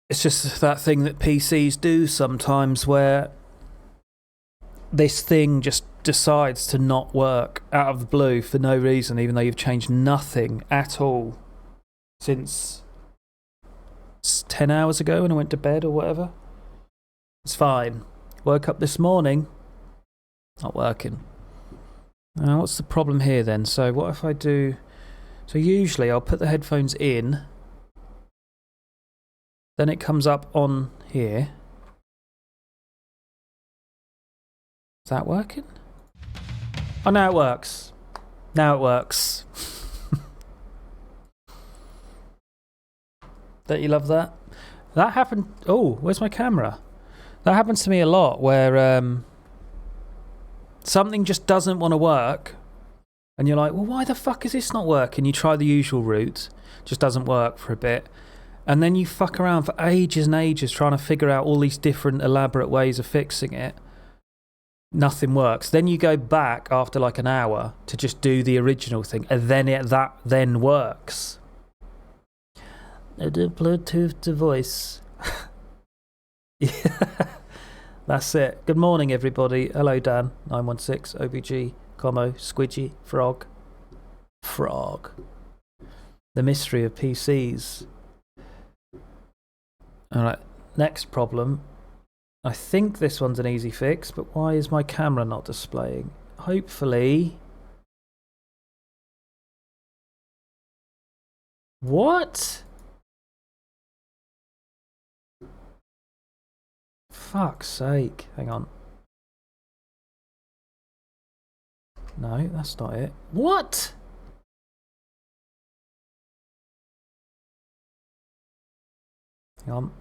It's just that thing that PCs do sometimes where this thing just decides to not work out of the blue for no reason, even though you've changed nothing at all since 10 hours ago when I went to bed or whatever. It's fine. Woke up this morning, not working. Now, what's the problem here then? So what if I do... So usually I'll put the headphones in, then it comes up on here. Is that working? Oh, now it works. Now it works. Don't you love that? That happened... Oh, where's my camera? That happens to me a lot where something just doesn't want to work and you're like, well, why the fuck is this not working? You try the usual route, just doesn't work for a bit. And then you fuck around for ages and ages trying to figure out all these different elaborate ways of fixing it. Nothing works. Then you go back after like an hour to just do the original thing, and then that then works. I do Bluetooth device. Yeah, that's it. Good morning, everybody. Hello, Dan. 916 OBG, Como, Squidgy, Frog. The mystery of PCs. Alright, next problem. I think this one's an easy fix, but why is my camera not displaying? Hopefully... What? Fuck's sake. Hang on. No, that's not it. What? Hang on.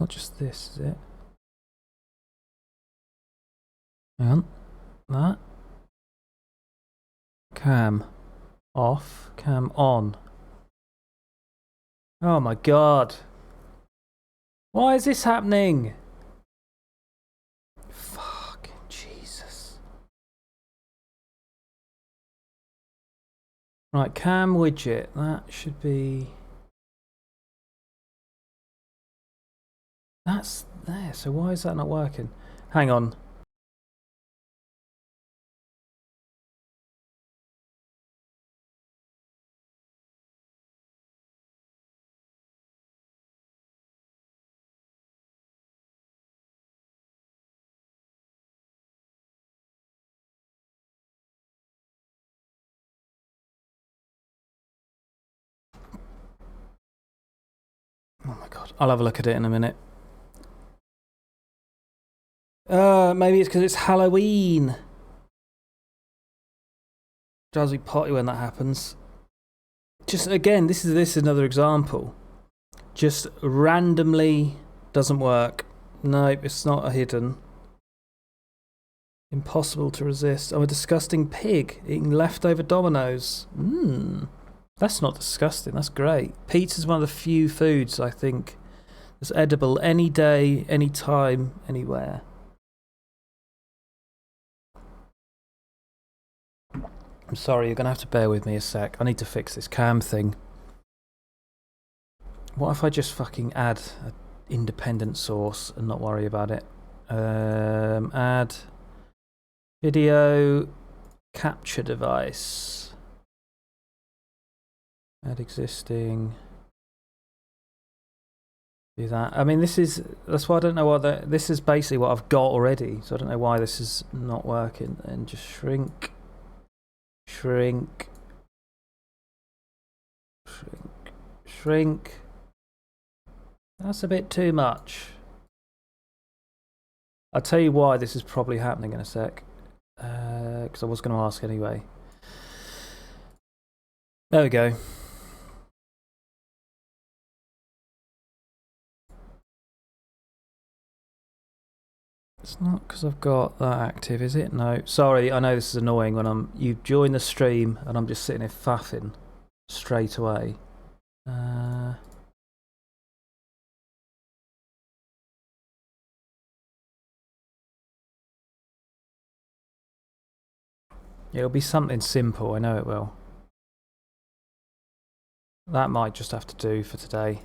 Not just this, is it? Hang on. That. Cam off. Cam on. Oh my god. Why is this happening? Fucking Jesus. Right, cam widget. That should be... That's there, so why is that not working? Hang on. Oh my god, I'll have a look at it in a minute. Maybe it's because it's Halloween. Drives me potty when that happens. Just again, this is another example. Just randomly doesn't work. Nope, it's not a hidden. Impossible to resist. I'm a disgusting pig eating leftover Dominoes. That's not disgusting, that's great. Pizza's one of the few foods I think that's edible any day, any time, anywhere. I'm sorry, you're going to have to bear with me a sec. I need to fix this cam thing. What if I just fucking add an independent source and not worry about it? Add video capture device. Add existing. Do that. I mean, that's why I don't know why this is basically what I've got already, so I don't know why this is not working. And just shrink. That's a bit too much. I'll tell you why this is probably happening in a sec. Because I was going to ask anyway. There we go. It's not because I've got that active, is it? No. Sorry, I know this is annoying when you join the stream and I'm just sitting here faffing straight away. It'll be something simple, I know it will. That might just have to do for today.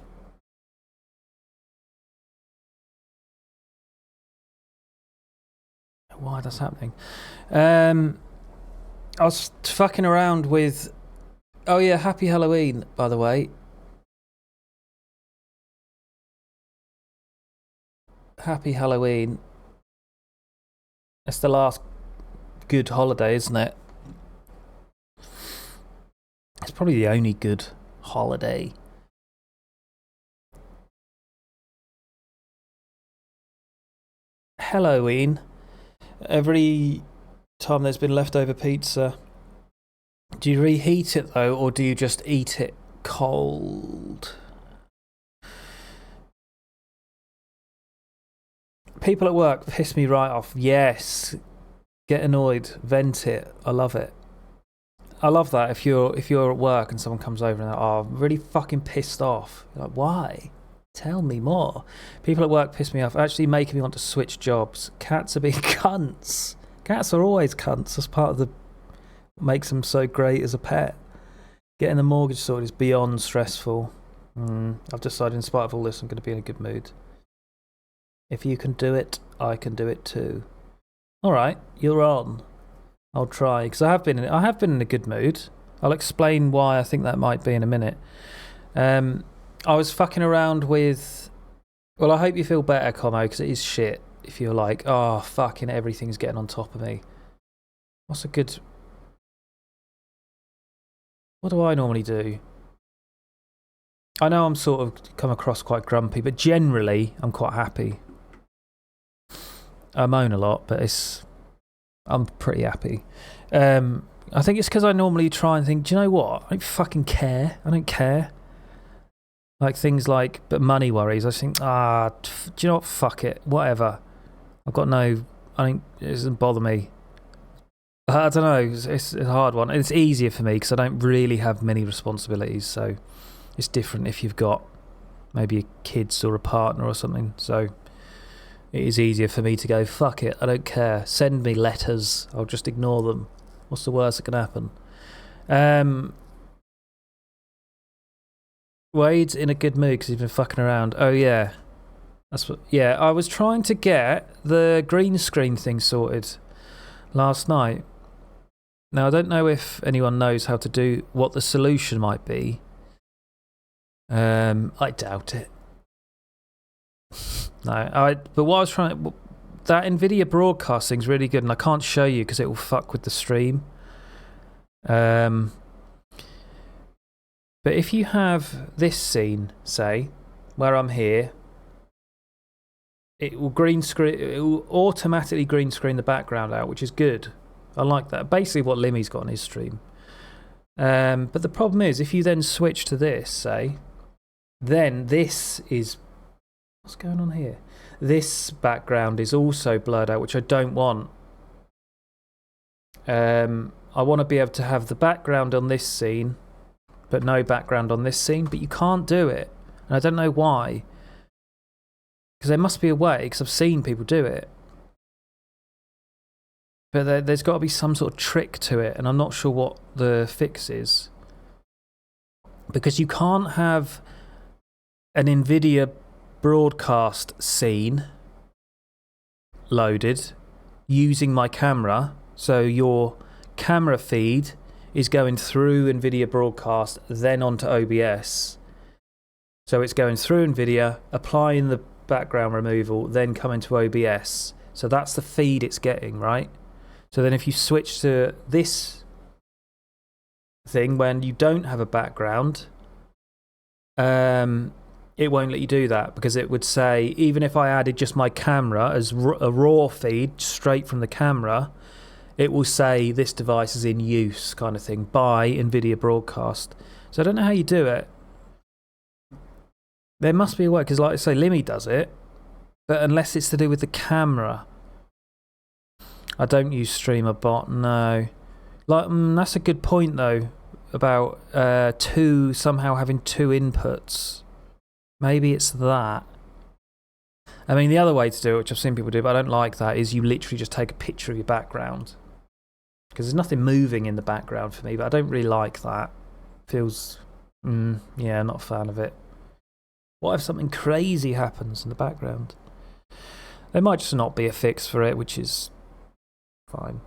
Why that's happening? I was fucking around with... Oh yeah, happy Halloween, by the way. Happy Halloween. It's the last good holiday, isn't it? It's probably the only good holiday. Halloween. Every time there's been leftover pizza, do you reheat it though, or do you just eat it cold? People at work piss me right off. Yes. Get annoyed. Vent it. I love it. I love that if you're at work and someone comes over and they're I'm really fucking pissed off. You're like, why? Tell me more. People at work piss me off, actually making me want to switch jobs. Cats are being cunts. Cats are always cunts. That's part of the makes them so great as a pet. Getting the mortgage sorted is beyond stressful. I've decided in spite of all this I'm going to be in a good mood. If you can do it, I can do it too. Alright, you're on. I'll try, because I have been in a good mood. I'll explain why I think that might be in a minute. I was fucking around with... Well, I hope you feel better, Como, because it is shit if you're like, oh, fucking everything's getting on top of me. What's a good... What do I normally do? I know I'm sort of come across quite grumpy, but generally I'm quite happy. I moan a lot, but I'm pretty happy. I think it's because I normally try and think, do you know what? I don't fucking care. I don't care. Like things like, but money worries. I just think, do you know what? Fuck it. Whatever. I've got no, it doesn't bother me. I don't know. It's a hard one. It's easier for me because I don't really have many responsibilities. So it's different if you've got maybe kids or a partner or something. So it is easier for me to go, fuck it, I don't care. Send me letters. I'll just ignore them. What's the worst that can happen? Wade's in a good mood because he's been fucking around. Oh, yeah. Yeah, I was trying to get the green screen thing sorted last night. Now, I don't know if anyone knows how to do what the solution might be. I doubt it. No, but what I was trying... That NVIDIA broadcasting's really good, and I can't show you because it will fuck with the stream. But if you have this scene, say, where I'm here, it will automatically green screen the background out, which is good. I like that. Basically what Limmy's got on his stream. But the problem is, if you then switch to this, say, then this is... What's going on here? This background is also blurred out, which I don't want. I want to be able to have the background on this scene, but no background on this scene, but you can't do it. And I don't know why. Because there must be a way, because I've seen people do it. But there's got to be some sort of trick to it, and I'm not sure what the fix is. Because you can't have an NVIDIA broadcast scene loaded using my camera. So your camera feed is going through NVIDIA broadcast, then onto OBS. So it's going through NVIDIA, applying the background removal, then coming to OBS. So that's the feed it's getting, right? So then if you switch to this thing when you don't have a background, it won't let you do that, because it would say, even if I added just my camera as a raw feed straight from the camera, it will say this device is in use, kind of thing, by NVIDIA Broadcast. So I don't know how you do it. There must be a way, because like I say, Limmy does it, but unless it's to do with the camera. I don't use Streamer Bot, no. Like, that's a good point though, about somehow having two inputs. Maybe it's that. I mean, the other way to do it, which I've seen people do, but I don't like that, is you literally just take a picture of your background. Because there's nothing moving in the background for me, but I don't really like that. Feels, yeah, not a fan of it. What if something crazy happens in the background? There might just not be a fix for it, which is fine.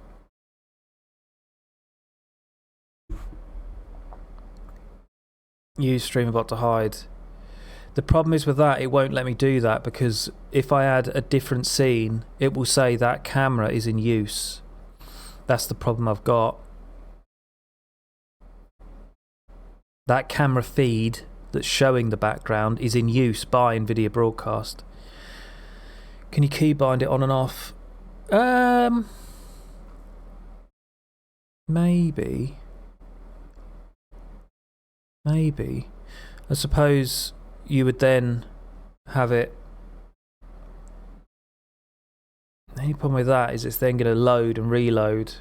Use StreamerBot to hide. The problem is with that, it won't let me do that, because if I add a different scene, it will say that camera is in use. That's the problem I've got. That camera feed that's showing the background is in use by NVIDIA Broadcast. Can you keybind it on and off? Maybe. I suppose you would then have it. The only problem with that is it's then going to load and reload.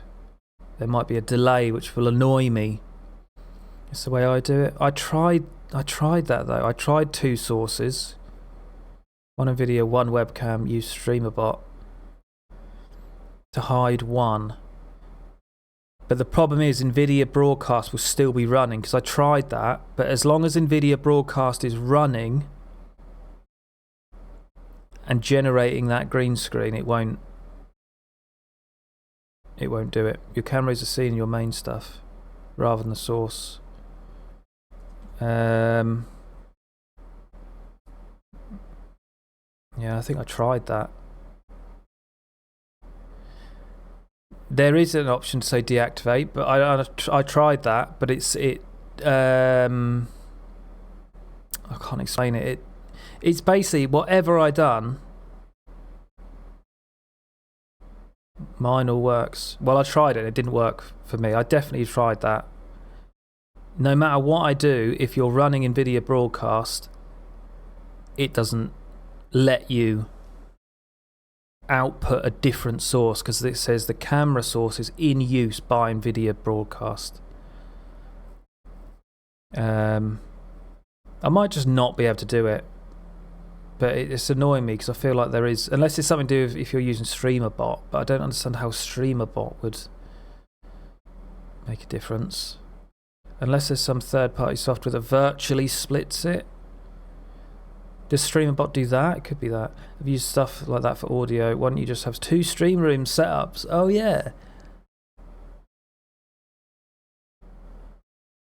There might be a delay which will annoy me. It's the way I do it. I tried that though. I tried 2 sources. One NVIDIA, one webcam, use StreamerBot to hide one. But the problem is NVIDIA Broadcast will still be running, because I tried that, but as long as NVIDIA Broadcast is running and generating that green screen, it won't do it. Your cameras are seeing your main stuff rather than the source. Yeah, I think I tried that. There is an option to say deactivate, but I tried that, but I can't explain it. It's basically whatever I done, mine all works. Well, I tried it. It didn't work for me. I definitely tried that. No matter what I do, if you're running NVIDIA Broadcast, it doesn't let you output a different source, because it says the camera source is in use by NVIDIA Broadcast. I might just not be able to do it, but it's annoying me because I feel like there is, unless it's something to do with if you're using StreamerBot, but I don't understand how StreamerBot would make a difference. Unless there's some third-party software that virtually splits it. Does StreamerBot do that? It could be that. I've used stuff like that for audio. Why don't you just have 2 stream room setups? Oh yeah.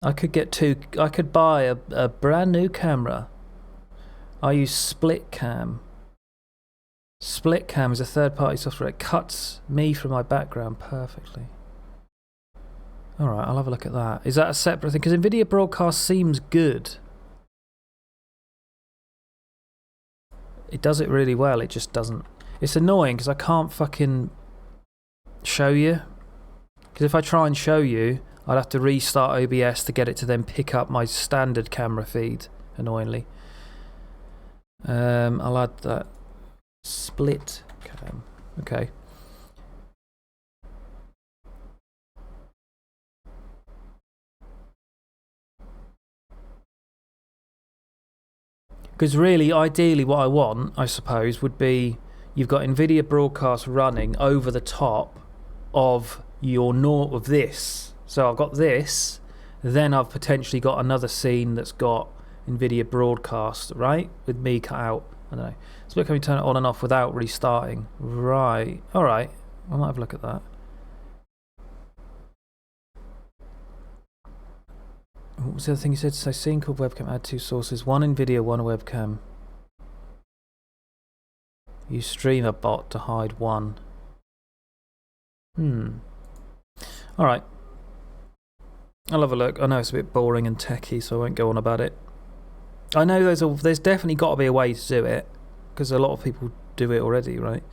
I could buy a brand new camera. I use SplitCam. SplitCam is a third-party software. It cuts me from my background perfectly. Alright, I'll have a look at that. Is that a separate thing? Because NVIDIA Broadcast seems good. It does it really well, it just doesn't. It's annoying because I can't fucking show you. Because if I try and show you, I'd have to restart OBS to get it to then pick up my standard camera feed, annoyingly. I'll add that. Split cam. Okay. Because really, ideally what I want, I suppose, would be you've got NVIDIA Broadcast running over the top of of this. So I've got this, then I've potentially got another scene that's got NVIDIA Broadcast, right? With me cut out. I don't know. So look, can we turn it on and off without restarting? Right. Alright. I might have a look at that. What was the other thing you said? So scene called webcam, add 2 sources. One NVIDIA, one webcam. Use StreamerBot to hide one. Alright. I'll have a look. I know it's a bit boring and techy, so I won't go on about it. I know there's definitely got to be a way to do it, because a lot of people do it already, right?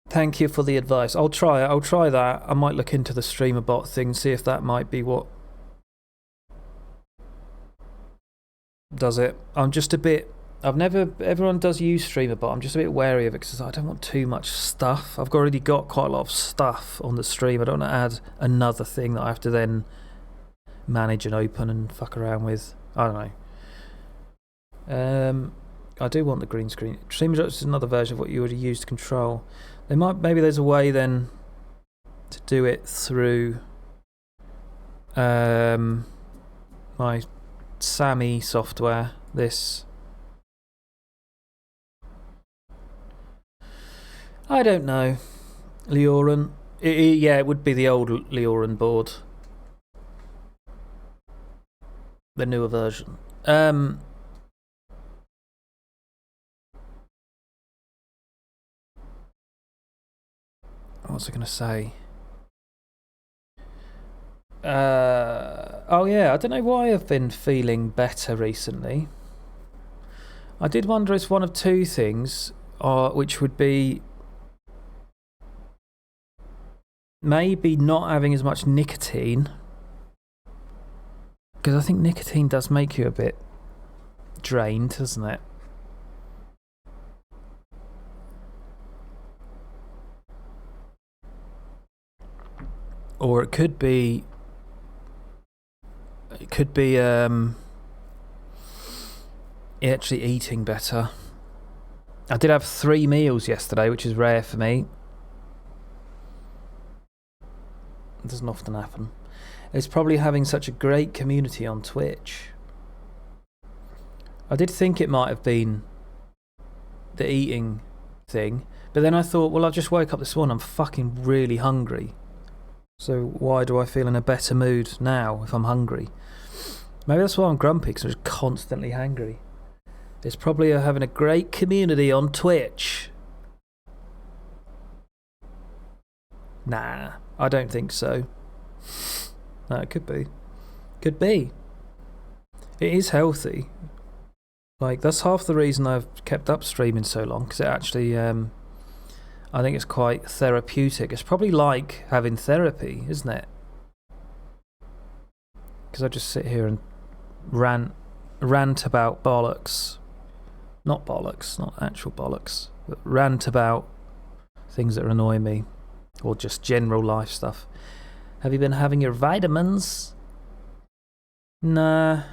Thank you for the advice. I'll try it. I'll try that. I might look into the StreamerBot thing, see if that might be what does it. I'm just a bit... everyone does use StreamerBot. I'm just a bit wary of it because I don't want too much stuff. I've already got quite a lot of stuff on the stream. I don't want to add another thing that I have to then manage and open and fuck around with. I don't know. I do want the green screen. StreamerBot is another version of what you would use to control. Maybe there's a way then to do it through my Sammy software. This, I don't know. Leoran. Yeah, it would be the old Leoran board. The newer version. What was I going to say? Oh yeah, I don't know why I've been feeling better recently. I did wonder it's one of two things, which would be maybe not having as much nicotine, because I think nicotine does make you a bit drained, doesn't it? Or it could be actually eating better. I did have 3 meals yesterday, which is rare for me. It doesn't often happen. It's probably having such a great community on Twitch. I did think it might have been the eating thing, but then I thought, well, I just woke up this morning, I'm fucking really hungry. So why do I feel in a better mood now if I'm hungry? Maybe that's why I'm grumpy, because I'm just constantly hangry. It's probably having a great community on Twitch. Nah, I don't think so. No, it could be. Could be. It is healthy. Like, that's half the reason I've kept up streaming so long, because it actually, I think it's quite therapeutic. It's probably like having therapy, isn't it? Because I just sit here and rant about bollocks. Not bollocks, not actual bollocks, but rant about things that annoy me, or just general life stuff. Have you been having your vitamins? Nah.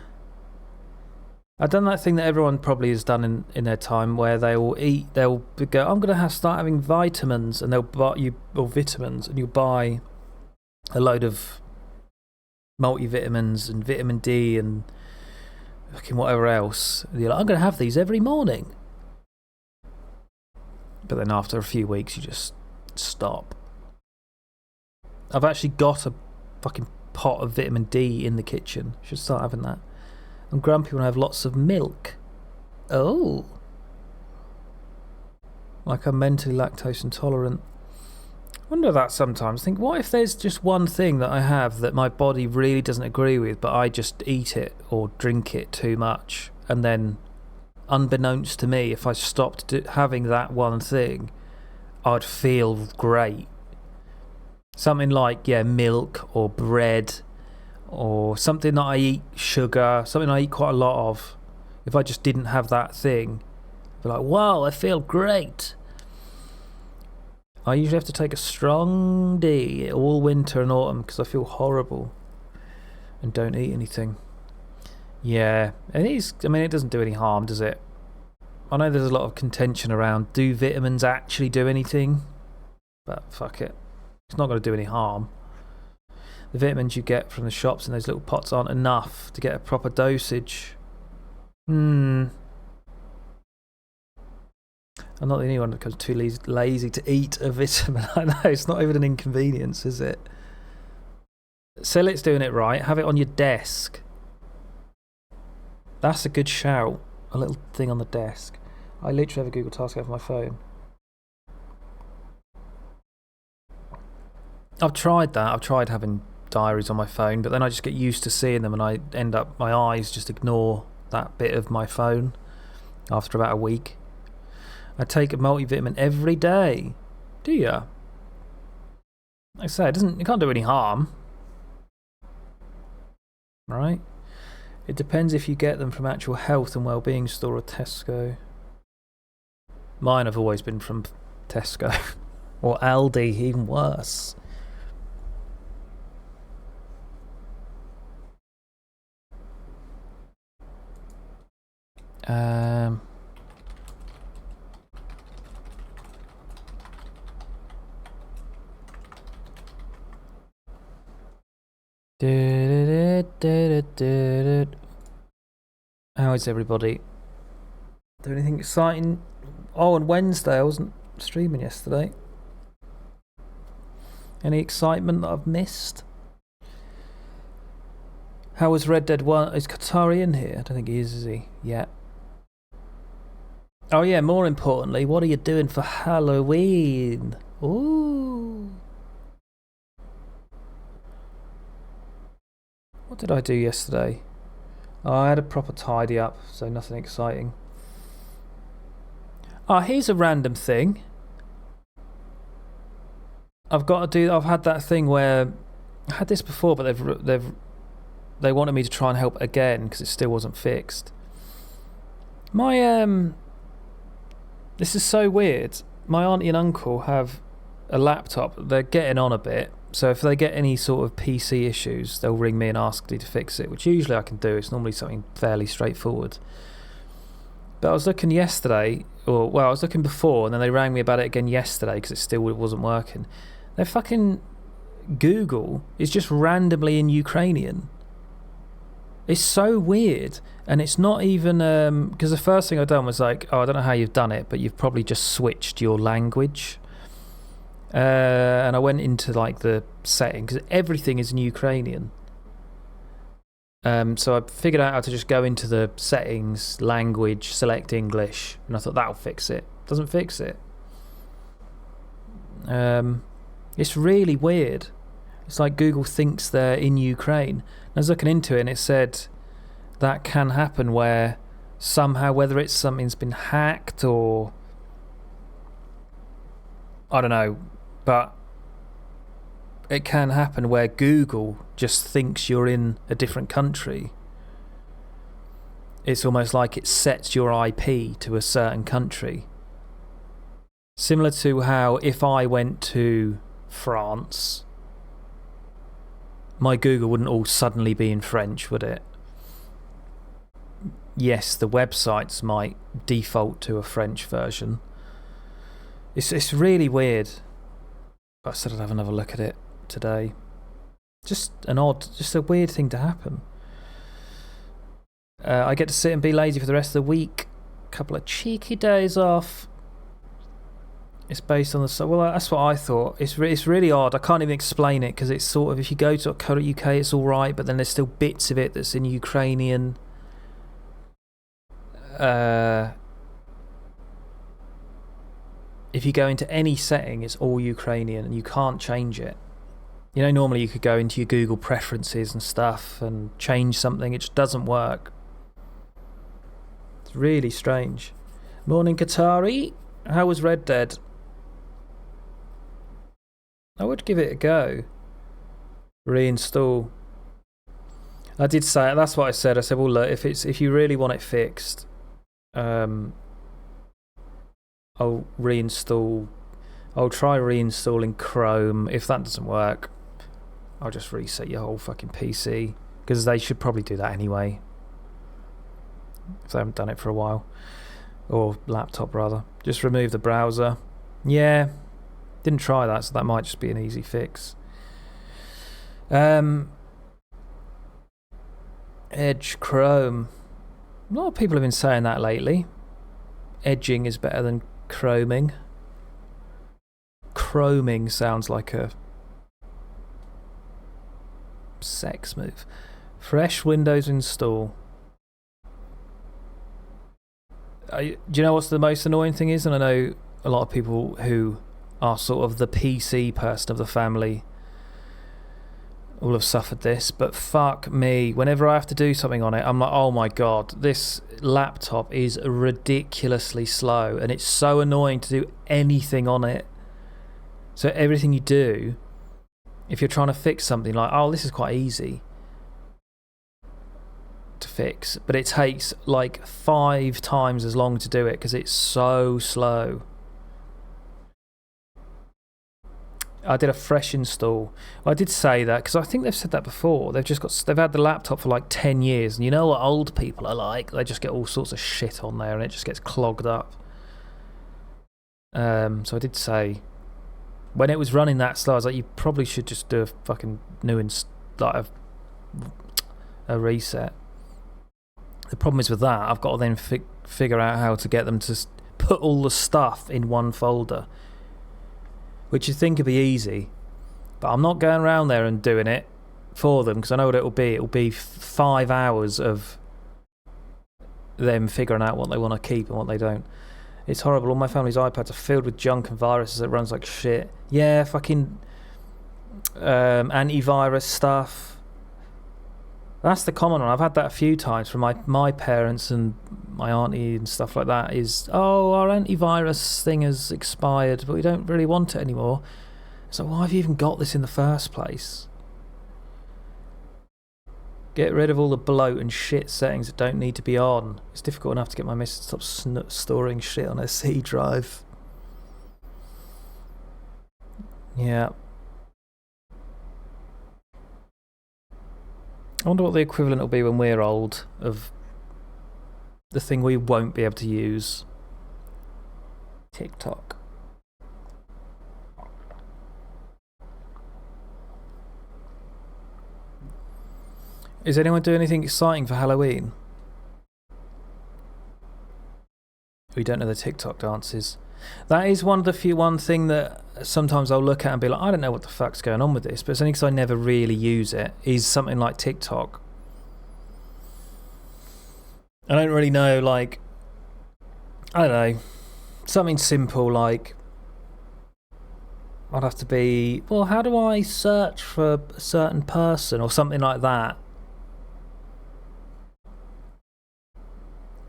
I've done that thing that everyone probably has done in their time, where they'll go, I'm going to start having vitamins, and they'll buy you, or vitamins, and you'll buy a load of multivitamins and vitamin D and fucking whatever else. And you're like, I'm going to have these every morning. But then after a few weeks, you just stop. I've actually got a fucking pot of vitamin D in the kitchen. Should start having that. I'm grumpy when I have lots of milk. Oh. Like I'm mentally lactose intolerant. I wonder that sometimes. Think, what if there's just one thing that I have that my body really doesn't agree with, but I just eat it or drink it too much, and then, unbeknownst to me, if I stopped having that one thing, I'd feel great. Something like, yeah, milk or bread, or something that I eat, sugar, something I eat quite a lot of. If I just didn't have that thing, I'd be like, wow, I feel great. I usually have to take a strong D all winter and autumn because I feel horrible and don't eat anything. Yeah, it is. I mean, it doesn't do any harm, does it? I know there's a lot of contention around, do vitamins actually do anything? But fuck it. It's not going to do any harm. The vitamins you get from the shops in those little pots aren't enough to get a proper dosage. I'm not the only one that becomes too lazy to eat a vitamin. I know, it's not even an inconvenience, is it? Sillet's doing it right. Have it on your desk. That's a good shout. A little thing on the desk. I literally have a Google Task app on my phone. I've tried that. I've tried having diaries on my phone, but then I just get used to seeing them, and I end up, my eyes just ignore that bit of my phone after about a week. I take a multivitamin every day. Do you? Like I say, it can't do any harm, right? It depends if you get them from actual health and well-being store or Tesco. Mine have always been from Tesco or Aldi, even worse. How is everybody? Do anything exciting? Oh, on Wednesday I wasn't streaming yesterday. Any excitement that I've missed? How was Red Dead 1? Is Qatari in here? I don't think he is he? Yeah. Oh yeah, more importantly, what are you doing for Halloween? Ooh. What did I do yesterday? Oh, I had a proper tidy up, so nothing exciting. Oh, here's a random thing. I've had that thing where I had this before, but they wanted me to try and help again because it still wasn't fixed. This is so weird. My auntie and uncle have a laptop. They're getting on a bit, so if they get any sort of PC issues, they'll ring me and ask me to fix it, which usually I can do. It's normally something fairly straightforward. But I was looking yesterday, I was looking before, and then they rang me about it again yesterday because it still wasn't working. Their fucking Google is just randomly in Ukrainian. It's so weird, and it's not even because the first thing I've done was like, oh, I don't know how you've done it, but you've probably just switched your language. And I went into like the setting because everything is in Ukrainian. So I figured out how to just go into the settings, language, select English, and I thought that'll fix it. Doesn't fix it. It's really weird. It's like Google thinks they're in Ukraine. I was looking into it and it said that can happen where somehow, whether it's something's been hacked or I don't know, but it can happen where Google just thinks you're in a different country. It's almost like it sets your IP to a certain country. Similar to how if I went to France, my Google wouldn't all suddenly be in French, would it? Yes, the websites might default to a French version. It's really weird. I said I'd have another look at it today. Just a weird thing to happen. I get to sit and be lazy for the rest of the week. A couple of cheeky days off. It's based on that's what I thought. It's really odd. I can't even explain it because it's sort of, if you go to .co.uk it's alright, but then there's still bits of it that's in Ukrainian. If you go into any setting, it's all Ukrainian and you can't change it. You know, normally you could go into your Google preferences and stuff and change something. It just doesn't work. It's really strange. Morning, Qatari. How was Red Dead? I would give it a go. Reinstall. I did say, that's what I said. I said, well, look, if you really want it fixed, I'll reinstall. I'll try reinstalling Chrome. If that doesn't work, I'll just reset your whole fucking PC, because they should probably do that anyway if they haven't done it for a while, or laptop rather. Just remove the browser. Yeah, didn't try that, so that might just be an easy fix. Edge Chrome. A lot of people have been saying that lately. Edging is better than chroming. Chroming sounds like a sex move. Fresh Windows install. Do you know what's the most annoying thing is? And I know a lot of people who are sort of the PC person of the family all have suffered this, but fuck me, whenever I have to do something on it, I'm like, oh my god, this laptop is ridiculously slow and it's so annoying to do anything on it. So everything you do, if you're trying to fix something, like, oh, this is quite easy to fix, but it takes like 5 times as long to do it because it's so slow. I did a fresh install. I did say that because I think they've said that before. They've had the laptop for like 10 years, and you know what old people are like? They just get all sorts of shit on there and it just gets clogged up. So I did say, when it was running that slow, I was like, you probably should just do a fucking new a reset. The problem is with that, I've got to then figure out how to get them to put all the stuff in one folder, which you think would be easy, but I'm not going around there and doing it for them, because I know what it'll be. It'll be 5 hours of them figuring out what they want to keep and what they don't. It's horrible. All my family's iPads are filled with junk and viruses that runs like shit. Yeah, fucking antivirus stuff. That's the common one. I've had that a few times from my parents and my auntie and stuff like that. Is, oh, our antivirus thing has expired, but we don't really want it anymore. So why have you even got this in the first place? Get rid of all the bloat and shit settings that don't need to be on. It's difficult enough to get my missus to stop storing shit on her C drive. Yeah. I wonder what the equivalent will be when we're old of the thing we won't be able to use. TikTok. Is anyone doing anything exciting for Halloween? We don't know the TikTok dances. That is one thing that sometimes I'll look at and be like, I don't know what the fuck's going on with this, but it's only because I never really use it, is something like TikTok. I don't really know, like, I don't know, something simple like, I'd have to be, well, how do I search for a certain person or something like that?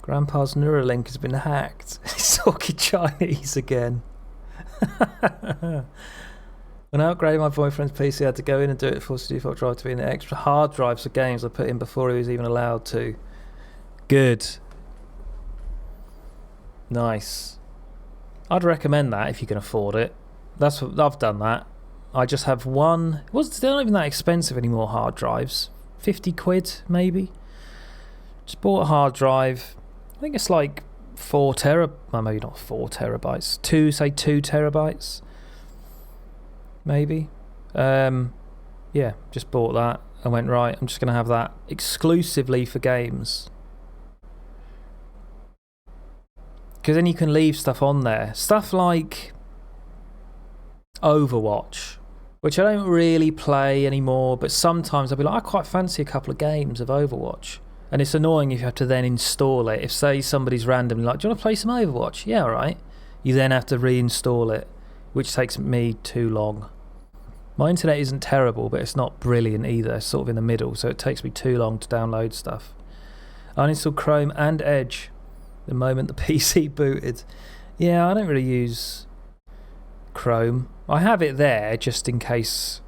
Grandpa's Neuralink has been hacked. He's talking Chinese again. When I upgraded my boyfriend's PC, I had to go in and do it, force the default drive to be in the extra hard drives for games I put in before he was even allowed to. Good. Nice. I'd recommend that if you can afford it. That's what I've done. That I just have one. They're not even that expensive anymore. Hard drives, 50 quid maybe. Just bought a hard drive. I think it's like 4 terabytes. Well, maybe not 4 terabytes. 2 terabytes. Maybe. Yeah, just bought that and went, right, I'm just going to have that exclusively for games. Because then you can leave stuff on there. Stuff like Overwatch, which I don't really play anymore, but sometimes I'll be like, I quite fancy a couple of games of Overwatch. And it's annoying if you have to then install it. If, say, somebody's randomly like, do you want to play some Overwatch? Yeah, all right. You then have to reinstall it, which takes me too long. My internet isn't terrible, but it's not brilliant either. It's sort of in the middle, so it takes me too long to download stuff. I uninstalled Chrome and Edge the moment the PC booted. Yeah, I don't really use Chrome. I have it there just in case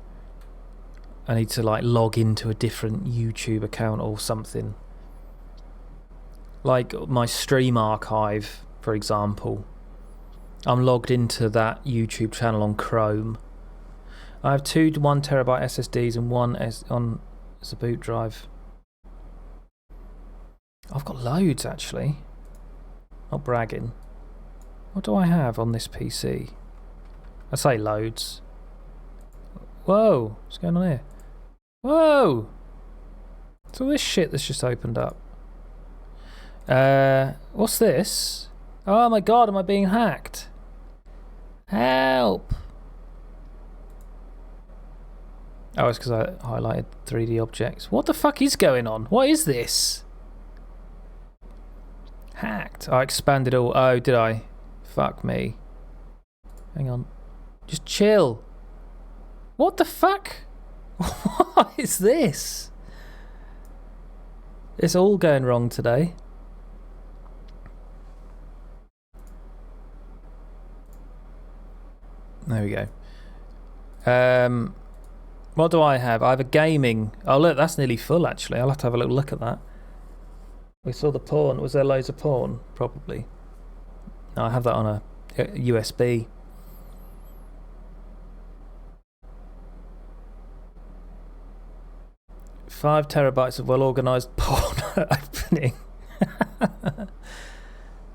I need to like log into a different YouTube account or something. Like my Stream Archive, for example. I'm logged into that YouTube channel on Chrome. I have 2 1 terabyte SSDs and one as a boot drive. I've got loads actually. Not bragging. What do I have on this PC? I say loads. Whoa, what's going on here? Whoa! It's all this shit that's just opened up. What's this? Oh my god, am I being hacked? Help! Oh, it's because I highlighted 3D objects. What the fuck is going on? What is this? Hacked. I expanded all. Oh, did I? Fuck me. Hang on. Just chill. What the fuck? What is this? It's all going wrong today. There we go. What do I have? I have a gaming. Oh look, that's nearly full actually. I'll have to have a little look at that. We saw the porn. Was there loads of porn? Probably. No, I have that on a USB. Five terabytes of well-organised porn opening.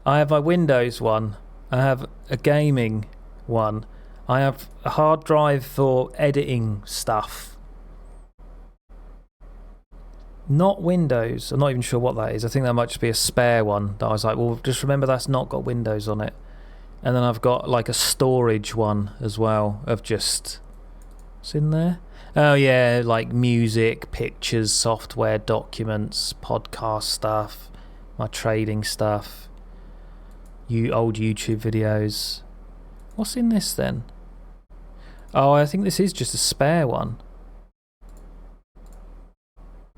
I have my Windows one. I have a gaming one. I have a hard drive for editing stuff. Not Windows. I'm not even sure what that is. I think that might just be a spare one that I was like, well, just remember that's not got Windows on it. And then I've got like a storage one as well of just... What's in there? Oh yeah, like music, pictures, software, documents, podcast stuff, my trading stuff, old YouTube videos. What's in this then? Oh, I think this is just a spare one.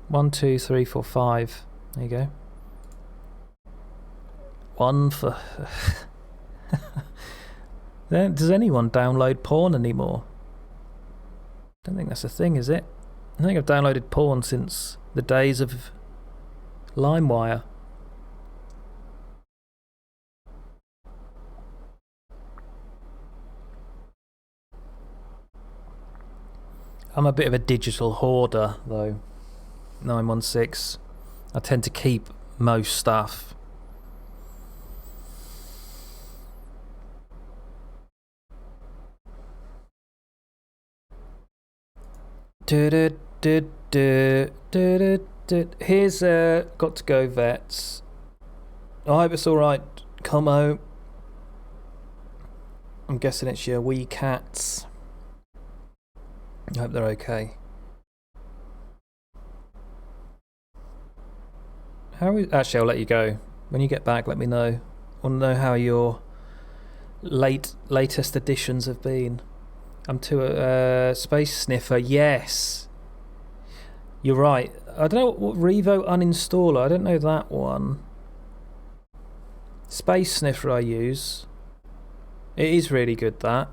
1, 2, 3, 4, 5. There you go. One for... Does anyone download porn anymore? Don't think that's a thing, is it? I think I've downloaded porn since the days of LimeWire. I'm a bit of a digital hoarder, though. 916. I tend to keep most stuff. Here's Got to Go Vets. I hope it's alright, Como. I'm guessing it's your wee cats. I hope they're okay. Actually, I'll let you go. When you get back, let me know. I want to know how your latest editions have been. I'm to a Space Sniffer. Yes, you're right. I don't know what Revo uninstaller. I don't know that one. Space Sniffer I use. It is really good, that.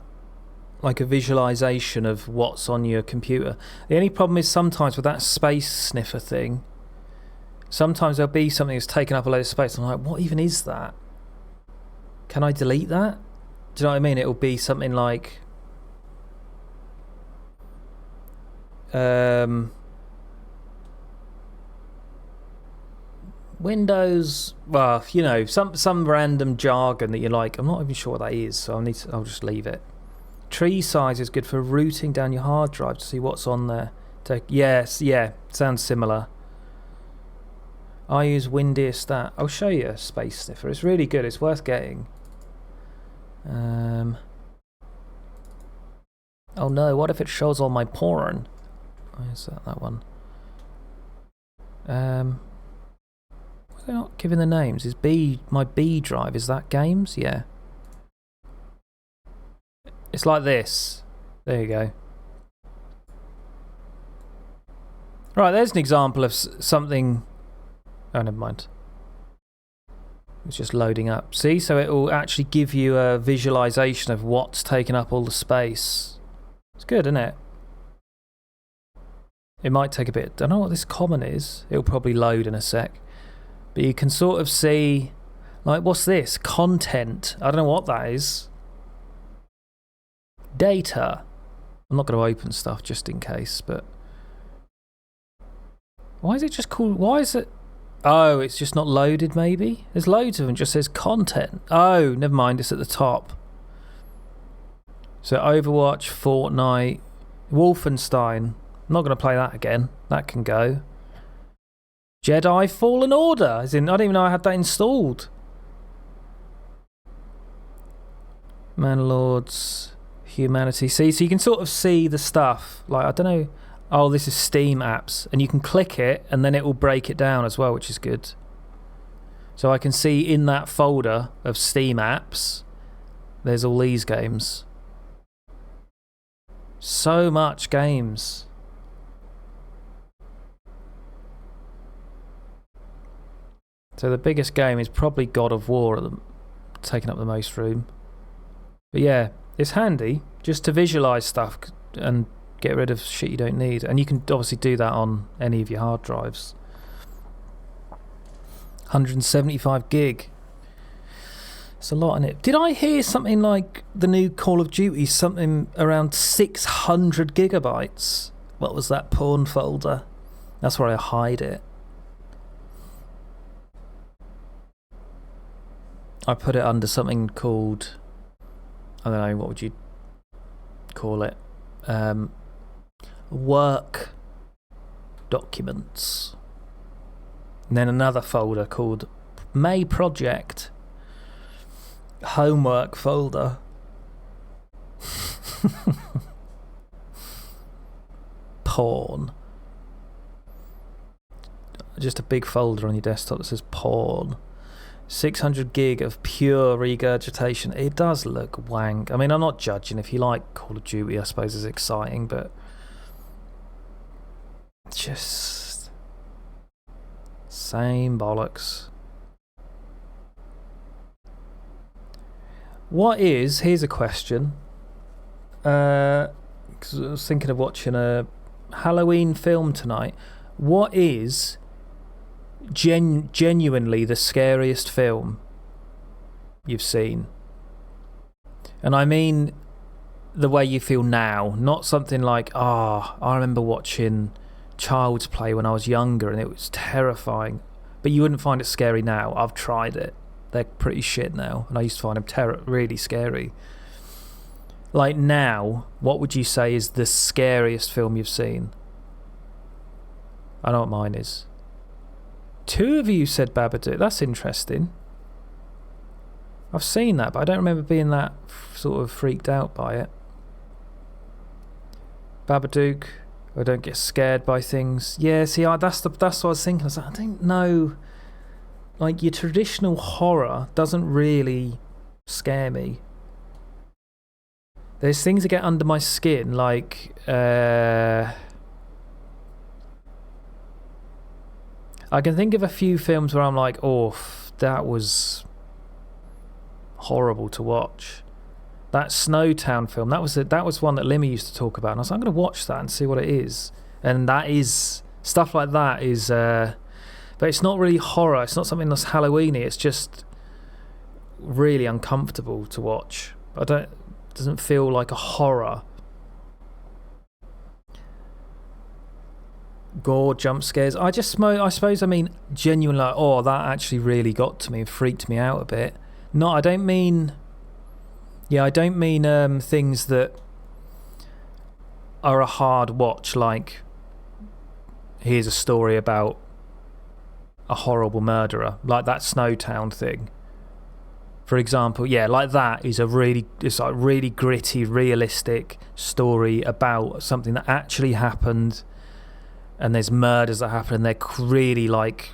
Like a visualization of what's on your computer. The only problem is sometimes with that Space Sniffer thing, sometimes there'll be something that's taken up a load of space. I'm like, what even is that? Can I delete that? Do you know what I mean? It'll be something like Windows, well, you know, some random jargon that you're like, I'm not even sure what that is, so I'll just leave it. Tree size is good for routing down your hard drive to see what's on there. Yes, yeah, sounds similar. I use Windiastat. I'll show you a Space Sniffer. It's really good. It's worth getting. Oh no, what if it shows all my porn? Where's that one? Why are they not giving the names? Is my B drive, is that games? Yeah. It's like this. There you go. Right, there's an example of something. Oh, never mind. It's just loading up. See, so it will actually give you a visualization of what's taking up all the space. It's good, isn't it? It might take a bit. I don't know what this common is. It'll probably load in a sec. But you can sort of see, like, what's this? Content. I don't know what that is. Data. I'm not going to open stuff just in case, but why is it just called? Why is it? Oh, it's just not loaded, maybe? There's loads of them, it just says content. Oh, never mind, it's at the top. So Overwatch, Fortnite, Wolfenstein. I'm not going to play that again. That can go. Jedi Fallen Order. As in, I didn't even know I had that installed. Manlords, Humanity. See, so you can sort of see the stuff. Like, I don't know. Oh, this is Steam apps. And you can click it, and then it will break it down as well, which is good. So I can see in that folder of Steam apps, there's all these games. So much games. So the biggest game is probably God of War, taking up the most room. But yeah, it's handy just to visualize stuff and get rid of shit you don't need. And you can obviously do that on any of your hard drives. 175 gig. It's a lot in it. Did I hear something like the new Call of Duty, something around 600 gigabytes? What was that porn folder? That's where I hide it. I put it under something called, I don't know, what would you call it? Work documents. And then another folder called May Project. Homework folder. Porn. Just a big folder on your desktop that says porn. 600 gig of pure regurgitation. It does look wank. I mean, I'm not judging. If you like Call of Duty, I suppose it's exciting, but just same bollocks. Here's a question. 'Cause I was thinking of watching a Halloween film tonight. What is genuinely the scariest film you've seen? And I mean the way you feel now, not something like, I remember watching Child's Play when I was younger and it was terrifying, but you wouldn't find it scary now. I've tried it. They're pretty shit now, and I used to find them really scary. Like now, what would you say is the scariest film you've seen? I know what mine is. 2 of you said Babadook. That's interesting. I've seen that, but I don't remember being that sort of freaked out by it. Babadook. I don't get scared by things. Yeah, see, that's what I was thinking. I was like, I don't know. Like, your traditional horror doesn't really scare me. There's things that get under my skin, like I can think of a few films where I'm like, oh, that was horrible to watch. That Snowtown film, that was one that Limmy used to talk about, and I was like, I'm going to watch that and see what it is. And that is stuff like that is, but it's not really horror. It's not something that's Halloweeny. It's just really uncomfortable to watch. It doesn't feel like a horror. Gore, jump scares. I suppose I mean genuinely like, oh, that actually really got to me and freaked me out a bit. No, I don't mean things that are a hard watch, like here's a story about a horrible murderer, like that Snowtown thing. For example, yeah, like that is it's like really gritty, realistic story about something that actually happened, and there's murders that happen, and they're really like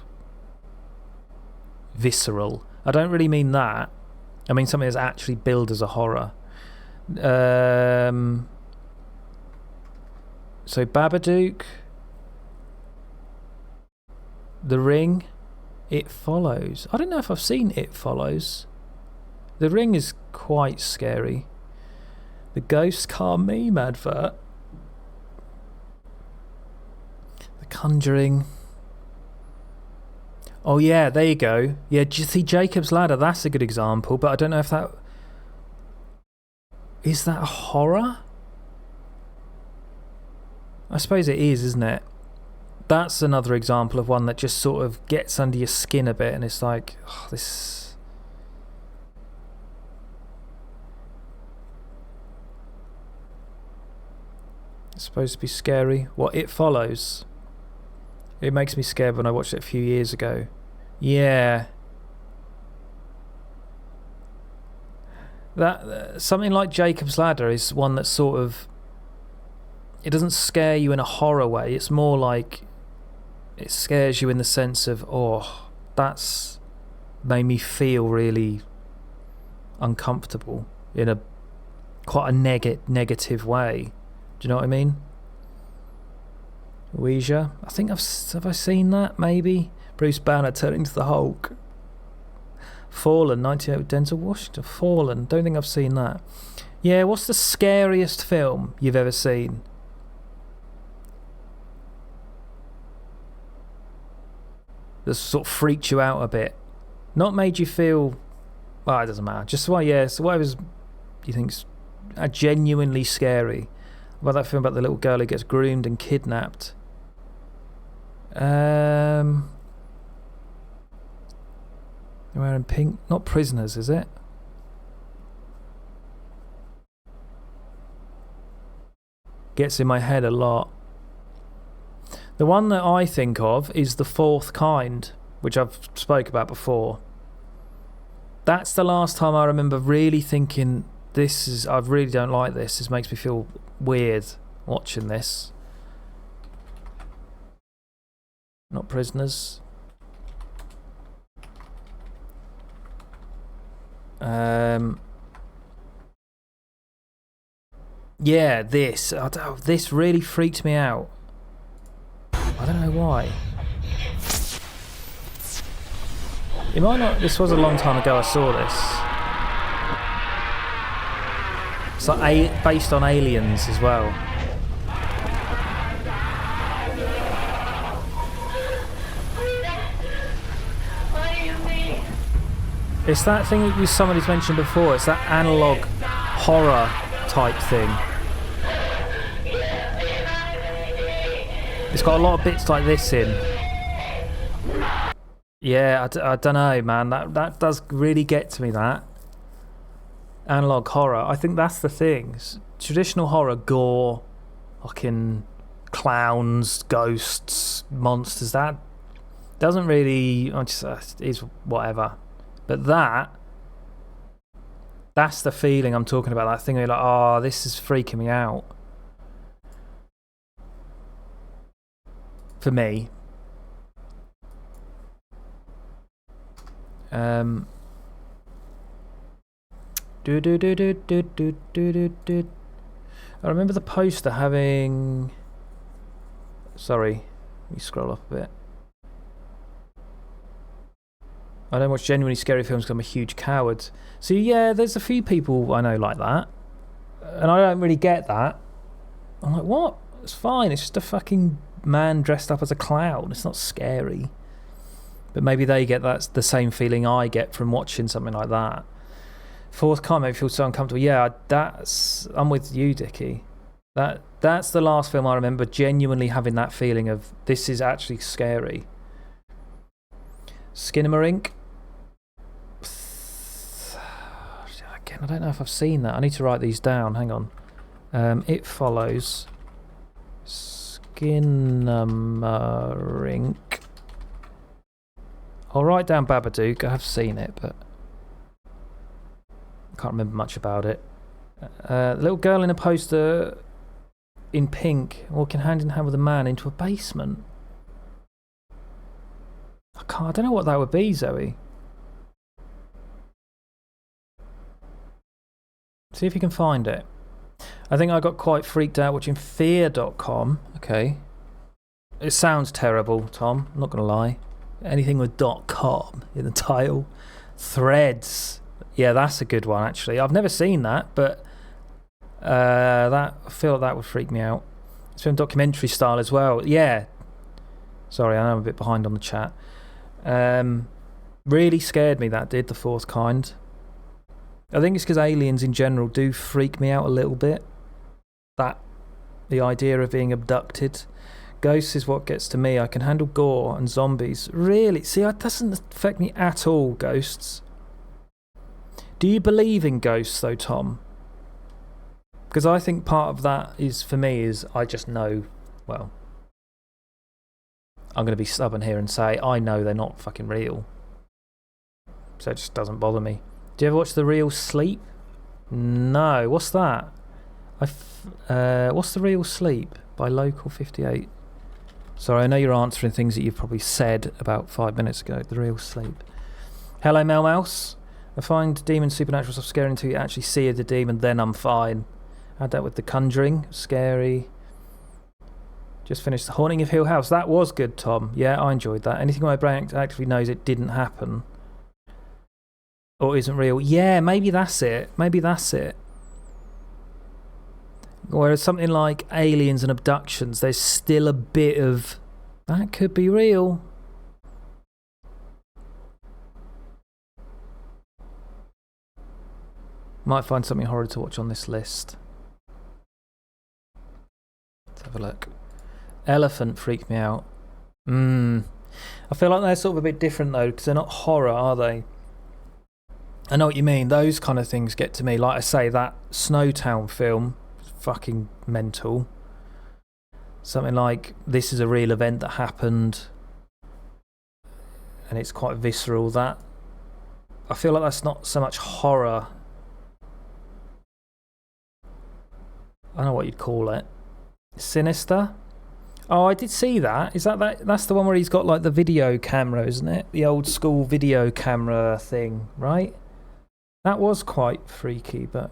visceral. I don't really mean that. I mean something that's actually billed as a horror. So Babadook, The Ring, It Follows. I don't know if I've seen It Follows. The Ring is quite scary. The Ghost Car Meme advert. The Conjuring. Oh yeah, there you go. Yeah, see, Jacob's Ladder, that's a good example, but I don't know if that... Is that a horror? I suppose it is, isn't it? That's another example of one that just sort of gets under your skin a bit, and it's like, oh, this... It's supposed to be scary. What, It Follows? It makes me scared when I watched it a few years ago. Yeah. That something like Jacob's Ladder is one that sort of... It doesn't scare you in a horror way. It's more like... It scares you in the sense of, oh, that's made me feel really uncomfortable in a quite a negative way. Do you know what I mean? Ouija. I think have I seen that? Maybe Bruce Banner turning into the Hulk. Fallen, 98 with Denzel Washington. Fallen. Don't think I've seen that. Yeah. What's the scariest film you've ever seen? That sort of freaked you out a bit. Not made you feel... Well, it doesn't matter. Just why, yeah. So whatever you think's genuinely scary. About that film about the little girl who gets groomed and kidnapped. They're wearing pink. Not Prisoners, is it? Gets in my head a lot. The one that I think of is The Fourth Kind. which I've spoke about before. That's the last time I remember really thinking, I really don't like this. This makes me feel weird watching this. Not Prisoners. Yeah, this really freaked me out. I don't know why. It might not. This was a long time ago I saw this. It's like based on Aliens as well. It's that thing that somebody's mentioned before. It's that analog horror type thing. It's got a lot of bits like this in. Yeah, I don't know, man. That does really get to me, that. Analog horror. I think that's the thing. Traditional horror, gore, fucking clowns, ghosts, monsters, that doesn't really... is whatever. But that's the feeling I'm talking about. That thing where you're like, oh, this is freaking me out. For me. I remember the poster having... Sorry, let me scroll up a bit. I don't watch genuinely scary films because I'm a huge coward. So yeah, there's a few people I know like that. And I don't really get that. I'm like, what? It's fine, it's just a fucking man dressed up as a clown. It's not scary. But maybe they get the same feeling I get from watching something like that. Fourth Kind made me feel so uncomfortable. Yeah, I'm with you, Dickie. That's the last film I remember genuinely having that feeling of, this is actually scary. Skinamarink. Again, I don't know if I've seen that. I need to write these down. Hang on. It Follows. Skinamarink. I'll write down Babadook. I have seen it, but I can't remember much about it. The little girl in a poster in pink walking hand in hand with a man into a basement. I don't know what that would be, Zoe. See if you can find it. I think I got quite freaked out watching Fear.com. Okay. It sounds terrible, Tom. I'm not going to lie. Anything with .com in the title. Threads. Yeah, that's a good one, actually. I've never seen that, but I feel like that would freak me out. It's been documentary style as well. Yeah. Sorry, I know I'm a bit behind on the chat. Really scared me, that did, The Fourth Kind. I think it's because aliens in general do freak me out a little bit. The idea of being abducted. Ghosts is what gets to me. I can handle gore and zombies. Really? See, it doesn't affect me at all, ghosts. Do you believe in ghosts, though, Tom? Because I think part of that is, for me, is I just know, well, I'm going to be stubborn here and say I know they're not fucking real. So it just doesn't bother me. Do you ever watch The Real Sleep? No. What's that? What's The Real Sleep by Local 58? Sorry, I know you're answering things that you've probably said about 5 minutes ago. The Real Sleep. Hello, Mel Mouse. I find demon supernatural stuff scary until you actually see the demon, then I'm fine. I had that with The Conjuring. Scary. Just finished The Haunting of Hill House. That was good, Tom. Yeah, I enjoyed that. Anything my brain actually knows it didn't happen or isn't real. Yeah, maybe that's it. Maybe that's it. Whereas something like aliens and abductions, there's still a bit of, that could be real. Might find something horror to watch on this list. Let's have a look. Elephant freaked me out. I feel like they're sort of a bit different though, because they're not horror, are they? I know what you mean. Those kind of things get to me. Like I say, that Snowtown film, fucking mental. Something like This Is a Real Event That Happened. and it's quite visceral. That I feel like that's not so much horror. I don't know what you'd call it. Sinister? Oh, I did see that. Is that? That's the one where he's got like the video camera, isn't it? The old school video camera thing, right? That was quite freaky, but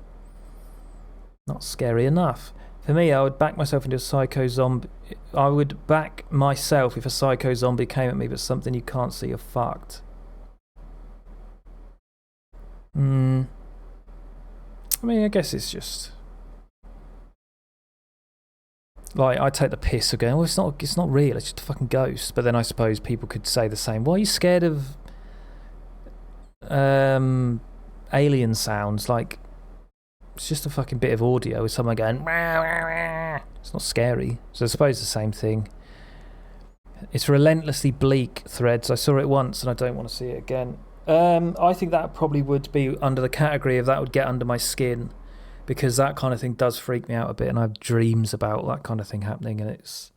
not scary enough. For me, I would back myself into a psycho zombie. I would back myself if a psycho zombie came at me, but something you can't see, you're fucked. I mean, I guess it's just like I take the piss of going, well, it's not real. It's just a fucking ghost. But then I suppose people could say the same. Why are you scared of alien sounds? Like, it's just a fucking bit of audio with someone going, wah, wah, wah. It's not scary. So I suppose the same thing. It's relentlessly bleak, Threads. I saw it once and I don't want to see it again. I think that probably would be under the category of that would get under my skin, because that kind of thing does freak me out a bit, and I have dreams about that kind of thing happening, and it's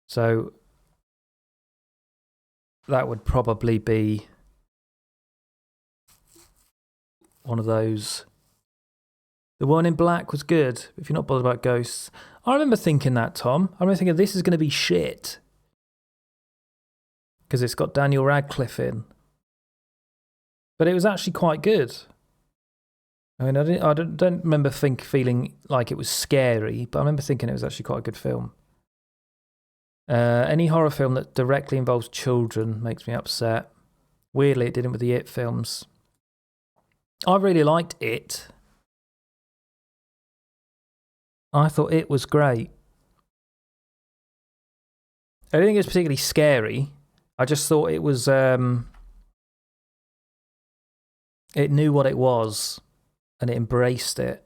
so that would probably be one of those. The One in Black was good, if you're not bothered about ghosts. I remember thinking that, Tom. I remember thinking this is going to be shit because it's got Daniel Radcliffe in. But it was actually quite good. I mean, I don't remember feeling like it was scary, but I remember thinking it was actually quite a good film. Any horror film that directly involves children makes me upset. Weirdly, it didn't with the It films. I really liked It. I thought It was great. I didn't think it was particularly scary. I just thought it was... it knew what it was, and it embraced it.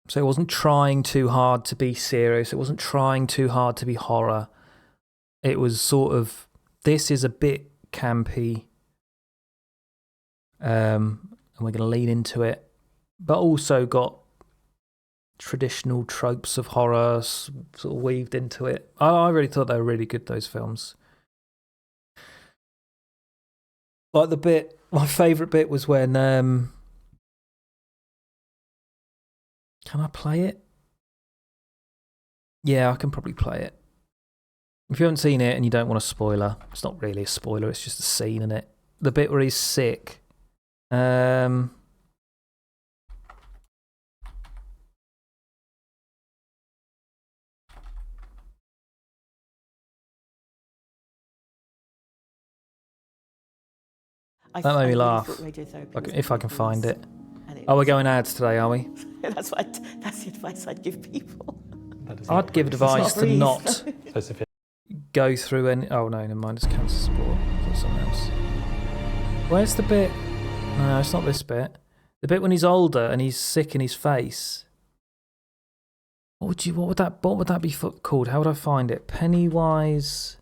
So it wasn't trying too hard to be serious. It wasn't trying too hard to be horror. It was sort of, this is a bit campy, and we're going to lean into it, but also got traditional tropes of horror sort of weaved into it. I really thought they were really good, those films. Like the bit, my favourite bit was when, can I play it? Yeah, I can probably play it. If you haven't seen it and you don't want a spoiler, it's not really a spoiler, it's just a scene in it. The bit where he's sick. That made me laugh. If I can find it. Oh, we're going ads today, are we? That's the advice I'd give people. I'd give advice to not go through any... Oh, no, never mind, it's cancer support. It's something else. Where's the bit... No, it's not this bit. The bit when he's older and he's sick in his face. What would that be called? How would I find it? Pennywise...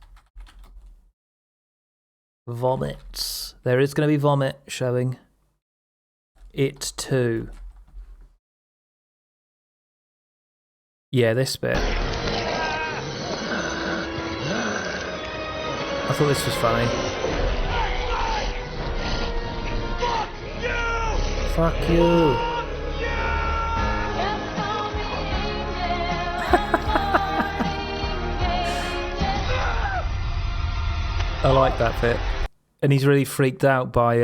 Vomits. There is going to be vomit showing. It too. Yeah, this bit. I thought this was funny. Fuck you! I like that bit. And he's really freaked out by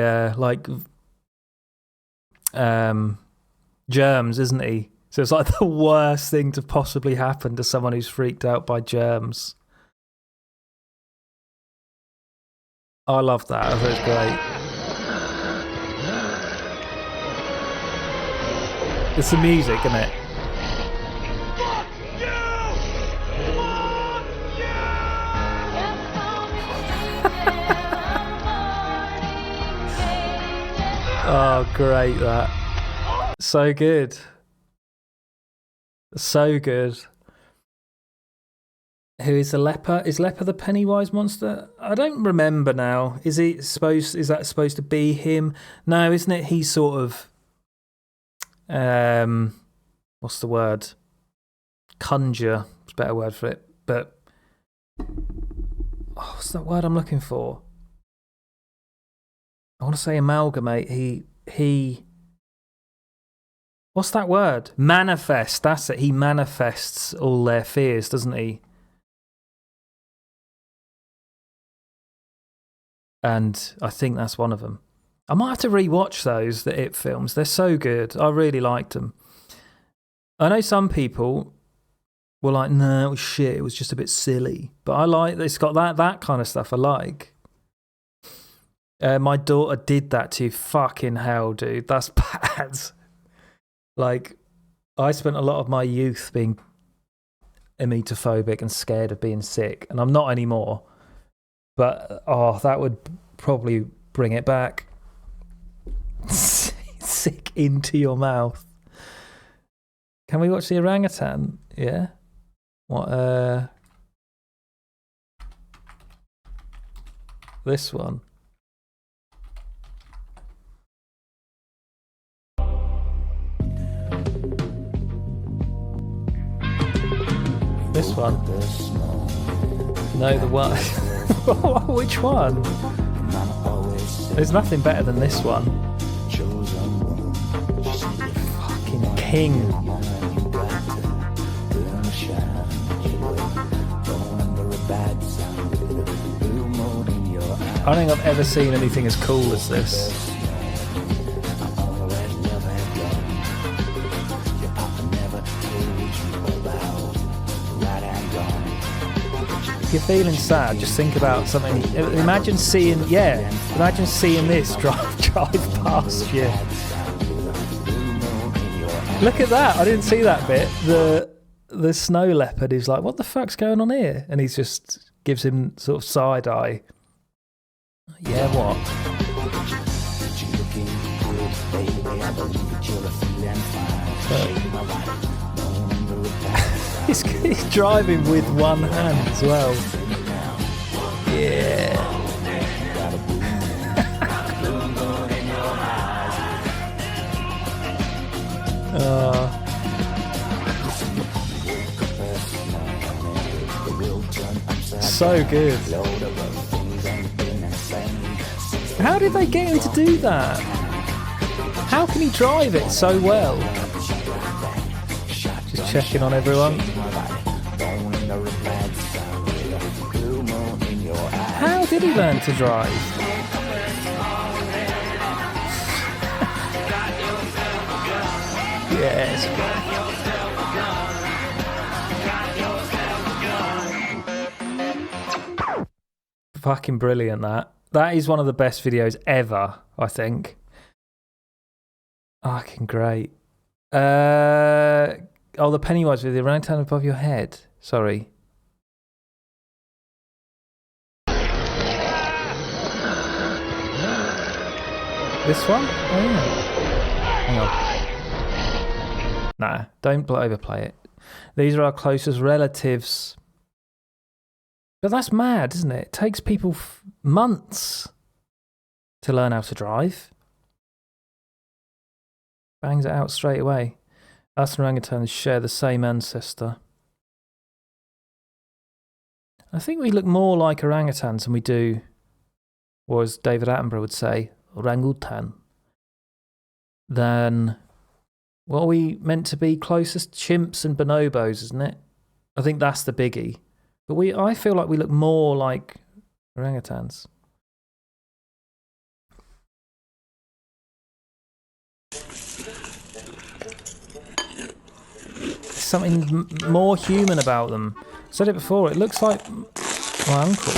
germs, isn't he? So it's like the worst thing to possibly happen to someone who's freaked out by germs. I love that. I thought it was great. It's the music, isn't it? Oh, great, that. So good. So good. Who is the leper? Is leper the Pennywise monster? I don't remember now. Is that supposed to be him? No, isn't it? He's sort of what's the word? Conjure. It's a better word for it. But what's that word I'm looking for? want to say amalgamate. He. What's that word? Manifest. That's it. He manifests all their fears, doesn't he? And I think that's one of them. I might have to rewatch those, the It films. They're so good. I really liked them. I know some people were like, no, it was shit. It was just a bit silly. But I like, it's got that kind of stuff I like. My daughter did that to you. Fucking hell, dude. That's bad. Like, I spent a lot of my youth being emetophobic and scared of being sick. And I'm not anymore. But, oh, that would probably bring it back. Sick into your mouth. Can we watch the orangutan? Yeah? What, this one. This one? No, the one. Which one? There's nothing better than this one. Fucking king. I don't think I've ever seen anything as cool as this. If you're feeling sad, just think about something. Imagine seeing this drive past you. Look at that! I didn't see that bit. The snow leopard is like, what the fuck's going on here? And he just gives him sort of side eye. Yeah, what? He's driving with one hand as well. Yeah. So good. How did they get him to do that? How can he drive it so well? Just checking on everyone. How did he learn to drive? Yes. Fucking brilliant, that. That is one of the best videos ever, I think. Fucking great. Oh, the Pennywise video, the orangutan above your head. Sorry. This one? Oh, yeah. Hang on. Nah, don't overplay it. These are our closest relatives. But that's mad, isn't it? It takes people months to learn how to drive. Bangs it out straight away. Us and orangutans share the same ancestor. I think we look more like orangutans than we do, or as David Attenborough would say, orangutan, than what are we meant to be closest? Chimps and bonobos, isn't it? I think that's the biggie. But I feel like we look more like orangutans. There's something more human about them. I said it before, it looks like my uncle.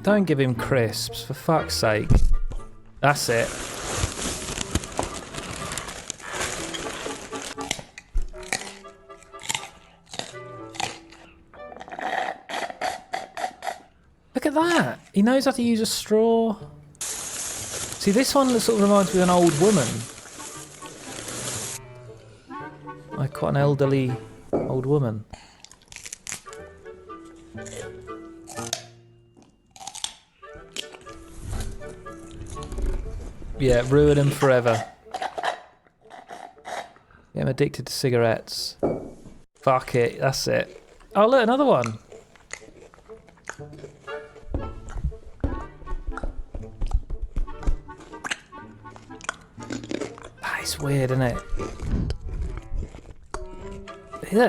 Don't give him crisps, for fuck's sake. That's it. Look at that. He knows how to use a straw. See, this one sort of reminds me of an old woman. Like quite an elderly old woman. Yeah, ruin him forever. Yeah, I'm addicted to cigarettes. Fuck it, that's it. Oh look, another one. That is weird, isn't it?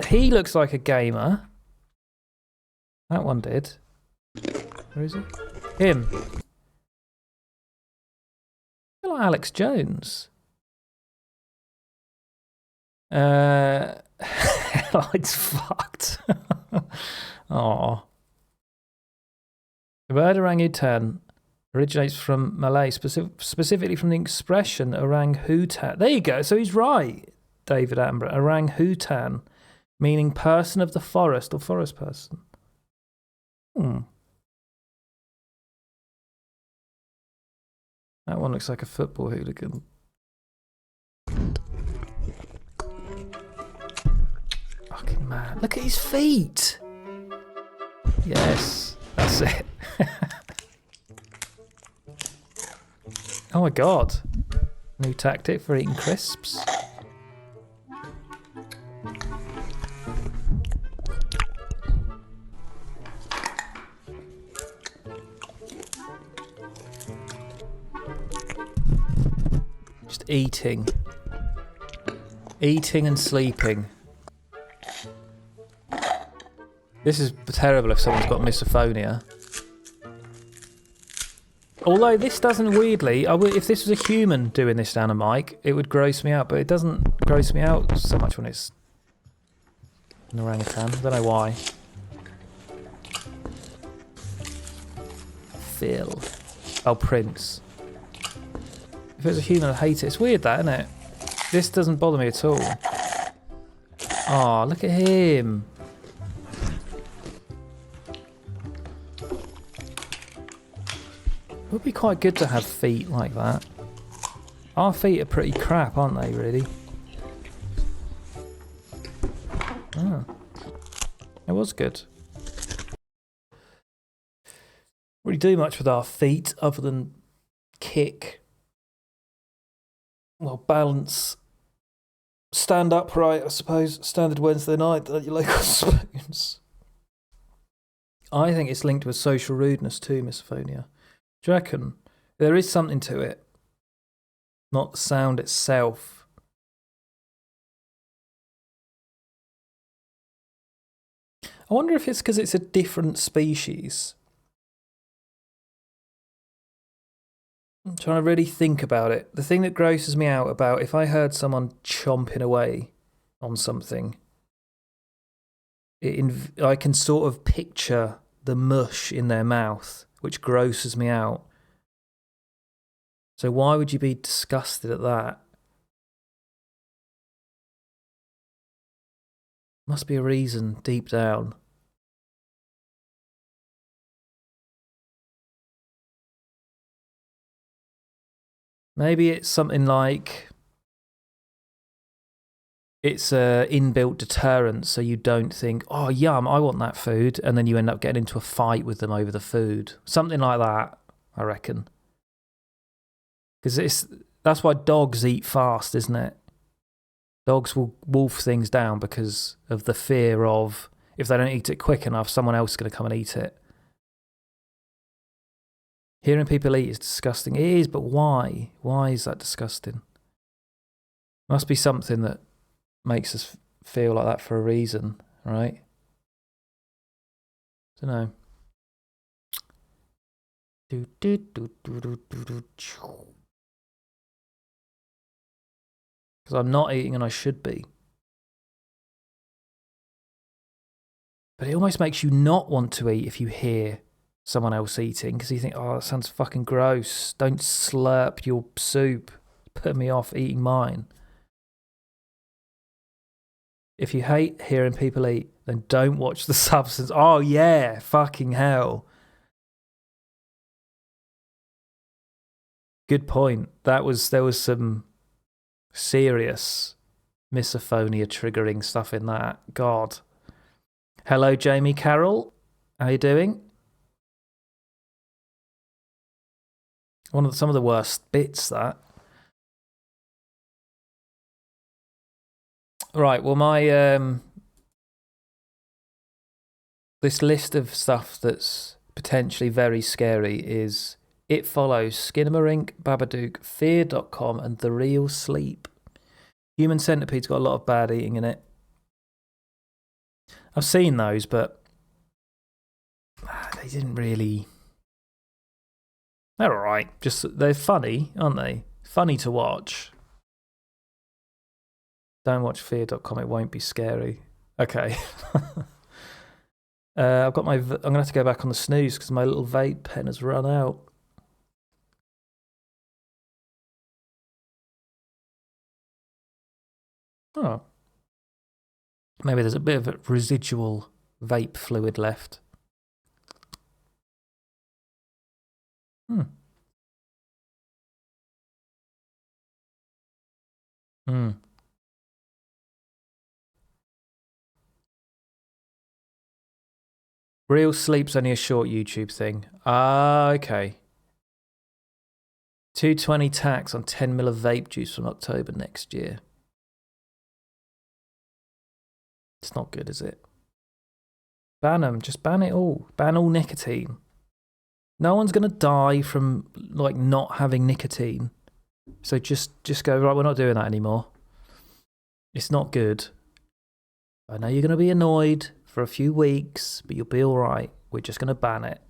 He looks like a gamer. That one did. Where is he? Him. I feel like Alex Jones. It's fucked. Aww. The word orangutan originates from Malay, specifically from the expression orangutan. There you go. So he's right, David Attenborough. Orangutan, meaning person of the forest or forest person. That one looks like a football hooligan. Fucking man. Look at his feet. Yes, that's it. Oh my god. New tactic for eating crisps. Just eating. Eating and sleeping. This is terrible if someone's got misophonia. Although this doesn't weirdly, if this was a human doing this down a mic, it would gross me out, but it doesn't gross me out so much when it's an orangutan. I don't know why. Phil. Oh, Prince. If it was a human, I'd hate it. It's weird that, isn't it? This doesn't bother me at all. Oh, look at him. It would be quite good to have feet like that. Our feet are pretty crap, aren't they, really? Oh. It was good. Really do much with our feet other than kick. Well, balance. Stand upright, I suppose. Standard Wednesday night at your local spoons. I think it's linked with social rudeness too, misophonia. Do you reckon? There is something to it. Not the sound itself. I wonder if it's because it's a different species. I'm trying to really think about it. The thing that grosses me out about if I heard someone chomping away on something, I can sort of picture the mush in their mouth, which grosses me out. So why would you be disgusted at that? Must be a reason deep down. Maybe it's something like it's a inbuilt deterrent, so you don't think, oh, yum, I want that food, and then you end up getting into a fight with them over the food. Something like that, I reckon. Because that's why dogs eat fast, isn't it? Dogs will wolf things down because of the fear of, if they don't eat it quick enough, someone else is going to come and eat it. Hearing people eat is disgusting. It is, but why? Why is that disgusting? Must be something that makes us feel like that for a reason, right? Don't know. Because I'm not eating and I should be. But it almost makes you not want to eat if you hear someone else eating, because you think, oh, that sounds fucking gross. Don't slurp your soup. Put me off eating mine. If you hate hearing people eat, then don't watch The Substance. Oh, yeah, fucking hell. Good point. There was some serious misophonia triggering stuff in that. God. Hello, Jamie Carroll. How you doing? Some of the worst bits, that. Right, well, my this list of stuff that's potentially very scary is It Follows, Skinamarink, Babadook, Fear.com, and The Real Sleep. Human Centipede's got a lot of bad eating in it. I've seen those, but they didn't really... They're alright. Just, they're funny, aren't they? Funny to watch. Don't watch Fear.com, it won't be scary. Okay. I've got I'm going to have to go back on the snooze because my little vape pen has run out. Oh. Maybe there's a bit of a residual vape fluid left. Hmm. Hmm. Real Sleep's only a short YouTube thing. Ah, okay. 220 tax on 10 ml of vape juice from October next year. It's not good, is it? Ban them. Just ban it all. Ban all nicotine. No one's going to die from like not having nicotine. So just go, right, we're not doing that anymore. It's not good. I know you're going to be annoyed for a few weeks, but you'll be all right. We're just going to ban it.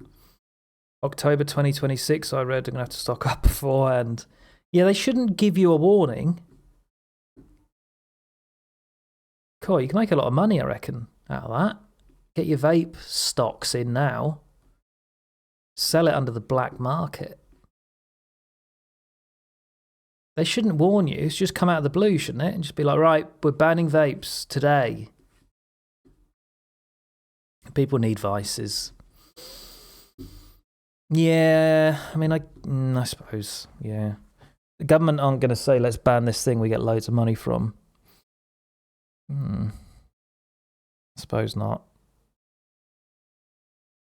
October 2026, I read, I'm going to have to stock up beforehand. Yeah, they shouldn't give you a warning. Cool, you can make a lot of money, I reckon, out of that. Get your vape stocks in now. Sell it under the black market. They shouldn't warn you. It's just come out of the blue, shouldn't it? And just be like, right, we're banning vapes today. People need vices. Yeah, I mean, I suppose, yeah. The government aren't going to say, let's ban this thing we get loads of money from. I suppose not.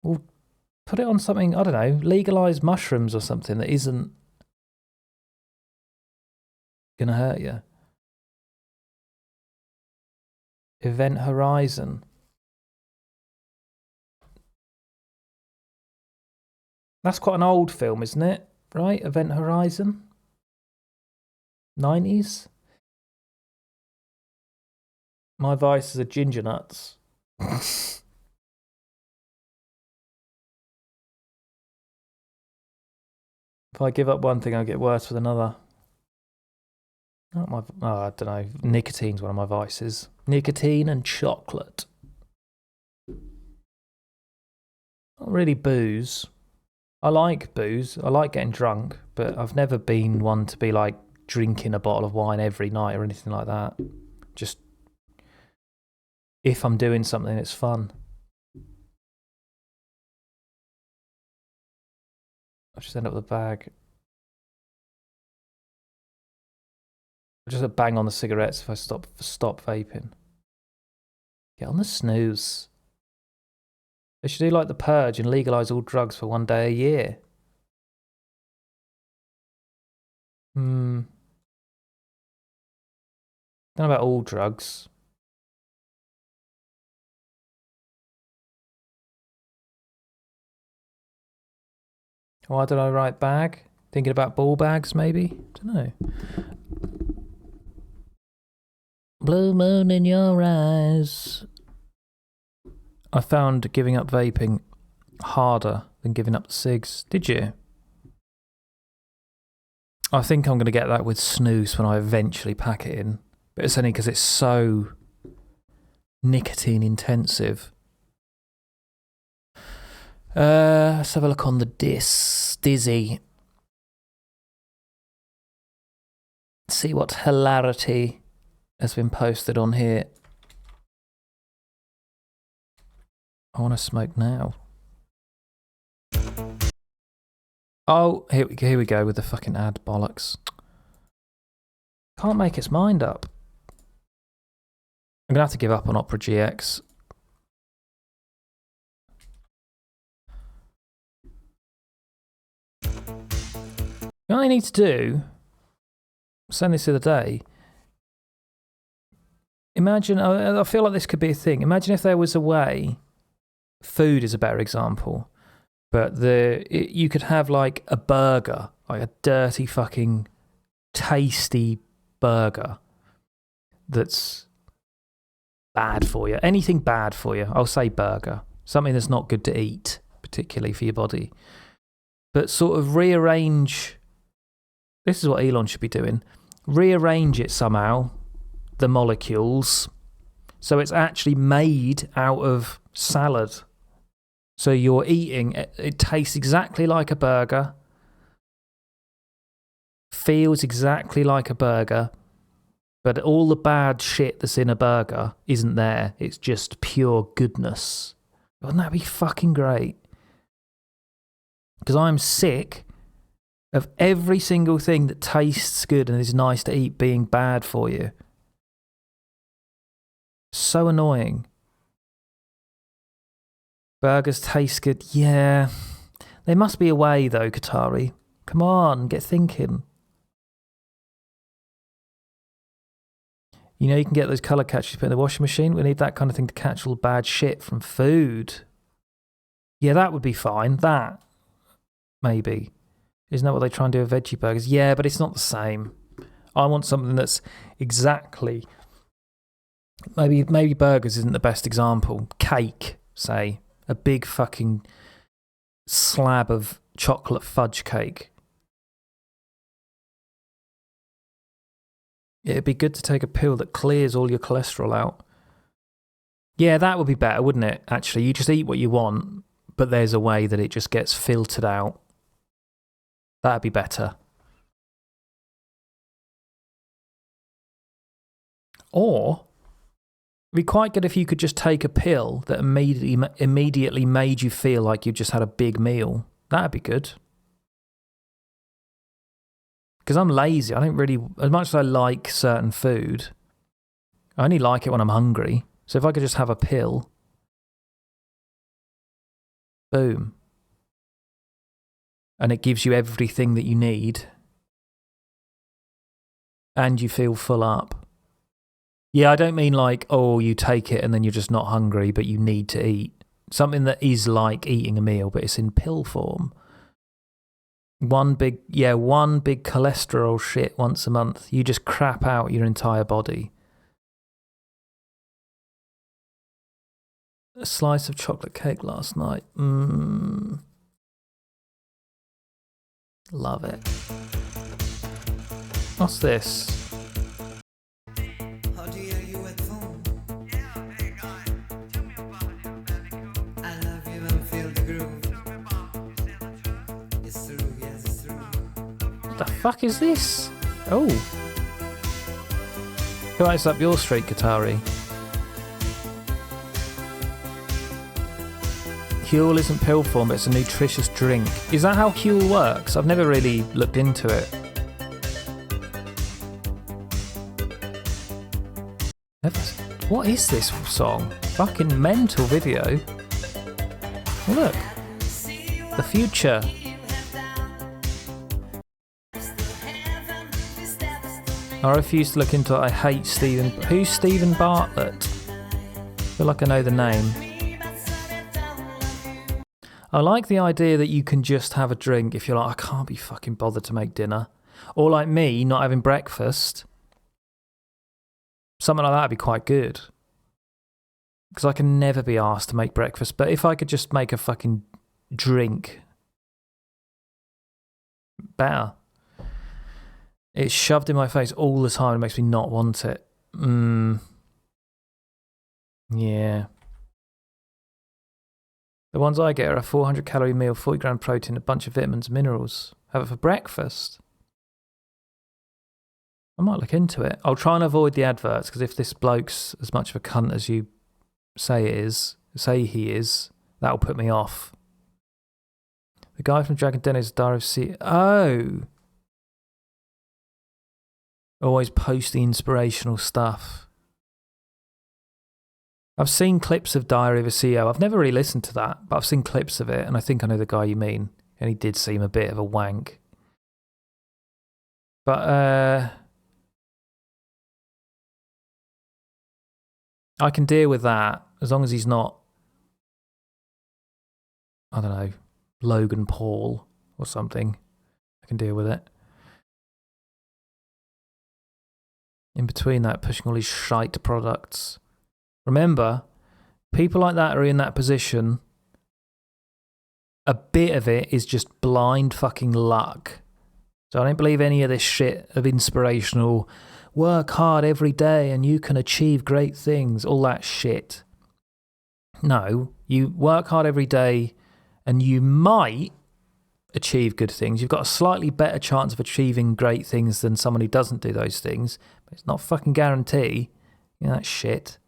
Well, put it on something, I don't know, legalise mushrooms or something that isn't going to hurt you. Event Horizon. That's quite an old film, isn't it? Right? Event Horizon? 90s? My vices are ginger nuts. If I give up one thing, I'll get worse with another. I don't know. Nicotine's one of my vices. Nicotine and chocolate. Not really booze. I like booze. I like getting drunk, but I've never been one to be like drinking a bottle of wine every night or anything like that. Just if I'm doing something, it's fun. I just end up with a bag. I just bang on the cigarettes if I stop vaping. Get on the snooze. They should do like the purge and legalise all drugs for one day a year. Don't know about all drugs. Why did I write bag? Thinking about ball bags, maybe? Don't know. Blue moon in your eyes. I found giving up vaping harder than giving up the cigs. Did you? I think I'm going to get that with snooze when I eventually pack it in. But it's only because it's so nicotine intensive. Let's have a look on the Dizzy. See what hilarity has been posted on here. I want to smoke now. Oh, here we go with the fucking ad bollocks. Can't make its mind up. I'm going to have to give up on Opera GX. What I need to do, I was saying this the other day, Imagine, I feel like this could be a thing. Imagine if there was a way, food is a better example, but you could have like a burger, like a dirty fucking tasty burger that's bad for you. Anything bad for you. I'll say burger. Something that's not good to eat, particularly for your body. But sort of rearrange, this is what Elon should be doing, rearrange it somehow, the molecules, so it's actually made out of salad. So you're eating, it tastes exactly like a burger, feels exactly like a burger, but all the bad shit that's in a burger isn't there. It's just pure goodness. Wouldn't that be fucking great? Because I'm sick of every single thing that tastes good and is nice to eat being bad for you. So annoying. Burgers taste good. Yeah. There must be a way though, Qatari. Come on, get thinking. You know, you can get those colour catchers put in the washing machine. We need that kind of thing to catch all the bad shit from food. Yeah, that would be fine. That, maybe. Isn't that what they try and do with veggie burgers? Yeah, but it's not the same. I want something that's exactly... Maybe burgers isn't the best example. Cake, say. A big fucking slab of chocolate fudge cake. It'd be good to take a pill that clears all your cholesterol out. Yeah, that would be better, wouldn't it? Actually, you just eat what you want, but there's a way that it just gets filtered out. That'd be better. Or, it'd be quite good if you could just take a pill that immediately made you feel like you just had a big meal. That'd be good. Because I'm lazy. I don't really, as much as I like certain food, I only like it when I'm hungry. So if I could just have a pill, boom. And it gives you everything that you need. And you feel full up. Yeah, I don't mean like, oh, you take it and then you're just not hungry, but you need to eat. Something that is like eating a meal, but it's in pill form. One big cholesterol shit once a month. You just crap out your entire body. A slice of chocolate cake last night. Love it. What's this? What the fuck is this? Oh. Who lights up your street, Qatari? Huel isn't pill form, but it's a nutritious drink. Is that how Huel works? I've never really looked into it. What is this song? Fucking mental video. Look. The future. I refuse to look into it. I hate Stephen. Who's Stephen Bartlett? I feel like I know the name. I like the idea that you can just have a drink if you're like, I can't be fucking bothered to make dinner. Or like me, not having breakfast. Something like that would be quite good. Because I can never be asked to make breakfast. But if I could just make a fucking drink, better. It's shoved in my face all the time. It makes me not want it. Yeah. The ones I get are a 400 calorie meal, 40 gram protein, a bunch of vitamins, minerals. Have it for breakfast. I might look into it. I'll try and avoid the adverts, because if this bloke's as much of a cunt as you say he is, that'll put me off. The guy from Dragon Den is Diary of C. Oh. Always post the inspirational stuff. I've seen clips of Diary of a CEO. I've never really listened to that, but I've seen clips of it, and I think I know the guy you mean. And he did seem a bit of a wank. But, I can deal with that as long as he's not, I don't know, Logan Paul or something. I can deal with it. In between that, pushing all these shite products. Remember, people like that are in that position. A bit of it is just blind fucking luck. So I don't believe any of this shit of inspirational, work hard every day and you can achieve great things, all that shit. No, you work hard every day and you might achieve good things. You've got a slightly better chance of achieving great things than someone who doesn't do those things. But it's not a fucking guarantee. You know, that's shit.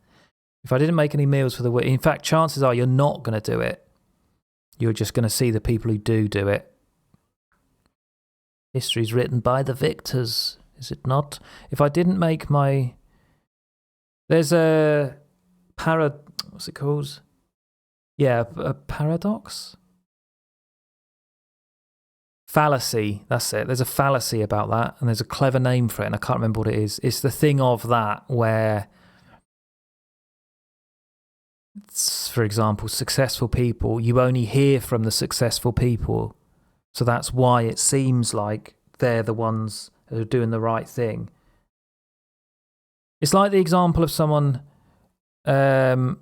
If I didn't make any meals for the week, in fact, chances are you're not going to do it. You're just going to see the people who do it. History's written by the victors, is it not? If I didn't make my... There's a what's it called? Yeah, a paradox? Fallacy, that's it. There's a fallacy about that, and there's a clever name for it, and I can't remember what it is. It's the thing of that where, for example, successful people, you only hear from the successful people. So that's why it seems like they're the ones who are doing the right thing. It's like the example of someone saying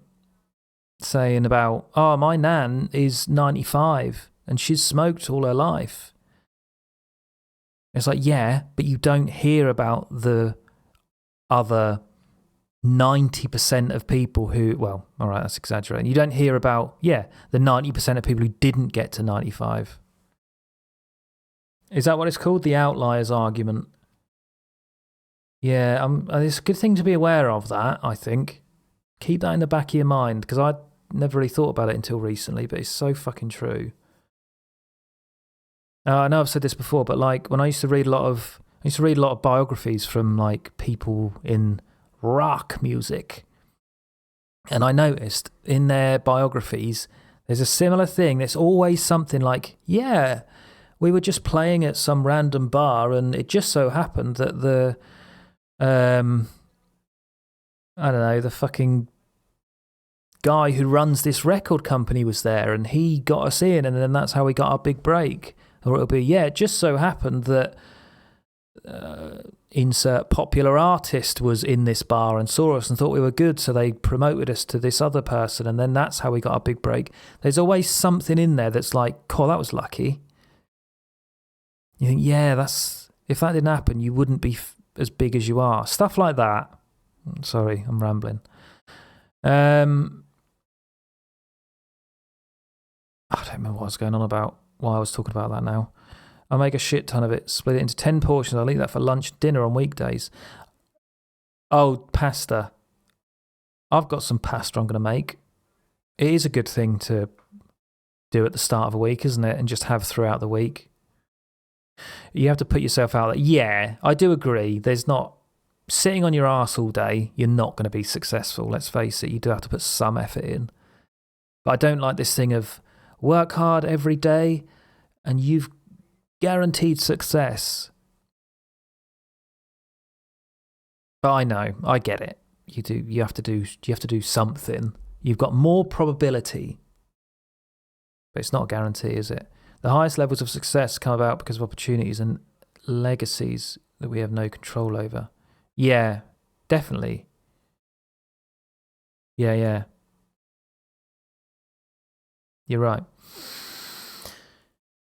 about, oh, my nan is 95 and she's smoked all her life. It's like, yeah, but you don't hear about the other 90% of people who, well, all right, that's exaggerating. You don't hear about, the 90% of people who didn't get to 95. Is that what it's called? The outliers argument. Yeah, it's a good thing to be aware of that, I think. Keep that in the back of your mind, because I never really thought about it until recently, but it's so fucking true. I know I've said this before, but like when I used to read a lot of biographies from like people in rock music, and I noticed in their biographies there's a similar thing. There's always something like, yeah, we were just playing at some random bar and it just so happened that the I don't know, the fucking guy who runs this record company was there and he got us in, and then that's how we got our big break. Or it'll be, it just so happened that insert popular artist was in this bar and saw us and thought we were good, so they promoted us to this other person, and then that's how we got our big break. There's always something in there that's like, cool, that was lucky. You think, if that didn't happen, you wouldn't be as big as you are. Stuff like that. Sorry, I'm rambling. I don't remember what I was going on about, why I was talking about that now. I make a shit ton of it, split it into 10 portions. I'll eat that for lunch, dinner on weekdays. Oh, pasta. I've got some pasta I'm going to make. It is a good thing to do at the start of a week, isn't it? And just have throughout the week. You have to put yourself out there. Yeah, I do agree. There's not... Sitting on your arse all day, you're not going to be successful. Let's face it, you do have to put some effort in. But I don't like this thing of work hard every day and you've guaranteed success. But I know, I get it. You have to do something. You've got more probability. But it's not a guarantee, is it? The highest levels of success come about because of opportunities and legacies that we have no control over. Yeah, definitely. Yeah. You're right.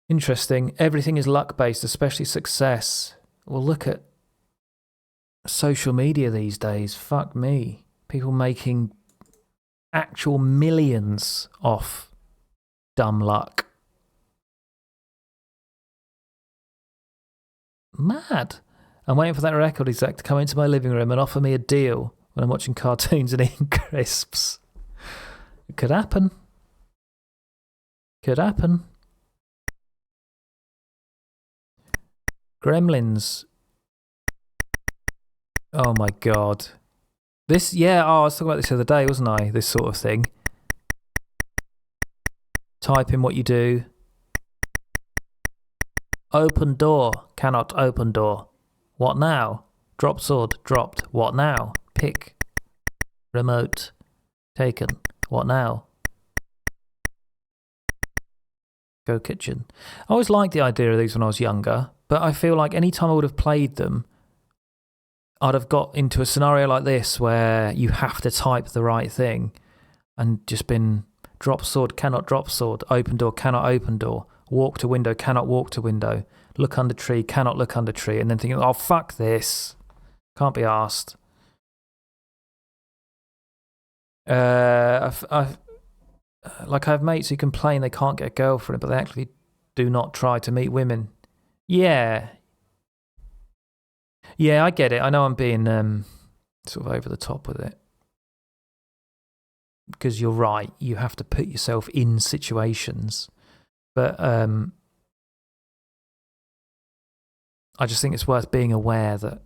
Interesting. Everything is luck-based, especially success. Well, look at social media these days. Fuck me. People making actual millions off dumb luck. Mad. I'm waiting for that record exec to come into my living room and offer me a deal when I'm watching cartoons and eating crisps. It could happen. Could happen. Gremlins. Oh my god. This, I was talking about this the other day, wasn't I? This sort of thing. Type in what you do. Open door. Cannot open door. What now? Drop sword. Dropped. What now? Pick. Remote. Taken. What now? Go kitchen. I always liked the idea of these when I was younger, but I feel like any time I would have played them, I'd have got into a scenario like this where you have to type the right thing and just been drop sword, cannot drop sword, open door, cannot open door, walk to window, cannot walk to window, look under tree, cannot look under tree, and then thinking, oh, fuck this. Can't be arsed. I have mates who complain they can't get a girlfriend, but they actually do not try to meet women. Yeah, I get it. I know I'm being sort of over the top with it. Because you're right, you have to put yourself in situations. But I just think it's worth being aware that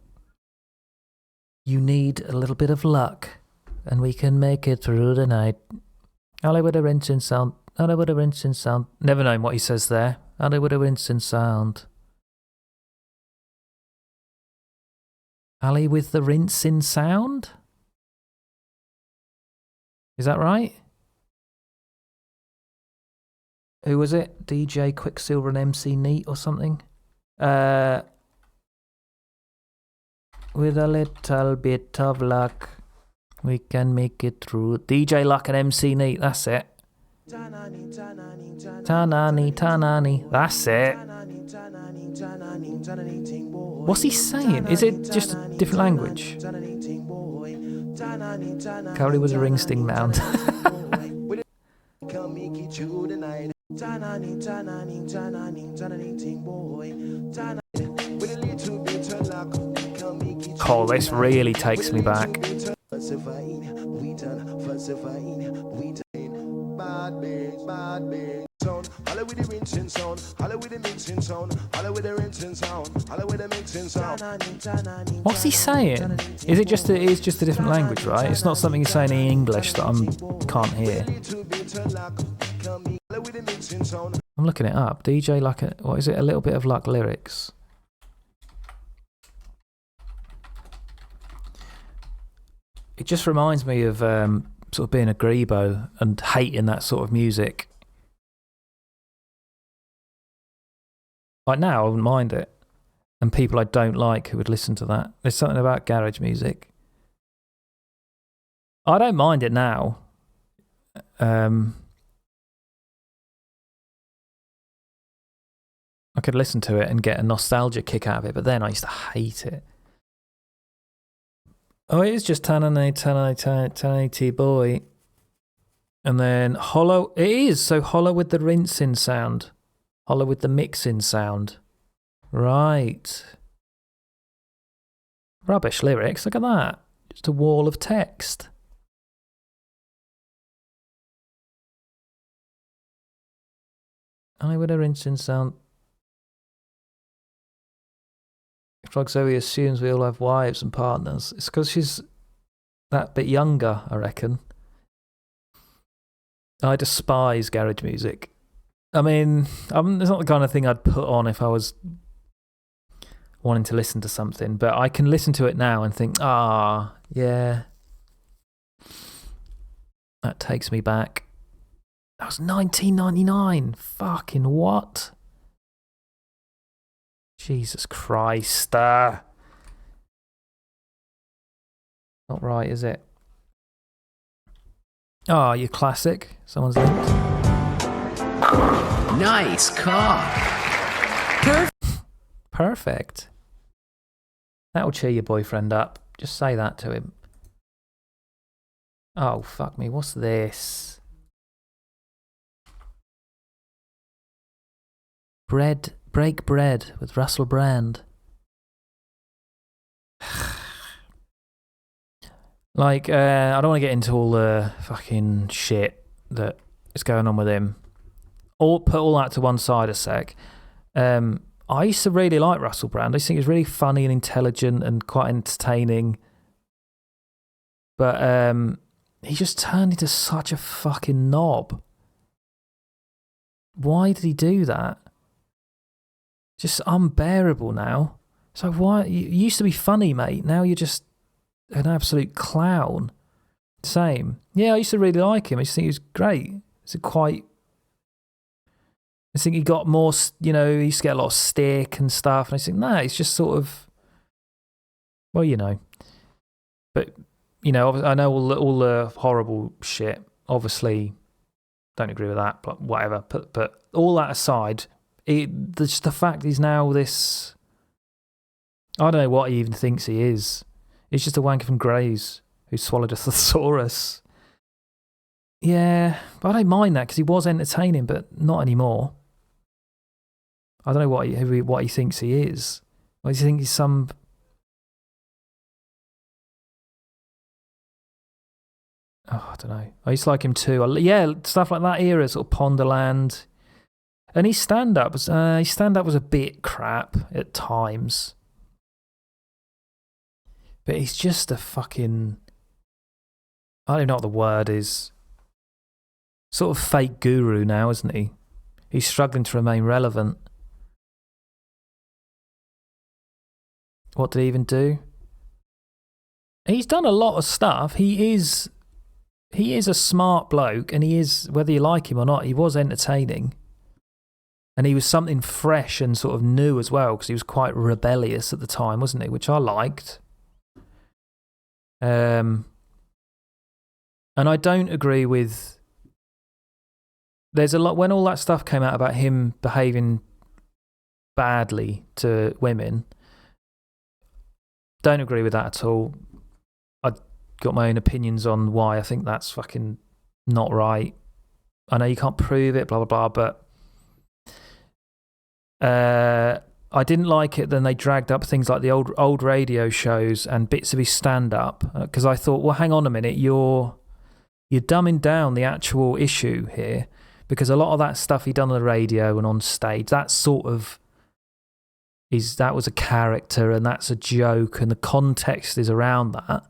you need a little bit of luck and we can make it through the night. Ali with a rinsing sound. Ali with a rinsing sound. Never known what he says there. Ali with a rinsing sound. Ali with the rinsing sound? Is that right? Who was it? DJ Quicksilver and MC Neat or something? With a little bit of luck, we can make it through. DJ Luck and MC Neat, that's it. Tanani, Tanani, that's it. What's he saying? Is it just a different language? Curry was a ring sting mound. Oh, this really takes me back. What's he saying? Is it just it is just a different language, right? It's not something he's saying in English that I can't hear. I'm looking it up. DJ Luck, what is it? A little bit of luck lyrics. It just reminds me of sort of being a grebo and hating that sort of music. Like now, I wouldn't mind it. And people I don't like who would listen to that. There's something about garage music. I don't mind it now. I could listen to it and get a nostalgia kick out of it, but then I used to hate it. Oh, it is just Tananay boy. And then hollow. It is. So hollow with the rinsing sound. Hollow with the mixing sound. Right. Rubbish lyrics. Look at that. Just a wall of text. Hollow with the rinsing sound. Frog Zoe assumes we all have wives and partners. It's because she's that bit younger, I reckon. I despise garage music. I mean, it's not the kind of thing I'd put on if I was wanting to listen to something, but I can listen to it now and think, yeah. That takes me back. That was 1999. Fucking what? Jesus Christ. Not right, is it? Oh, you classic. Someone's linked. Nice car. Perfect. That'll cheer your boyfriend up. Just say that to him. Oh, fuck me. What's this? Break bread with Russell Brand. Like, I don't want to get into all the fucking shit that is going on with him. Or put all that to one side a sec. I used to really like Russell Brand. I just think he's really funny and intelligent and quite entertaining. But he just turned into such a fucking knob. Why did he do that? Just unbearable now. So why? You used to be funny, mate. Now you're just an absolute clown. Same. Yeah, I used to really like him. I just think he was great. I think he got more, he used to get a lot of stick and stuff. And I think, it's just sort of, well, But, I know all the horrible shit. Obviously, don't agree with that, but whatever. But all that aside, just the fact he's now this, I don't know what he even thinks he is. He's just a wanker from Grays who swallowed a thesaurus. Yeah, but I don't mind that because he was entertaining, but not anymore. I don't know what he thinks he is. What does he think he's some? Oh, I don't know. I used to like him too. Stuff like that era, sort of Ponderland, and his stand up was a bit crap at times, but he's just a fucking, I don't know what the word is. Sort of fake guru now, isn't he? He's struggling to remain relevant. What did he even do? He's done a lot of stuff. He is a smart bloke, and he is, whether you like him or not, he was entertaining. And he was something fresh and sort of new as well, because he was quite rebellious at the time, wasn't he? Which I liked. And I don't agree with... There's a lot... When all that stuff came out about him behaving badly to women... Don't agree with that at all. I got my own opinions on why I think that's fucking not right. I know you can't prove it, blah, blah, blah, but I didn't like it. Then they dragged up things like the old radio shows and bits of his stand-up because I thought, well, hang on a minute, you're dumbing down the actual issue here because a lot of that stuff he done on the radio and on stage, that sort of... that was a character and that's a joke and the context is around that.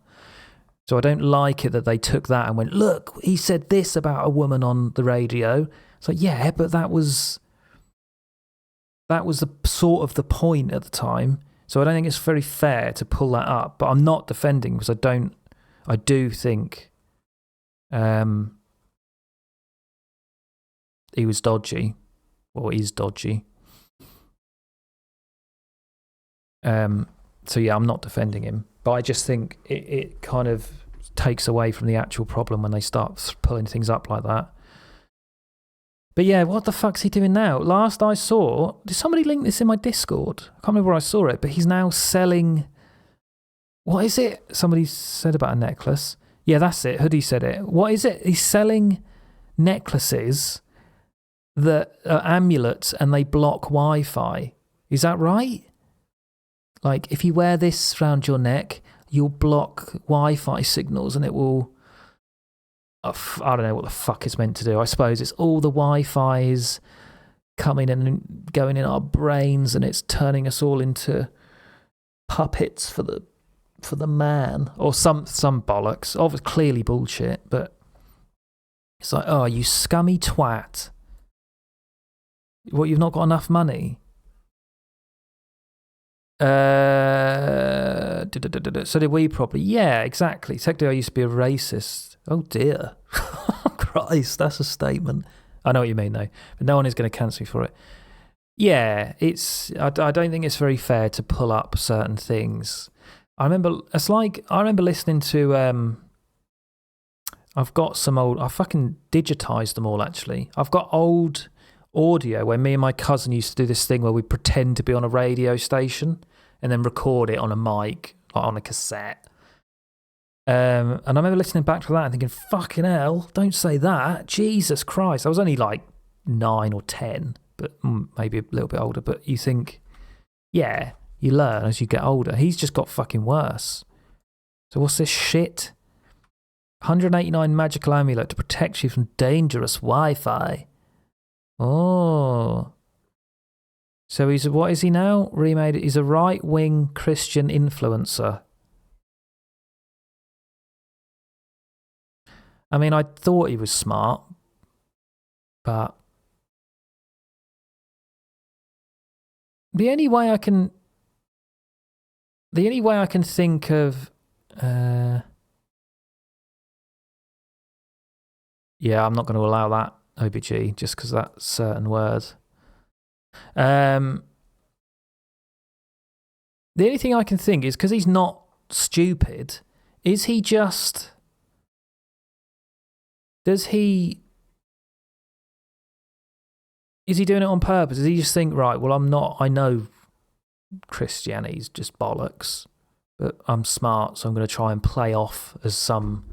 So I don't like it that they took that and went, look, he said this about a woman on the radio. It's like, yeah, but that was the sort of the point at the time. So I don't think it's very fair to pull that up, but I'm not defending because I do think he was dodgy or is dodgy. So yeah, I'm not defending him, but I just think it kind of takes away from the actual problem when they start pulling things up like that. But yeah, what the fuck's he doing now? Last I saw, did somebody link this in my Discord? I can't remember where I saw it, but he's now selling... What is it? Somebody said about a necklace. Yeah, that's it. Hoodie said it. What is it? He's selling necklaces that are amulets and they block Wi-Fi. Is that right? Like, if you wear this around your neck, you'll block Wi-Fi signals and it will... I don't know what the fuck it's meant to do. I suppose it's all the Wi-Fi's coming in and going in our brains and it's turning us all into puppets for the man. Or some bollocks. Obviously, clearly bullshit, but it's like, oh, you scummy twat. What, you've not got enough money? So did we probably? Yeah, exactly. Technically, I used to be a racist. Oh dear. Christ, that's a statement. I know what you mean though, but no one is going to cancel me for it. Yeah, I don't think it's very fair to pull up certain things. I remember listening to I've got some old, I fucking digitized them all actually. I've got old audio where me and my cousin used to do this thing where we pretend to be on a radio station and then record it on a mic, like on a cassette. And I remember listening back to that and thinking, fucking hell, don't say that. Jesus Christ. I was only like 9 or 10, but maybe a little bit older. But you think, yeah, you learn as you get older. He's just got fucking worse. So what's this shit? 189 magical amulet to protect you from dangerous Wi-Fi. Oh. So what is he now? Remade it. He's a right-wing Christian influencer. I mean, I thought he was smart, but the only way I can think of Yeah, I'm not going to allow that, OBG, just because that certain word. The only thing I can think is because he's not stupid, is he just... Is he doing it on purpose? Does he just think, right, well, I know Christianity's just bollocks, but I'm smart, so I'm going to try and play off as some,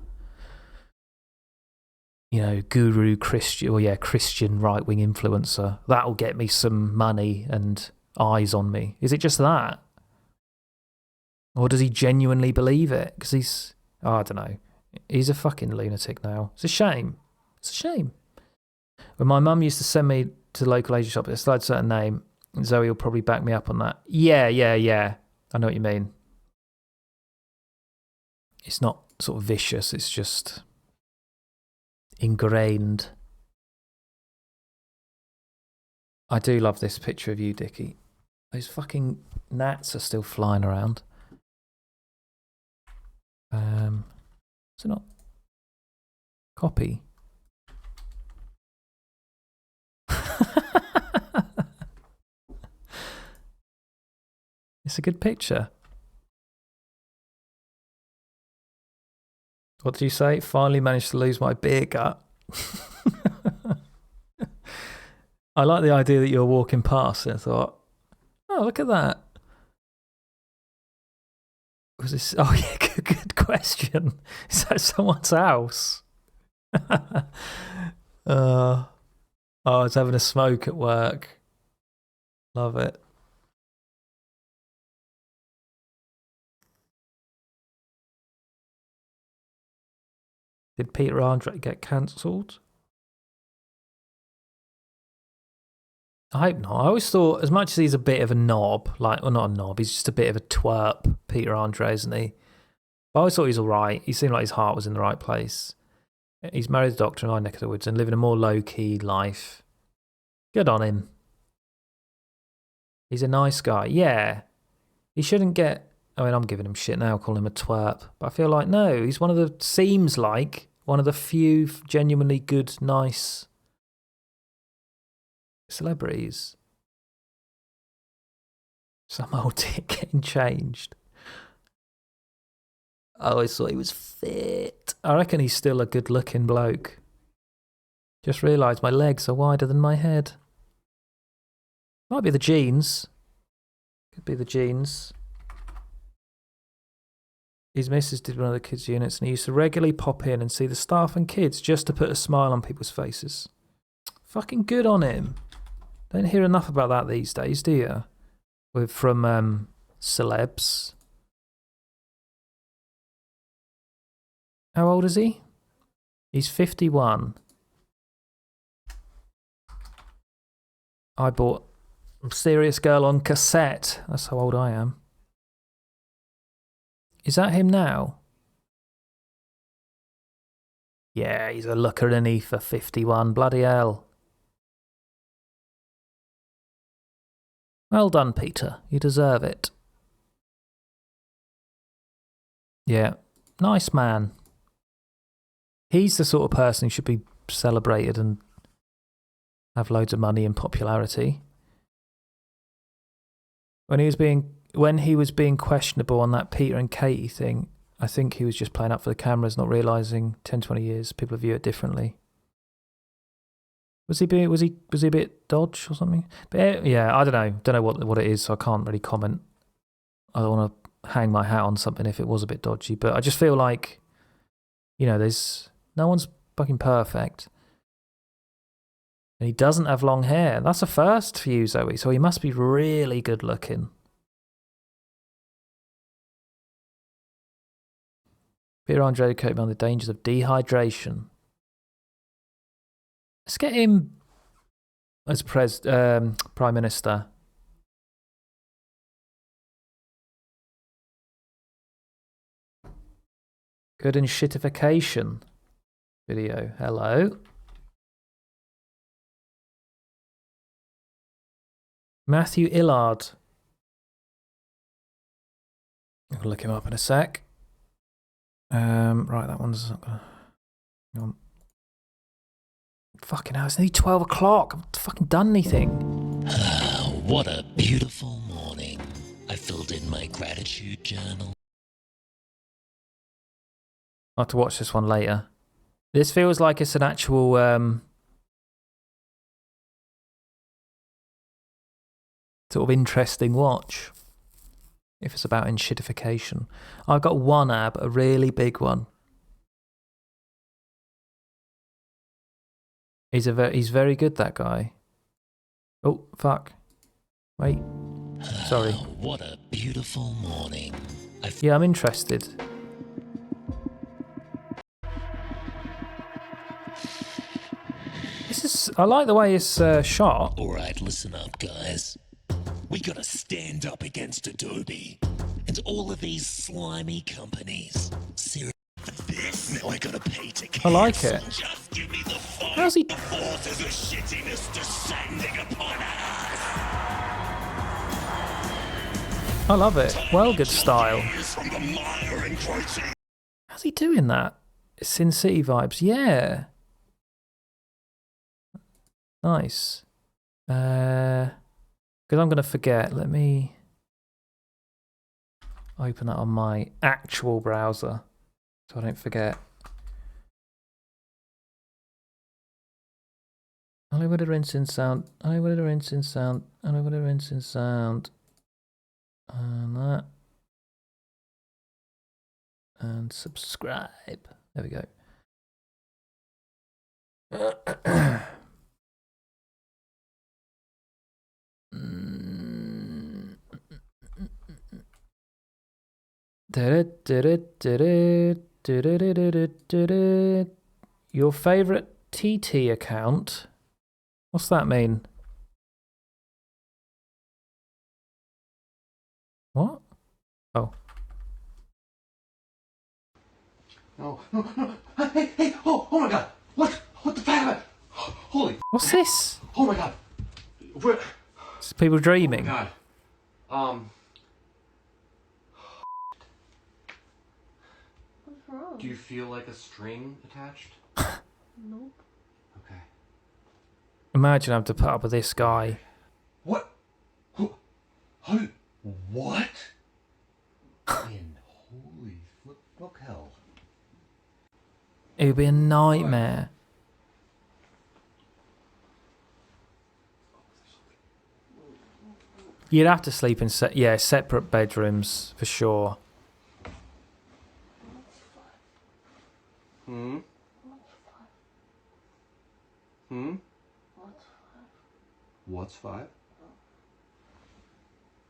guru Christian right-wing influencer. That'll get me some money and eyes on me. Is it just that? Or does he genuinely believe it? Because I don't know. He's a fucking lunatic now. It's a shame. It's a shame. When my mum used to send me to the local Asian shop, it started a certain name. Zoe will probably back me up on that. Yeah. I know what you mean. It's not sort of vicious. It's just ingrained. I do love this picture of you, Dickie. Those fucking gnats are still flying around. Is it not? Copy. It's a good picture. What did you say? Finally managed to lose my beer gut. I like the idea that you're walking past and I thought, oh, look at that. Was this? Oh, yeah, good question. Is that someone's house? I was having a smoke at work. Love it. Did Peter Andre get cancelled? I hope not. I always thought, as much as he's a bit of a knob, not a knob, he's just a bit of a twerp, Peter Andre, isn't he? But I always thought he was all right. He seemed like his heart was in the right place. He's married a doctor in my neck of the woods and living a more low-key life. Good on him. He's a nice guy. Yeah. He shouldn't get... I mean, I'm giving him shit now, calling him a twerp. But I feel like, no, he's seems like one of the few genuinely good, nice celebrities. Some old dick getting changed. I always thought he was fit. I reckon he's still a good-looking bloke. Just realised my legs are wider than my head. Might be the genes. Could be the genes. His missus did one of the kids' units and he used to regularly pop in and see the staff and kids just to put a smile on people's faces. Fucking good on him. Don't hear enough about that these days, do you? From celebs. How old is he? He's 51. I bought Serious Girl on cassette. That's how old I am. Is that him now? Yeah, he's a looker, isn't he, for 51. Bloody hell. Well done, Peter. You deserve it. Yeah. Nice man. He's the sort of person who should be celebrated and have loads of money and popularity. When he was being questionable on that Peter and Katie thing, I think he was just playing up for the cameras, not realising 10, 20 years people view it differently. Was he a bit dodge or something? But yeah, I don't know what it is, so I can't really comment. I don't want to hang my hat on something if it was a bit dodgy, but I just feel like, no one's fucking perfect. And he doesn't have long hair. That's a first for you, Zoe, so he must be really good looking. Peter Andre coat on the dangers of dehydration. Let's get him as Prime Minister. Good in shitification video. Hello. Matthew Illard. I'll look him up in a sec. Right, that one's not gonna... Hang on. Fucking hell, it's nearly 12 o'clock. I haven't fucking done anything. What a beautiful morning. I filled in my gratitude journal. I'll have to watch this one later. This feels like it's an actual sort of interesting watch. If it's about enshittification. I've got one ab, a really big one. He's very good, that guy. Oh, fuck. Wait. Sorry. What a beautiful morning. Yeah, I'm interested. I like the way it's shot. Alright, listen up, guys. We gotta stand up against Adobe and all of these slimy companies. Seriously, for this, now I gotta pay to cancel. I like it. Just give me the phone. How's he? The forces of shittiness descending upon us. I love it. Well, good style. From the mire and cruelty. How's he doing that? Sin City vibes. Yeah. Nice. Because I'm going to forget. Let me open that on my actual browser so I don't forget. Hollywood rinsing sound. Hollywood rinsing sound. Hollywood rinsing sound. And that. And subscribe. There we go. Your favorite TT account? What's that mean? What? Oh. No. Hey, oh my God. What the fuck? Holy. What's this? Oh my God. Where? It's people dreaming. Oh God. What's wrong? Do you feel like a string attached? Nope. Okay. Imagine having to put up with this guy. What? Who? What? In holy fuck hell. It would be a nightmare. You'd have to sleep in separate bedrooms for sure. What's five?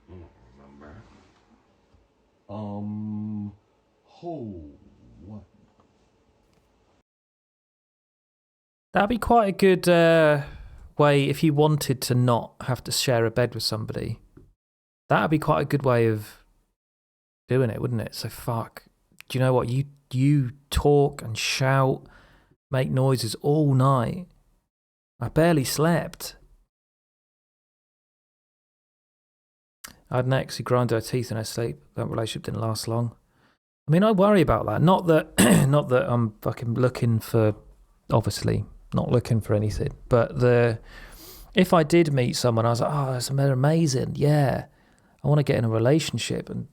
I don't remember. What? That'd be quite a good way if you wanted to not have to share a bed with somebody. That'd be quite a good way of doing it, wouldn't it? So fuck. Do you know what? You talk and shout, make noises all night. I barely slept. I had an ex who grinded her teeth in her sleep. That relationship didn't last long. I mean, I worry about that. Not that I'm fucking looking for, obviously, not looking for anything. But if I did meet someone, I was like, oh, they're amazing. Yeah. I want to get in a relationship and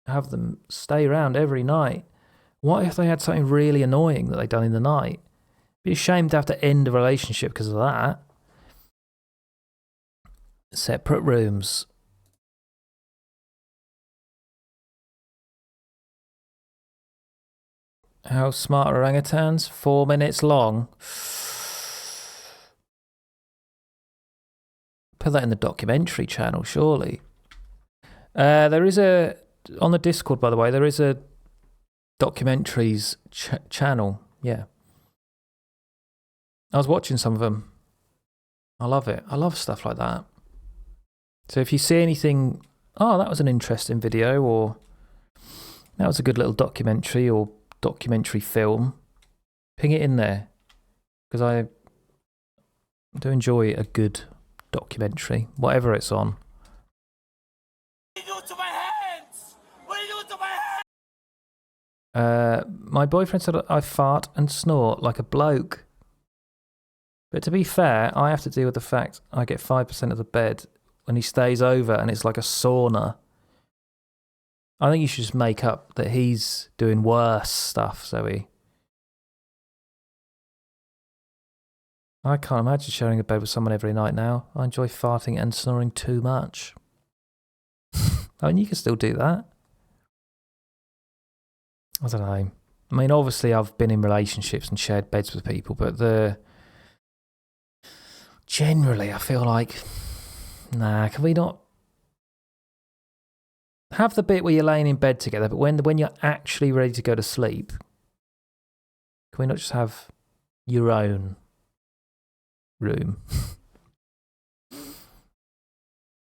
have them stay around every night. What if they had something really annoying that they'd done in the night? It'd be a shame to have to end a relationship because of that. Separate rooms. How smart are orangutans? 4 minutes long. Put that in the documentary channel, surely. There is on the Discord, by the way, there is a documentaries channel. Yeah. I was watching some of them. I love it. I love stuff like that. So if you see anything, oh, that was an interesting video, or that was a good little documentary or documentary film, ping it in there, because I do enjoy a good documentary, whatever it's on. What are you doing to my hands? What are you doing to my hands? My boyfriend said I fart and snort like a bloke. But to be fair, I have to deal with the fact I get 5% of the bed when he stays over and it's like a sauna. I think you should just make up that he's doing worse stuff, Zoe. I can't imagine sharing a bed with someone every night now. I enjoy farting and snoring too much. I mean, you can still do that. I don't know. I mean, obviously I've been in relationships and shared beds with people, but generally I feel like, nah, can we not have the bit where you're laying in bed together, but when you're actually ready to go to sleep, can we not just have your own room?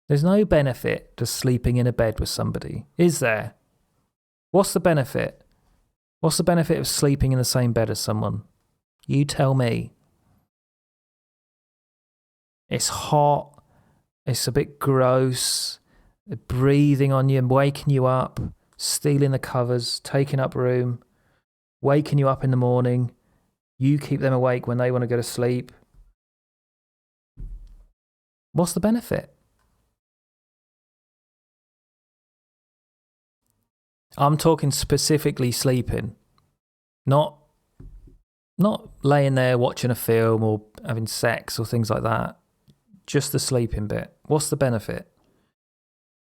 There's no benefit to sleeping in a bed with somebody, is there? What's the benefit? What's the benefit of sleeping in the same bed as someone? You tell me. It's hot. It's a bit gross. They're breathing on you and waking you up, stealing the covers, taking up room, waking you up in the morning. You keep them awake when they want to go to sleep. What's the benefit? I'm talking specifically sleeping, not laying there watching a film or having sex or things like that. Just the sleeping bit. What's the benefit?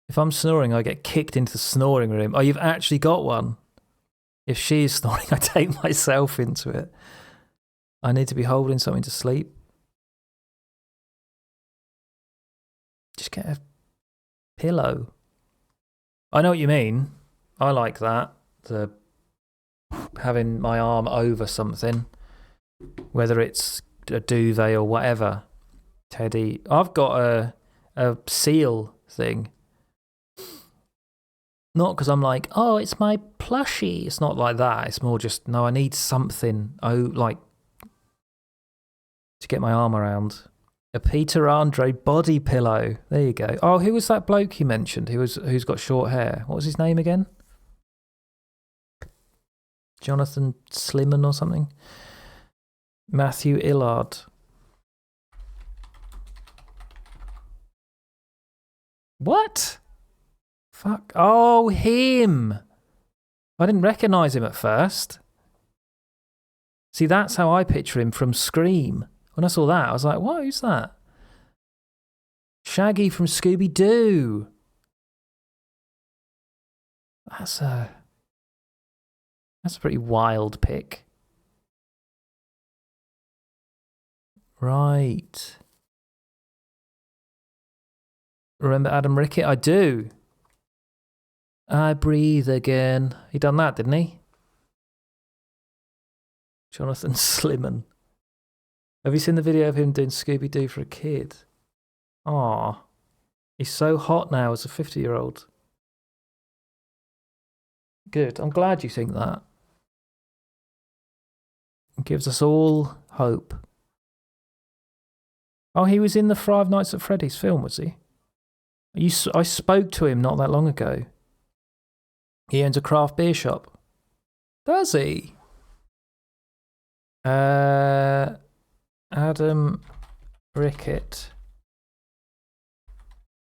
If I'm snoring, I get kicked into the snoring room. Oh, you've actually got one. If she is snoring, I take myself into it. I need to be holding something to sleep. Just get a pillow. I know what you mean. I like that. Having my arm over something, whether it's a duvet or whatever. Teddy. I've got a seal thing. Not because I'm like, oh, it's my plushie. It's not like that. It's more just, no, I need something. Like to get my arm around. A Peter Andre body pillow. There you go. Oh, who was that bloke you mentioned? Who's got short hair? What was his name again? Jonathan Slimman or something? Matthew Illard. What? Fuck. Oh, him. I didn't recognise him at first. See, that's how I picture him from Scream. When I saw that, I was like, what? Who's that? Shaggy from Scooby-Doo. That's a pretty wild pick. Right. Remember Adam Rickett? I do. I breathe again. He done that, didn't he? Jonathan Slimman. Have you seen the video of him doing Scooby-Doo for a kid? Aw. He's so hot now as a 50-year-old. Good. I'm glad you think that. It gives us all hope. Oh, he was in the Five Nights at Freddy's film, was he? I spoke to him not that long ago. He owns a craft beer shop. Does he? Adam Rickett.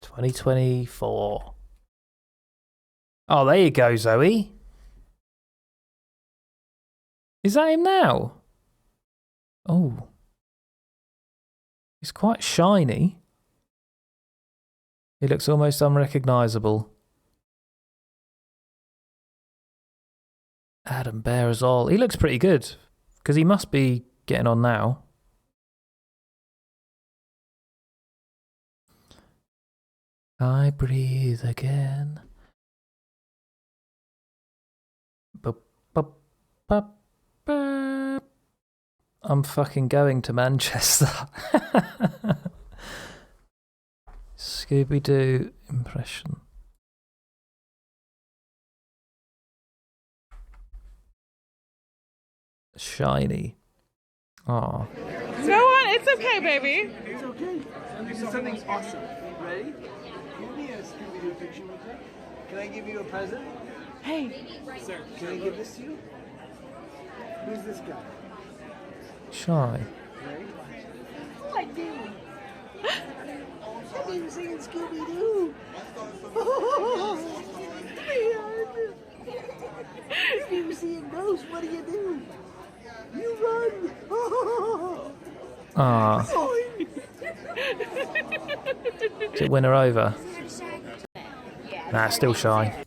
2024. Oh, there you go, Zoe. Is that him now? Oh. He's quite shiny. He looks almost unrecognisable. Adam Bearazol. He looks pretty good. Because he must be getting on now. I breathe again. I'm fucking going to Manchester. Scooby-Doo impression. Shiny. Aw. No one, it's okay, baby. It's okay. This is something awesome. Ready? Give me a Scooby-Doo picture real quick. Can I give you a present? Hey, Sir, can I give this to you? Who's this guy? Shy. Ready? I've been singing Scooby-Doo. Man. If you see a ghost, what do? You run. Ah. Does it win her over? Nah, still shy.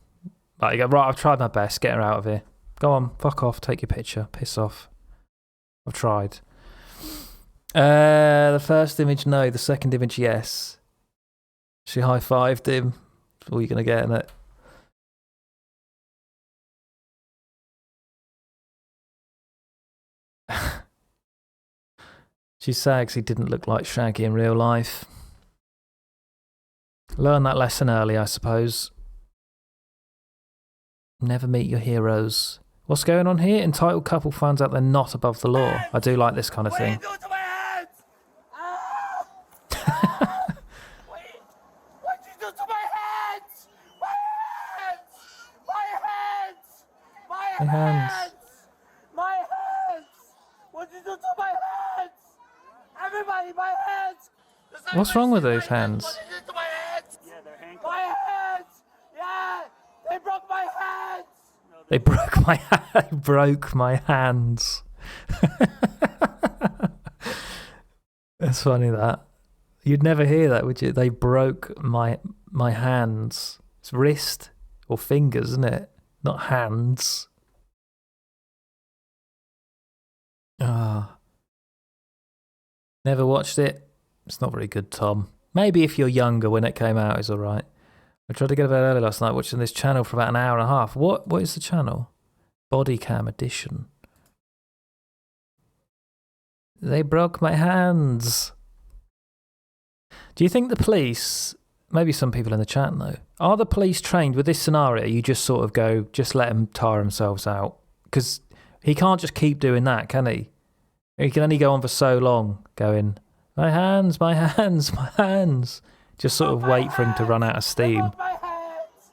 Right, you go, right, I've tried my best. Get her out of here. Go on, fuck off, take your picture. Piss off. I've tried. The first image, no. The second image, yes. She high-fived him. That's all you're going to get in it. She's sad 'cause he didn't look like Shaggy in real life. Learn that lesson early, I suppose. Never meet your heroes. What's going on here? Entitled couple finds out they're not above the law. I do like this kind of What are you thing. doing to my hands? Ah! Ah! Wait! What'd you do to my hands? My hands! My hands! My My hands. hands! My hands! What'd you do to my hands? Everybody, my hands! Does What's anybody wrong with see my those hands? What did you do to my hands? Yeah, they're handcuffed. My hands! Yeah! They broke my hands! They broke my they broke my hands. That's funny that. You'd never hear that, would you? They broke my hands. It's wrist or fingers, isn't it? Not hands. Ah. Never watched it. It's not very good, Tom. Maybe if you're younger when it came out, it's alright. I tried to get to bed early last night watching this channel for about an hour and a half. What is the channel? Bodycam Edition. They broke my hands. Do you think the police, maybe some people in the chat know, are the police trained with this scenario? You just sort of go, just let them tire themselves out. Because he can't just keep doing that, can he? He can only go on for so long going, my hands, my hands, my hands. Just sort of wait for him to run out of They steam. broke my hands!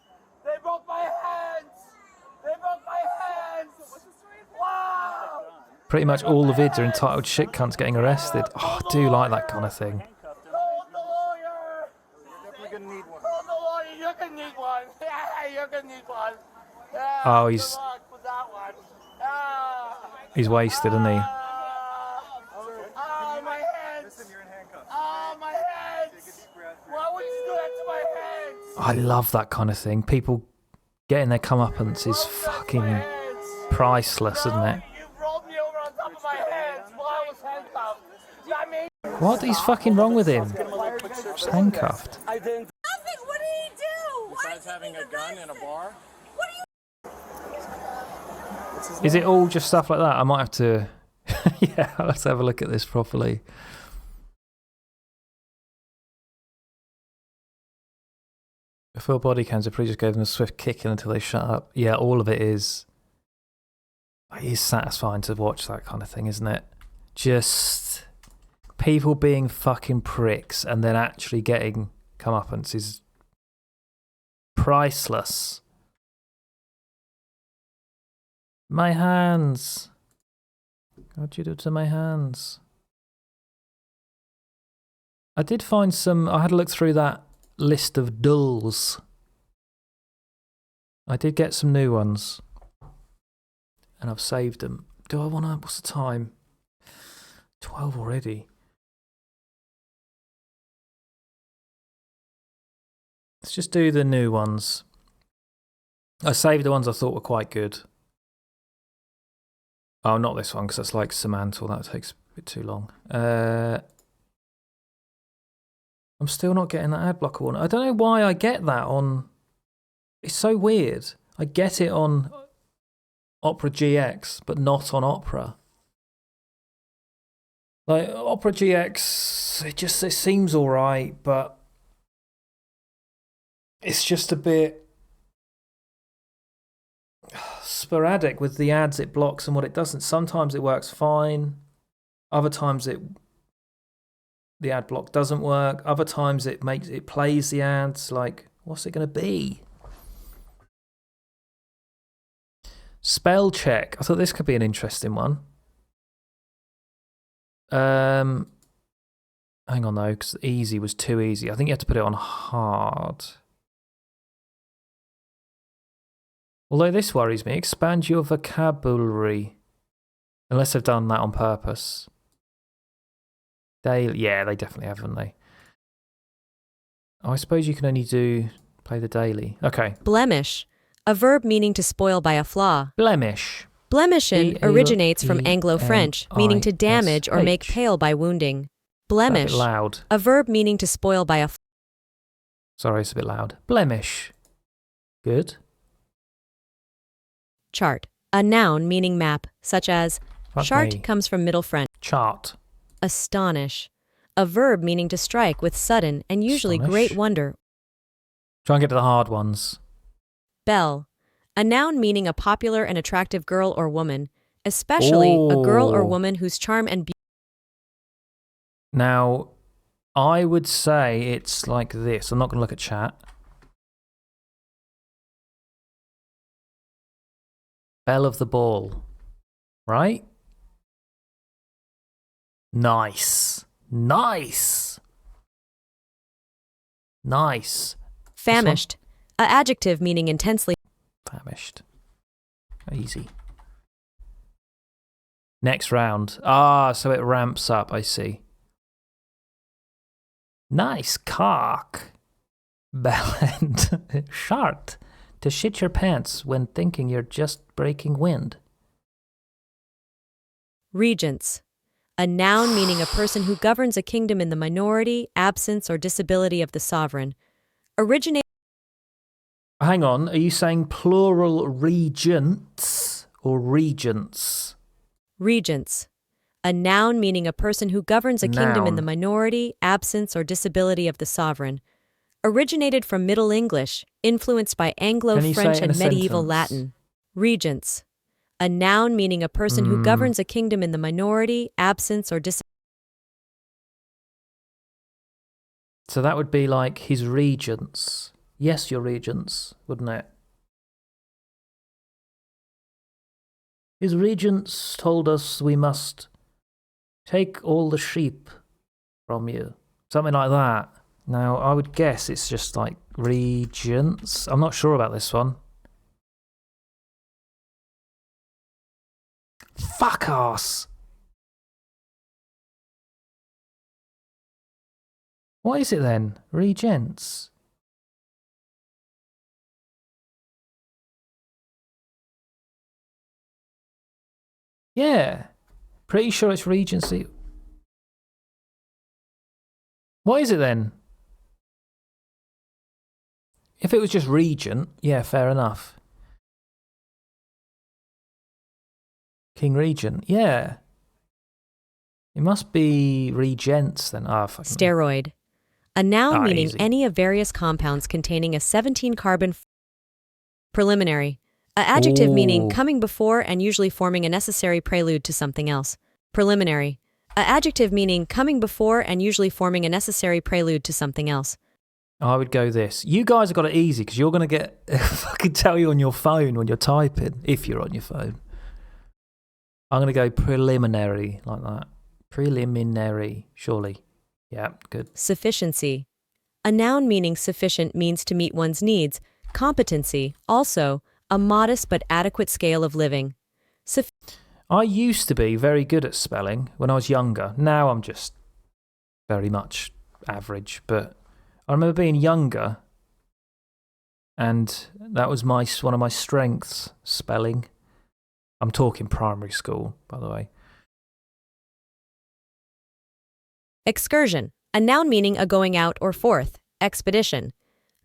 They broke my hands! They broke my hands! Wow! Pretty much all the vids are entitled shit cunts getting arrested. Oh, I do like that kind of thing. Call the lawyer! You're definitely gonna need one. Call the lawyer, you're gonna need one. Yeah, you're gonna need one. Yeah, Oh, good luck with that one. he's wasted, isn't he? My hands! My hands! Why would you do that to my hands? I love that kind of thing. People getting their comeuppance is fucking priceless, isn't it? You rolled me over on top of my hands while I was handcuffed. I mean, What is fucking wrong with him? Just handcuffed. Nothing. What did he do? Besides having a gun in a bar? What are you? Is it all just stuff like that? I might have to... yeah, let's have a look at this properly. Before body cams, I probably just gave them a swift kick in until they shut up. Yeah, all of it is... It is satisfying to watch that kind of thing, isn't it? Just... people being fucking pricks and then actually getting comeuppance is priceless. My hands. What'd you do to my hands? I did find some... I had a look through that list of dulls. I did get some new ones. And I've saved them. Do I want to... What's the time? 12 already. Let's just do the new ones. I saved the ones I thought were quite good. Oh, not this one, because that's like Semantle. That takes a bit too long. I'm still not getting that ad blocker one. I don't know why I get that on... It's so weird. I get it on Opera GX, but not on Opera. Like, Opera GX, it seems alright, but... It's just a bit... sporadic with the ads it blocks and what it doesn't. Sometimes it works fine. Other times the ad block doesn't work. Other times it plays the ads. Like, what's it going to be? Spell check. I thought this could be an interesting one. Hang on though, because easy was too easy. I think you have to put it on hard. Although this worries me. Expand your vocabulary. Unless they've done that on purpose. Yeah, they definitely have, haven't they? Oh, I suppose you can only play the daily. Okay. Blemish, a verb meaning to spoil by a flaw. Blemish. Blemishin originates from Anglo-French, meaning to damage or make pale by wounding. Blemish, a bit loud. A verb meaning to spoil by a Sorry, it's a bit loud. Blemish. Good. Chart, a noun meaning map, such as chart comes from Middle French. Chart. Astonish, a verb meaning to strike with sudden and usually great wonder. Try and get to the hard ones. Belle, a noun meaning a popular and attractive girl or woman, especially a girl or woman whose charm and beauty. Now, I would say it's like this. I'm not going to look at chat. Belle of the ball. Right? Nice. Nice. Nice. Famished, a adjective meaning intensely. Famished. Easy. Next round. Ah, so it ramps up, I see. Nice cock. Bellend. Shart. To shit your pants when thinking you're just breaking wind. Regents, a noun meaning a person who governs a kingdom in the minority, absence, or disability of the sovereign. Originate. Hang on, are you saying plural regents or regents? Regents, a noun meaning a person who governs a kingdom in the minority, absence, or disability of the sovereign. Originated from Middle English, influenced by Anglo-French and medieval Latin. Regents, a noun meaning a person who governs a kingdom in the minority, absence, or disability. So that would be like his regents. Yes, your regents, wouldn't it? His regents told us we must take all the sheep from you. Something like that. Now, I would guess it's just like regents. I'm not sure about this one. Fuck ass. What is it then? Regents. Yeah. Pretty sure it's regency. What is it then? If it was just regent, yeah, fair enough. King Regent, yeah. It must be regents then. Steroid, a noun meaning easy. any of various compounds containing a 17-carbon. Preliminary, a adjective meaning coming before and usually forming a necessary prelude to something else. Preliminary, a adjective meaning coming before and usually forming a necessary prelude to something else. I would go this. You guys have got it easy because you're going to get fucking tell you on your phone when you're typing, if you're on your phone. I'm going to go preliminary like that. Preliminary, surely. Yeah, good. Sufficiency, a noun meaning sufficient means to meet one's needs. Competency, also, a modest but adequate scale of living. I used to be very good at spelling when I was younger. Now I'm just very much average, but I remember being younger, and that was one of my strengths, spelling. I'm talking primary school, by the way. Excursion, a noun meaning a going out or forth. Expedition.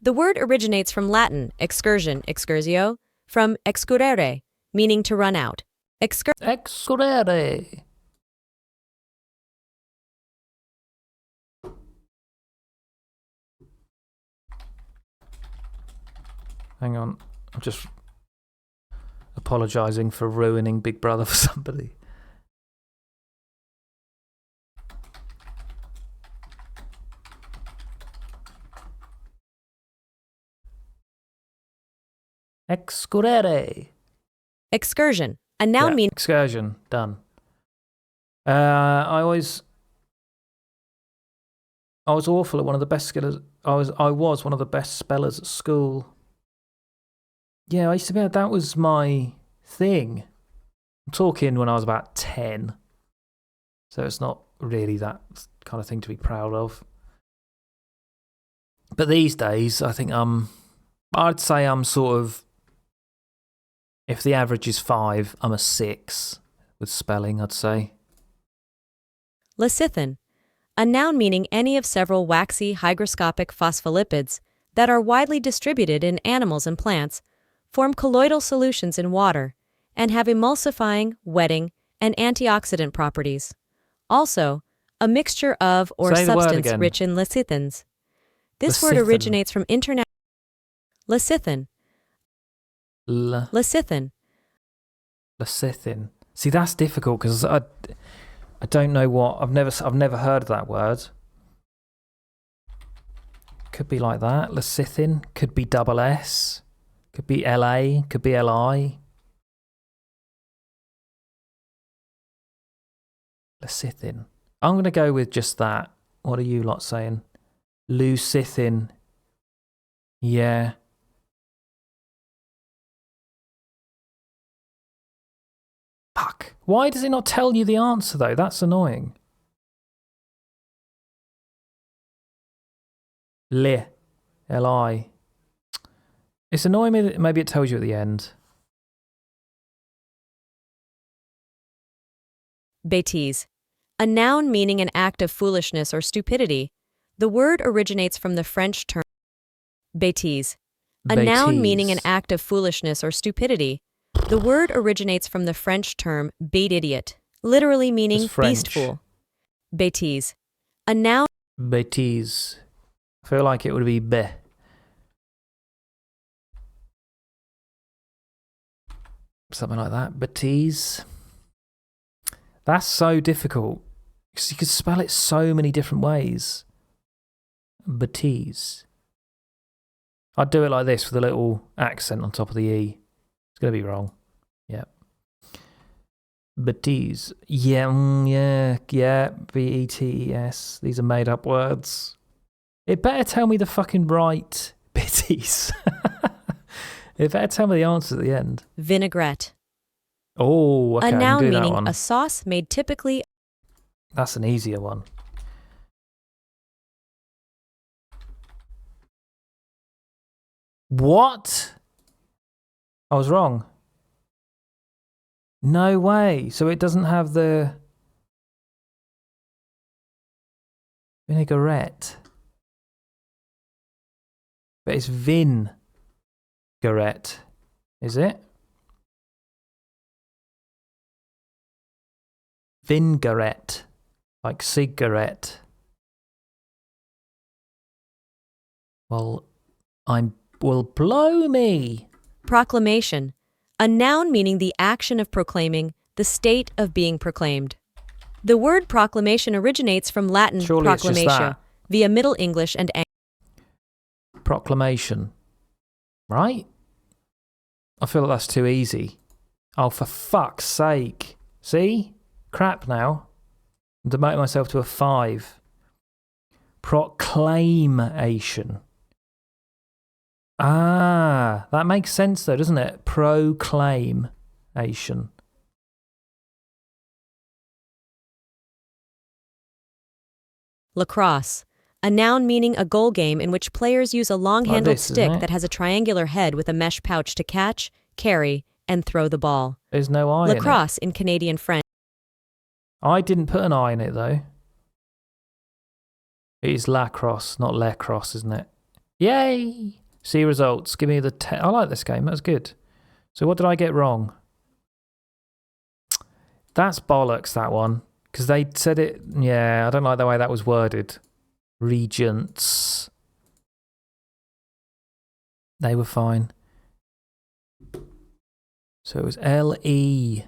The word originates from Latin, excursion, excursio, from excurrere, meaning to run out. Excurrere. Hang on, I'm just apologising for ruining Big Brother for somebody. Excurrere. Excursion, a noun meaning. Excursion, done. I always I was awful at one of the best spellers. I was one of the best spellers at school. Yeah, I used to be. That was my thing. I'm talking when I was about 10, so it's not really that kind of thing to be proud of. But these days, I think I'd say I'm sort of. If the average is 5, I'm a 6 with spelling, I'd say. Lecithin, a noun meaning any of several waxy hygroscopic phospholipids that are widely distributed in animals and plants, form colloidal solutions in water, and have emulsifying, wetting, and antioxidant properties. Also, a mixture of or Say the word substance again. rich in lecithins. This word Lecithin. originates from international lecithin. Lecithin. Lecithin. See, that's difficult because I don't know what I've never heard of that word. Could be like that. Lecithin. Could be double S. Could be LA. Could be LI. Lecithin. I'm going to go with just that. What are you lot saying? Lucithin. Yeah. Fuck. Why does it not tell you the answer, though? That's annoying. Li. It's annoying me that maybe it tells you at the end. Bêtise, a noun meaning an act of foolishness or stupidity. The word originates from the French term bêtise, a noun meaning an act of foolishness or stupidity. The word originates from the French term bête idiot, literally meaning beastful. Bêtise, a noun. Bêtise. I feel like it would be be. Something like that. Bêtise. That's so difficult because you could spell it so many different ways. Bêtise. I'd do it like this with a little accent on top of the E. It's going to be wrong. Yeah. Bêtise. Yeah. B-E-T-E-S. These are made up words. It better tell me the fucking right bêtise. It better tell me the answer at the end. Vinaigrette. Oh, okay, a noun I can do meaning that one. a sauce made typically. That's an easier one. What? I was wrong. No way. So it doesn't have the vinaigrette. But it's vinaigrette. Is it? Vinaigrette. Like cigarette. Well, blow me. Proclamation, a noun meaning the action of proclaiming, the state of being proclaimed. The word proclamation originates from Latin Surely it's just proclamatio, that. via Middle English and Proclamation. Right? I feel like that's too easy. Oh, for fuck's sake. See? Crap now. I'm demoting myself to a 5. Proclamation. Ah, that makes sense though, doesn't it? Proclamation. lacrosse, a noun meaning a goal game in which players use a long-handled this, isn't stick it? that has a triangular head with a mesh pouch to catch, carry, and throw the ball. There's no I in it. Lacrosse in Canadian French. I didn't put an I in it though. It is lacrosse, not lacrosse, isn't it? Yay! See results. Give me the 10. I like this game. That's good. So what did I get wrong? That's bollocks, that one. Because they said it... Yeah, I don't like the way that was worded. Regents. They were fine. So it was Lecithin.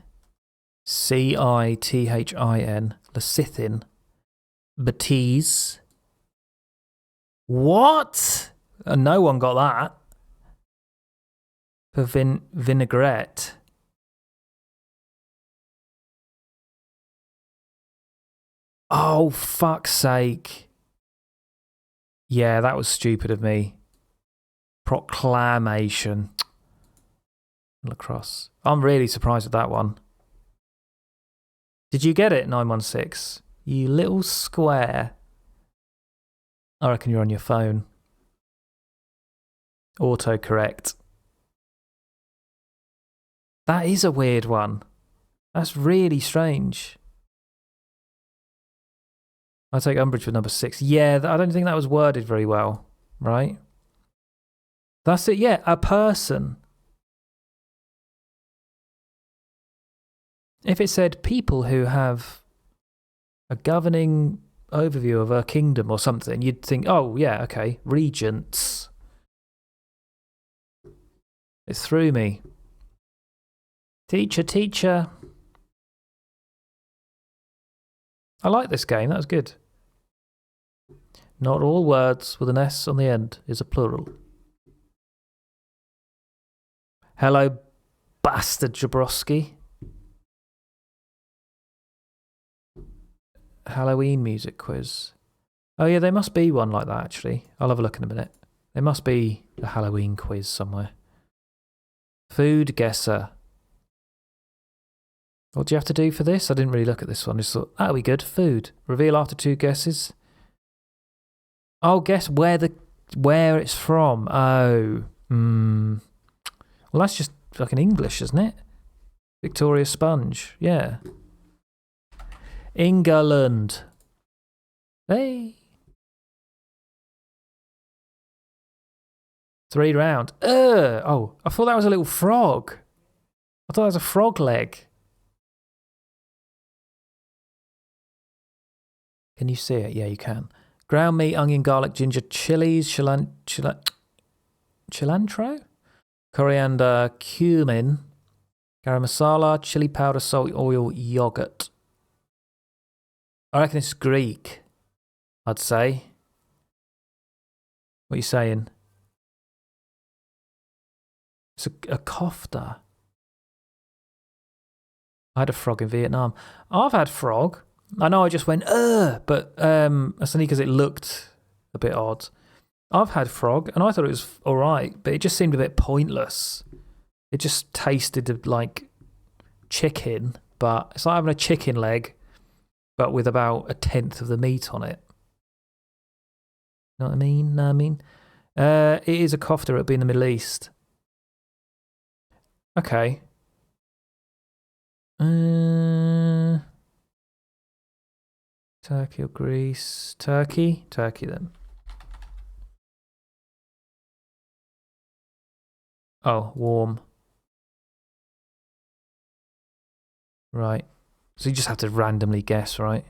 Lecithin. Bêtise. What? No one got that. For vinaigrette. Oh, fuck's sake. Yeah, that was stupid of me. Proclamation. Lacrosse. I'm really surprised at that one. Did you get it, 916? You little square. I reckon you're on your phone. Autocorrect. That is a weird one. That's really strange. I take umbrage with number 6. Yeah, I don't think that was worded very well, right? That's it, yeah, a person. If it said people who have a governing overview of a kingdom or something, you'd think, oh, yeah, okay, regents. It threw me. Teacher, teacher. I like this game, that was good. Not all words with an S on the end is a plural. Hello, bastard Jabrowski. Halloween music quiz. Oh yeah, there must be one like that actually. I'll have a look in a minute. There must be a Halloween quiz somewhere. Food guesser. What do you have to do for this? I didn't really look at this one. I just thought, that'll be good. Food. Reveal after 2 guesses. Oh, guess where it's from. Oh. Well, that's just fucking English, isn't it? Victoria Sponge. Yeah. England. Hey. 3 round. Oh, I thought that was a little frog. I thought that was a frog leg. Can you see it? Yeah, you can. Ground meat, onion, garlic, ginger, chilies, cilantro, coriander, cumin, garam masala, chili powder, salt, oil, yogurt. I reckon it's Greek, I'd say. What are you saying? It's a kofta. I had a frog in Vietnam. I've had frog. I know I just went, but that's only because it looked a bit odd. I've had frog, and I thought it was all right, but it just seemed a bit pointless. It just tasted like chicken, but it's like having a chicken leg, but with about 1/10 of the meat on it. You know what I mean? Know what I mean? It is a kofta. It'll be in the Middle East. Okay. Turkey or Greece? Turkey? Turkey then. Oh, warm. Right. So you just have to randomly guess, right?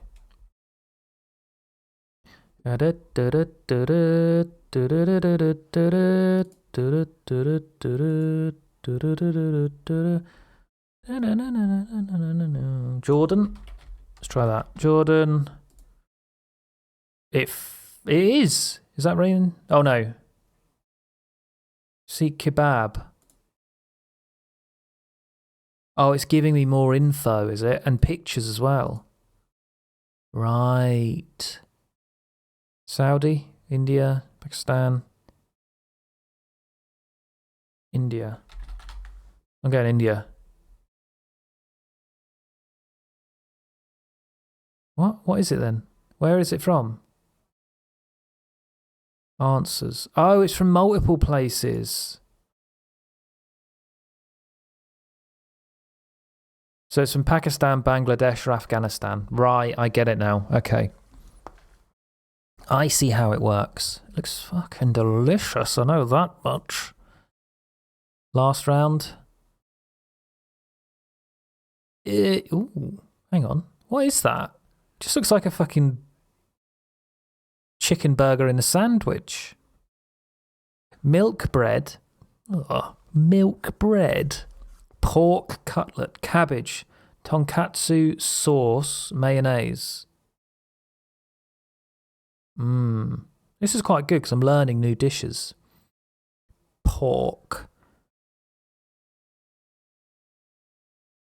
Jordan? Let's try that. Jordan. It is. Is that raining? Oh no. Seek kebab. Oh, it's giving me more info, is it? And pictures as well. Right. Saudi, India, Pakistan. India. I'm going India. What? What is it then? Where is it from? Answers. Oh, it's from multiple places. So it's from Pakistan, Bangladesh, or Afghanistan. Right, I get it now. Okay. I see how it works. It looks fucking delicious, I know that much. Last round. Ooh, hang on. What is that? Just looks like a fucking chicken burger in a sandwich. Milk bread. Ugh. Milk bread. Pork cutlet. Cabbage. Tonkatsu sauce. Mayonnaise. This is quite good because I'm learning new dishes. Pork.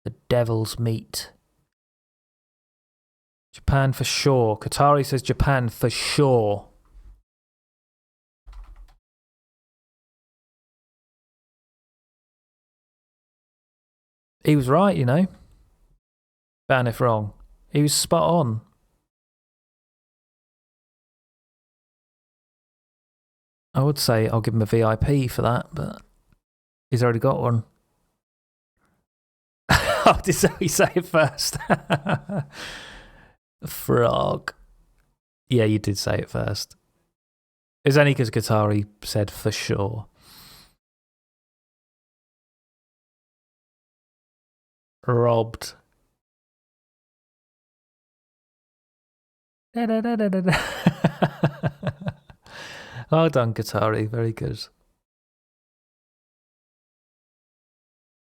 The devil's meat. Japan for sure. Qatari says Japan for sure. He was right, you know. Ban if wrong. He was spot on. I would say I'll give him a VIP for that, but he's already got one. Oh, did Zoe say it first? Frog. Yeah, you did say it first. It's only because Qatari said for sure. Robbed. Well done, Qatari. Very good.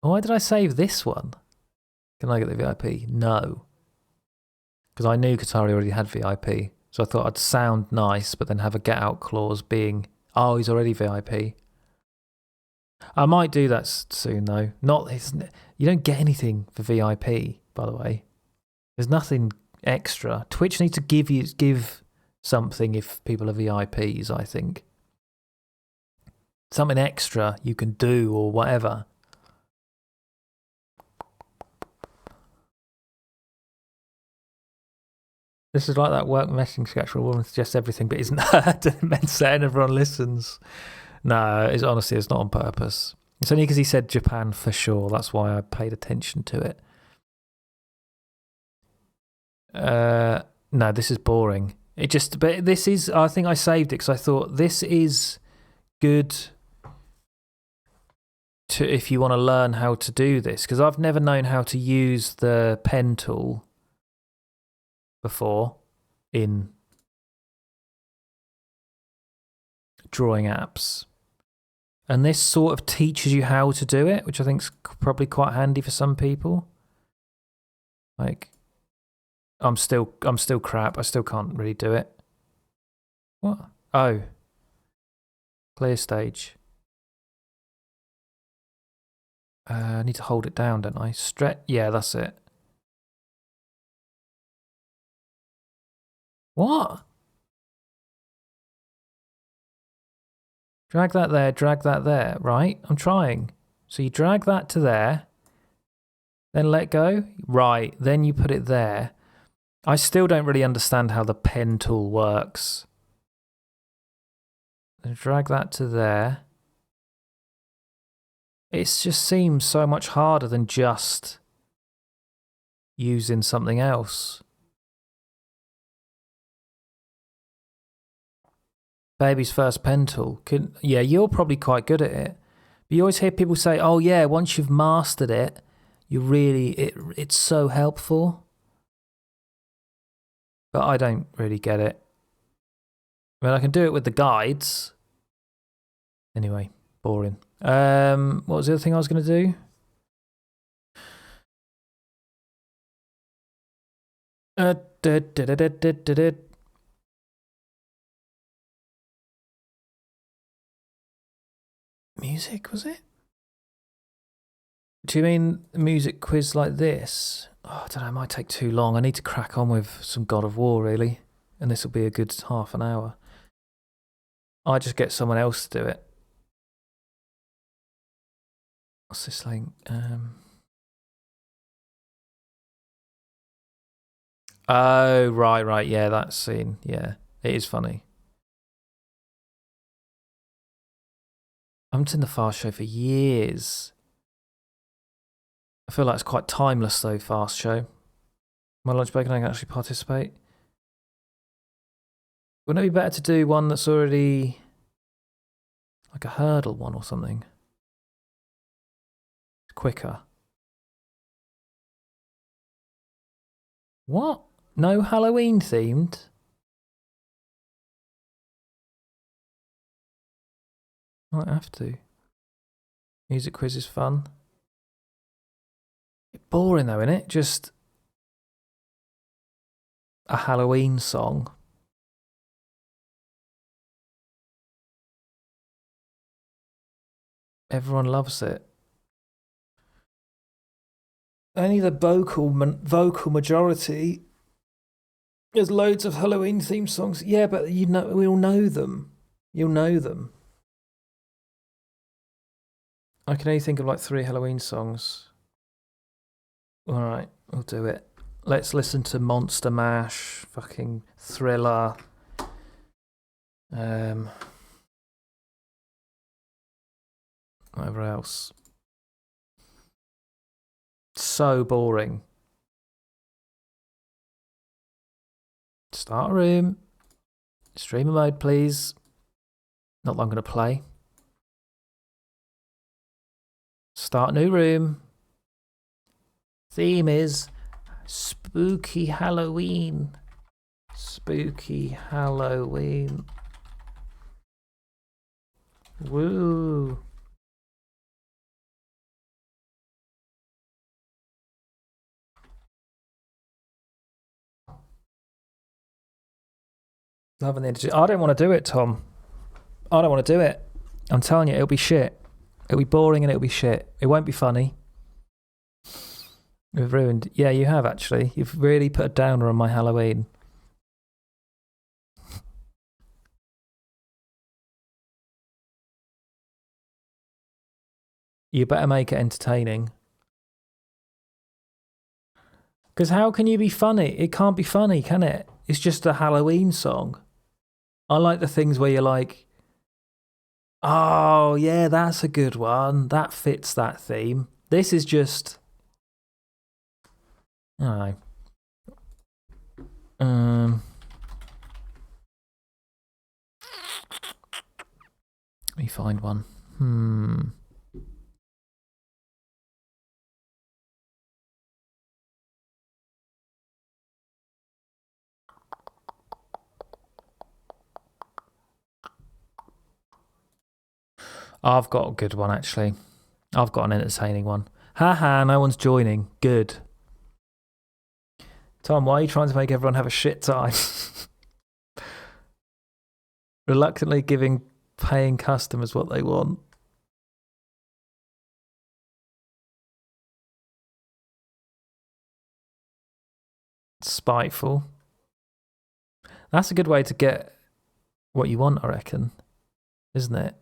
Why did I save this one? Can I get the VIP? No. Because I knew Qatari already had VIP. So I thought I'd sound nice, but then have a get out clause being, oh, he's already VIP. I might do that soon, though. You don't get anything for VIP, by the way. There's nothing extra. Twitch needs to give something if people are VIPs, I think. Something extra you can do or whatever. This is like that work messaging sketch where a woman suggests everything but isn't heard and then saying everyone listens. No, it's honestly, it's not on purpose. It's only because he said Japan for sure. That's why I paid attention to it. No, this is boring. But this is, I think I saved it because I thought this is good to, if you want to learn how to do this, because I've never known how to use the pen tool before in drawing apps. And this sort of teaches you how to do it, which I think is probably quite handy for some people. Like, I'm still crap. I still can't really do it. What? Oh. Clear stage. I need to hold it down, don't I? Yeah, that's it. What? Drag that there, right? I'm trying. So you drag that to there, then let go. Right, then you put it there. I still don't really understand how the pen tool works. Then drag that to there. It just seems so much harder than just using something else. Baby's first pen tool. Yeah, you're probably quite good at it. But you always hear people say, oh yeah, once you've mastered it, it's so helpful. But I don't really get it. I mean, I can do it with the guides. Anyway, boring. What was the other thing I was going to do? Music, was it? Do you mean a music quiz like this? Oh, I don't know, it might take too long. I need to crack on with some God of War, really. And this will be a good half an hour. I just get someone else to do it. What's this link? Oh, right. Yeah, that scene. Yeah, it is funny. I haven't seen the Fast Show for years. I feel like it's quite timeless though, Fast Show. My lunch break and I can actually participate. Wouldn't it be better to do one that's already like a hurdle one or something? It's quicker. What? No Halloween themed? Might have to. Music quiz is fun. Boring though, innit? Just a Halloween song. Everyone loves it. Only the vocal majority. There's loads of Halloween themed songs. Yeah, but we all know them. You'll know them. I can only think of like 3 Halloween songs. Alright, we'll do it. Let's listen to Monster Mash, fucking Thriller. Whatever else. So boring. Start a room. Streamer mode, please. Not long gonna play. Start new room. Theme is Spooky Halloween. Spooky Halloween. Woo. Loving the energy. I don't want to do it, Tom. I don't want to do it. I'm telling you, it'll be shit. It'll be boring and it'll be shit. It won't be funny. We've ruined. Yeah, you have actually. You've really put a downer on my Halloween. You better make it entertaining. Because how can you be funny? It can't be funny, can it? It's just a Halloween song. I like the things where you're like, oh, yeah, that's a good one. That fits that theme. This is just... I don't know. Let me find one. I've got a good one, actually. I've got an entertaining one. Haha, no one's joining. Good. Tom, why are you trying to make everyone have a shit time? Reluctantly giving paying customers what they want. Spiteful. That's a good way to get what you want, I reckon. Isn't it?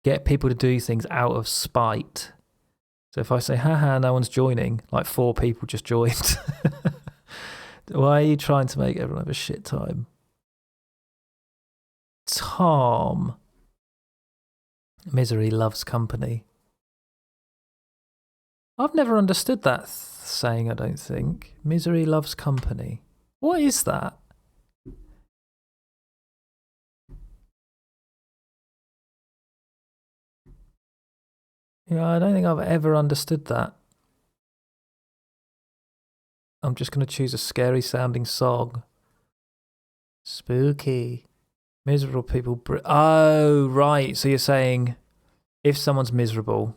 Get people to do things out of spite. So if I say, haha, no one's joining, like 4 people just joined. Why are you trying to make everyone have a shit time? Tom. Misery loves company. I've never understood that saying, I don't think. Misery loves company. What is that? Yeah, I don't think I've ever understood that. I'm just going to choose a scary sounding song. Spooky. Miserable people. Oh, right. So you're saying if someone's miserable,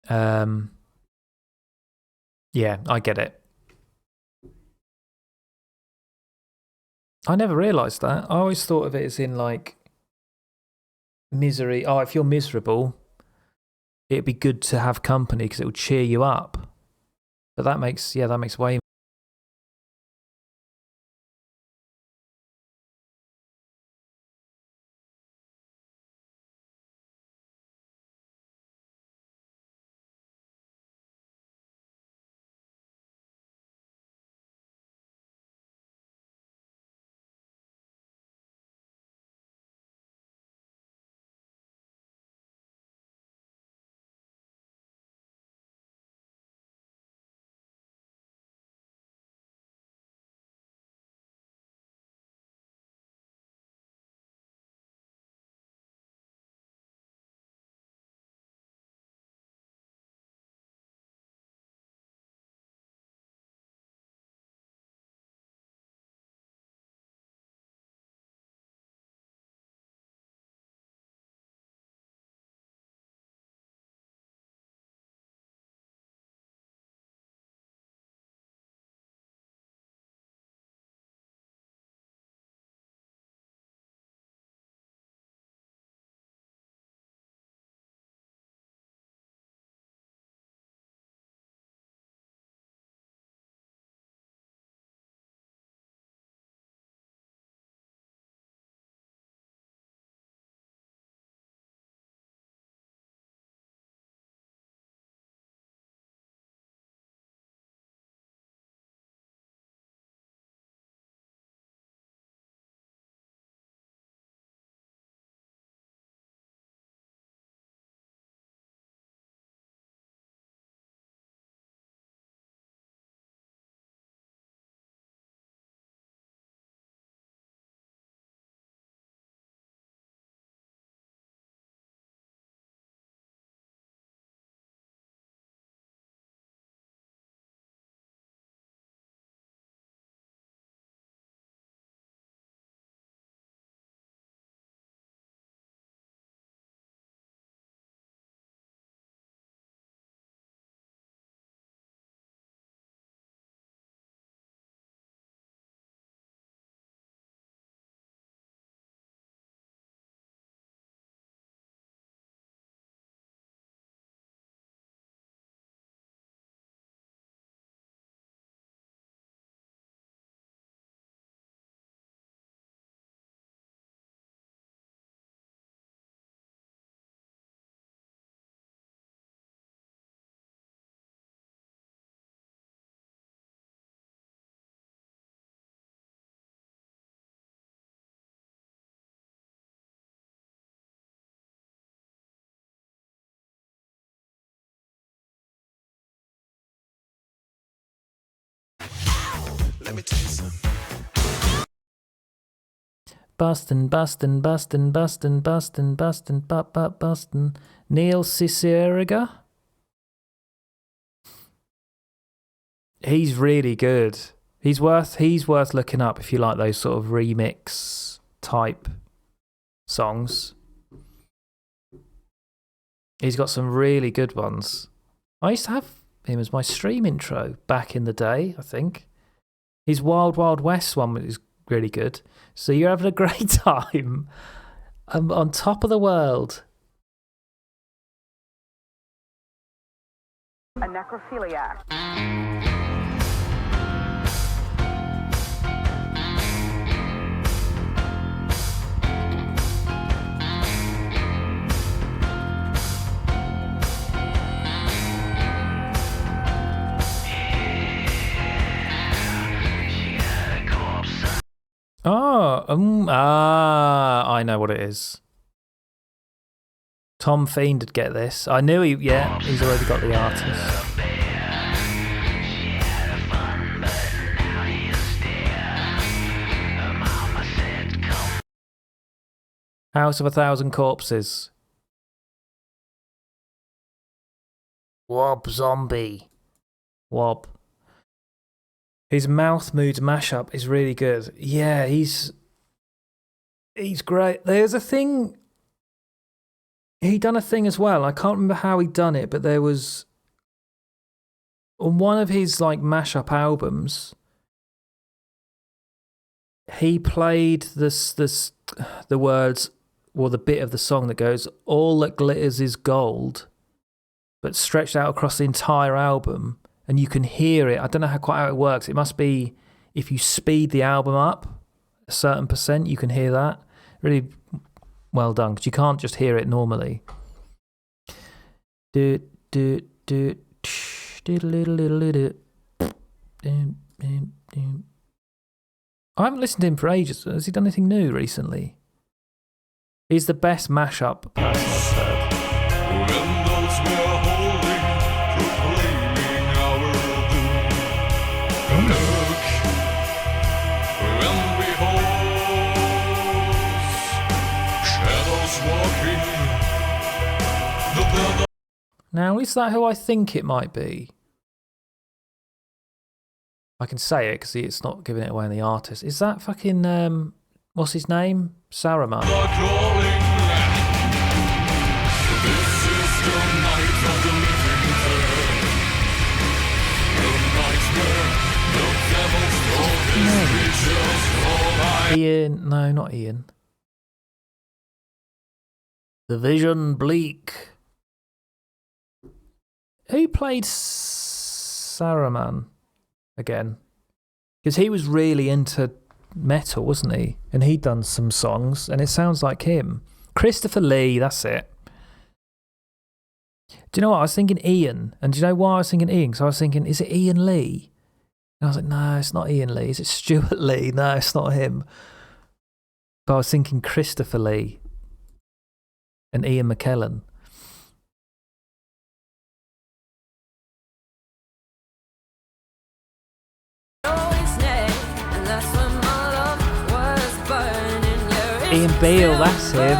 yeah, I get it. I never realised that. I always thought of it as in like misery. Oh, if you're miserable, it'd be good to have company because it will cheer you up. But that makes way Let me tell you something. Bustin', bustin', bustin', bustin', bustin', bustin', bustin'. Neil Cicierega. He's really good. He's worth looking up if you like those sort of remix type songs. He's got some really good ones. I used to have him as my stream intro back in the day, I think. His Wild Wild West one is really good. So you're having a great time. On top of the world. A necrophiliac. I know what it is. Tom Fiend would get this. I knew he's already got the artist. House of a Thousand Corpses. Wob Zombie. Wob. His Mouth Moods mashup is really good. Yeah, he's great. There's a thing. He done a thing as well. I can't remember how he done it, but there was on one of his like mashup albums. He played the words or the bit of the song that goes, "All that glitters is gold," but stretched out across the entire album. And you can hear it. I don't know quite how it works. It must be if you speed the album up a certain percent, you can hear that. Really well done, because you can't just hear it normally. I haven't listened to him for ages. Has he done anything new recently? He's the best mashup person I've heard. Now, is that who I think it might be? I can say it because it's not giving it away on the artist. Is that fucking, what's his name? Saruman. Ian, no, not Ian. The Vision Bleak. Who played Saruman again? Because he was really into metal, wasn't he? And he'd done some songs, and it sounds like him. Christopher Lee, that's it. Do you know what? I was thinking Ian. And do you know why I was thinking Ian? Because I was thinking, is it Ian Lee? And I was like, no, it's not Ian Lee. Is it Stuart Lee? No, it's not him. But I was thinking Christopher Lee and Ian McKellen. Ian Beale, that's him.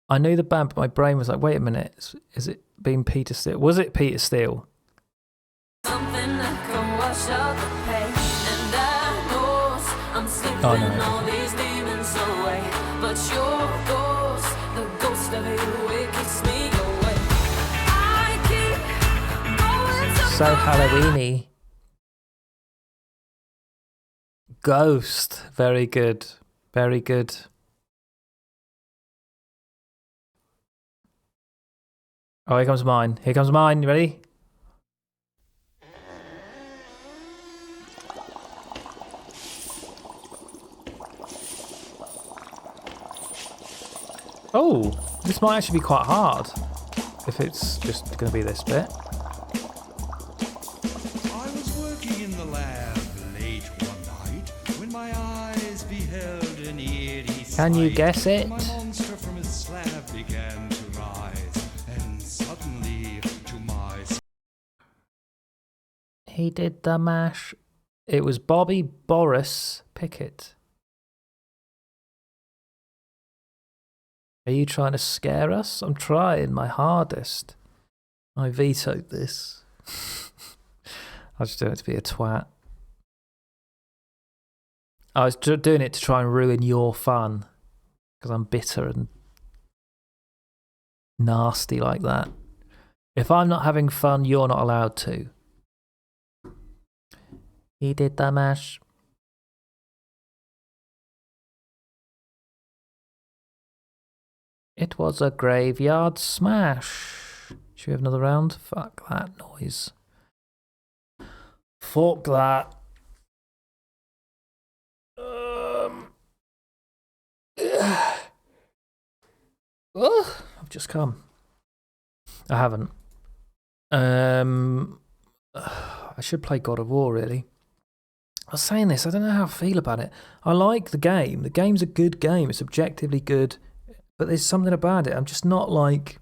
I knew the band, but my brain was like, wait a minute, is it being Peter Steele? Was it Peter Steele? Something that can wash out the pain. And I know I'm sleeping all these demons away. But your ghost, the ghost of you, it keeps me away. I keep going to so Halloween-y. Ghost, very good. Very good. Oh, here comes mine. Here comes mine. You ready? Oh, this might actually be quite hard if it's just going to be this bit. I was working in the lab late one night when my eye Can you guess it? My monster from his slab began to rise, and suddenly, to my He did the mash. It was Bobby Boris Pickett. Are you trying to scare us? I'm trying my hardest. I vetoed this. I was just doing it to be a twat. I was doing it to try and ruin your fun. Because I'm bitter and nasty like that. If I'm not having fun, you're not allowed to. He did the mash. It was a graveyard smash. Should we have another round? Fuck that noise. Fuck that. I've just come. I haven't. I should play God of War, really. I was saying this, I don't know how I feel about it. I like the game. The game's a good game. It's objectively good. But there's something about it. I'm just not, like,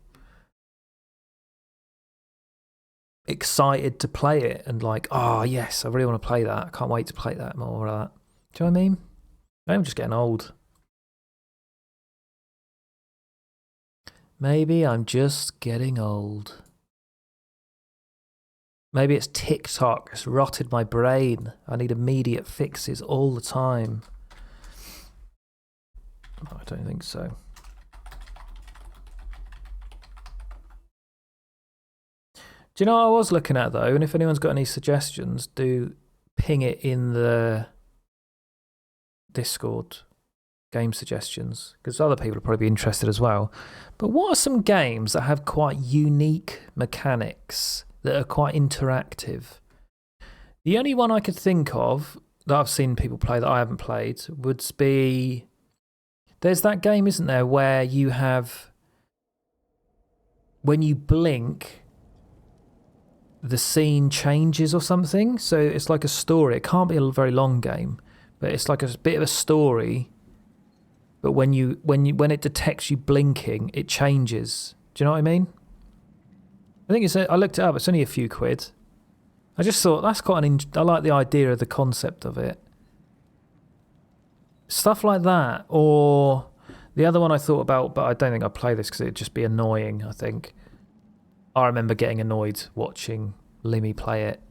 excited to play it and like, oh, yes, I really want to play that. I can't wait to play that more of that. Do you know what I mean? I'm just getting old. Maybe I'm just getting old. Maybe it's TikTok. It's rotted my brain. I need immediate fixes all the time. Oh, I don't think so. Do you know what I was looking at, though? And if anyone's got any suggestions, do ping it in the Discord. Game suggestions. Because other people will probably be interested as well. But what are some games that have quite unique mechanics, that are quite interactive? The only one I could think of that I've seen people play that I haven't played would be... There's that game, isn't there, where you have... When you blink... the scene changes or something. So it's like a story. It can't be a very long game, but it's like a bit of a story. But when it detects you blinking, it changes. Do you know what I mean? I think I looked it up. It's only a few quid. I just thought that's quite I like the idea of the concept of it. Stuff like that, or the other one I thought about, but I don't think I'd play this because it'd just be annoying. I think. I remember getting annoyed watching Limmy play it.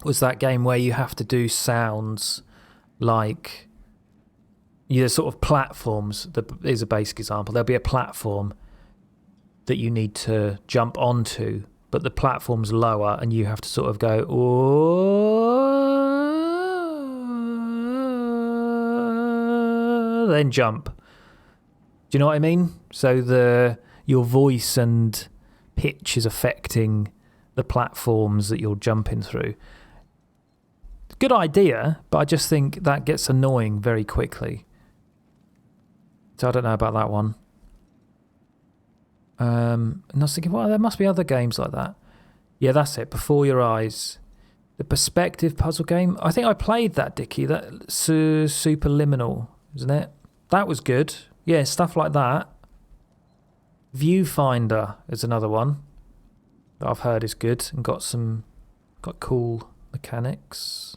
Was that game where you have to do sounds like sort of platforms. That is a basic example. There'll be a platform that you need to jump onto, but the platform's lower and you have to sort of go, oh, then jump. Do you know what I mean? So your voice and pitch is affecting the platforms that you're jumping through. Good idea, but I just think that gets annoying very quickly. So I don't know about that one. And I was thinking, well, there must be other games like that. Yeah, that's it. Before Your Eyes. The perspective puzzle game. I think I played that, Dickie. That Superliminal, isn't it? That was good. Yeah, stuff like that. Viewfinder is another one that I've heard is good and got cool mechanics.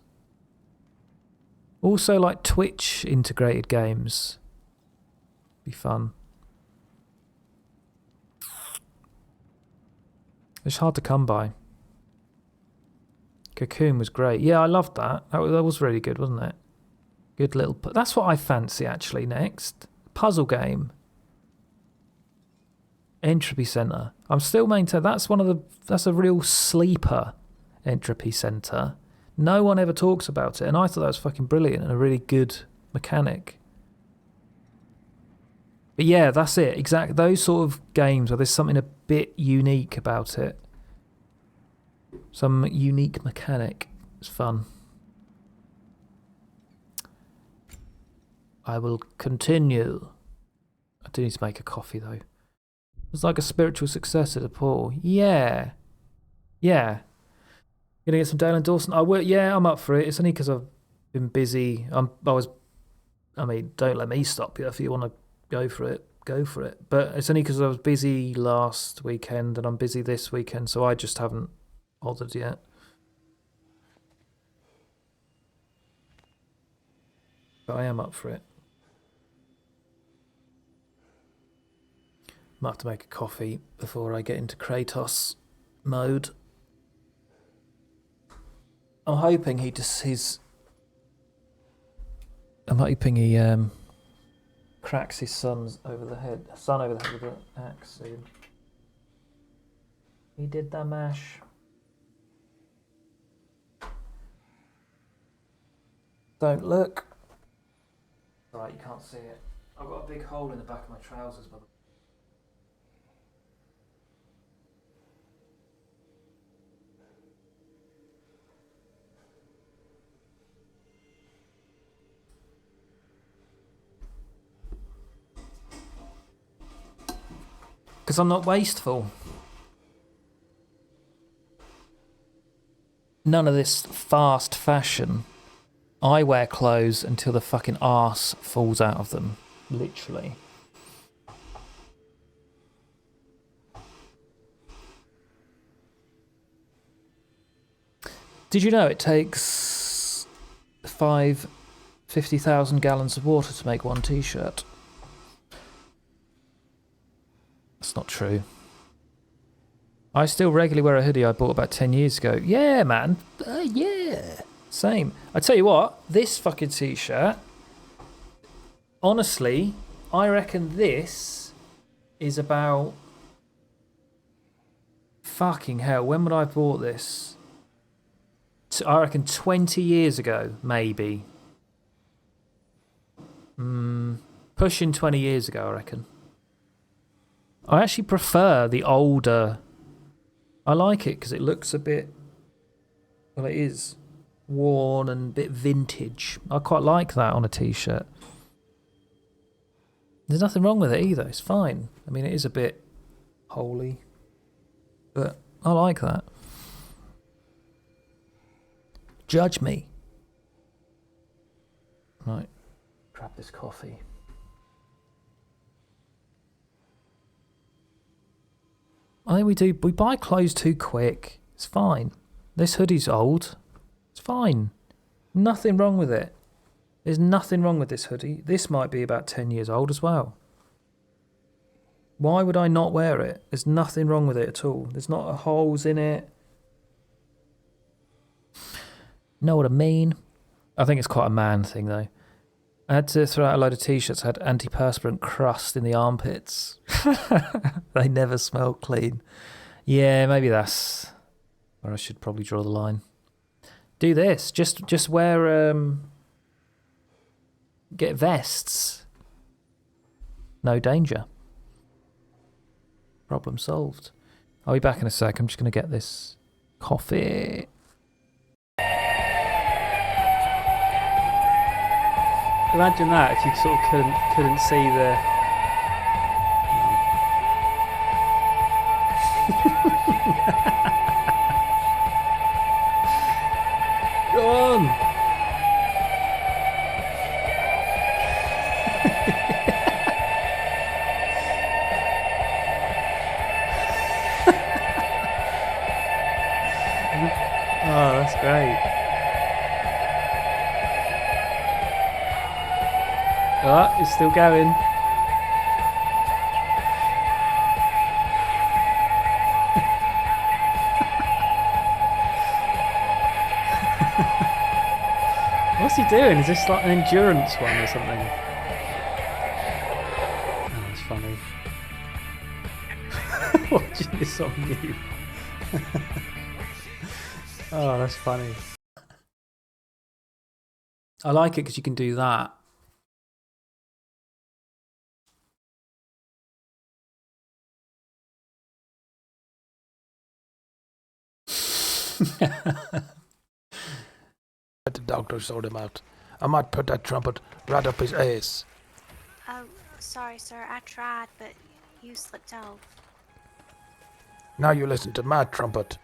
Also like Twitch integrated games. Be fun. It's hard to come by. Cocoon was great. Yeah, I loved that. That was really good, wasn't it? Good little... That's what I fancy, actually, next. Puzzle game. Entropy Center. I'm still maintaining that's a real sleeper, Entropy Center. No one ever talks about it, and I thought that was fucking brilliant and a really good mechanic. But yeah, that's it. Exactly. Those sort of games where there's something a bit unique about it. Some unique mechanic. It's fun. I will continue. I do need to make a coffee though. It's like a spiritual successor to Paul. Yeah. Yeah. Gonna get some Dale and Dawson. Yeah, I'm up for it. It's only because I've been busy. I was I mean, don't let me stop you. If you want to go for it, go for it. But it's only because I was busy last weekend and I'm busy this weekend, so I just haven't bothered yet. But I am up for it. Might have to make a coffee before I get into Kratos mode. I'm hoping he cracks his son over the head with an axe soon. He did the mash. Don't look. Right, you can't see it. I've got a big hole in the back of my trousers, by the way. Because I'm not wasteful. None of this fast fashion. I wear clothes until the fucking arse falls out of them. Literally. Did you know it takes 50,000 gallons of water to make one t-shirt? That's not true. I still regularly wear a hoodie I bought about 10 years ago. Yeah, man. Yeah. Same. I tell you what, this fucking t-shirt, honestly, I reckon this is about... Fucking hell, when would I have bought this? I reckon 20 years ago, maybe. Pushing 20 years ago, I reckon. I actually prefer the older... I like it because it looks a bit... Well, it is worn and a bit vintage. I quite like that on a t-shirt. There's nothing wrong with it either. It's fine. I mean, it is a bit holy. But I like that. Judge me. Right. Grab this coffee. I think we buy clothes too quick. It's fine. This hoodie's old. It's fine. Nothing wrong with it. There's nothing wrong with this hoodie. This might be about 10 years old as well. Why would I not wear it? There's nothing wrong with it at all. There's not a holes in it. Know what I mean? I think it's quite a man thing though. I had to throw out a load of t-shirts that had antiperspirant crust in the armpits. They never smell clean. Yeah, maybe that's where I should probably draw the line. Do this. Just wear get vests. No danger. Problem solved. I'll be back in a sec. I'm just going to get this coffee. Imagine that if you sort of couldn't see the... Go on! Oh, that's great. Oh, it's still going. What's he doing? Is this like an endurance one or something? Oh, that's funny. Watching this on you. Oh, that's funny. I like it because you can do that. The doctor sold him out. I might put that trumpet right up his ass. Oh, sorry, sir. I tried, but you slipped out. Now you listen to my trumpet.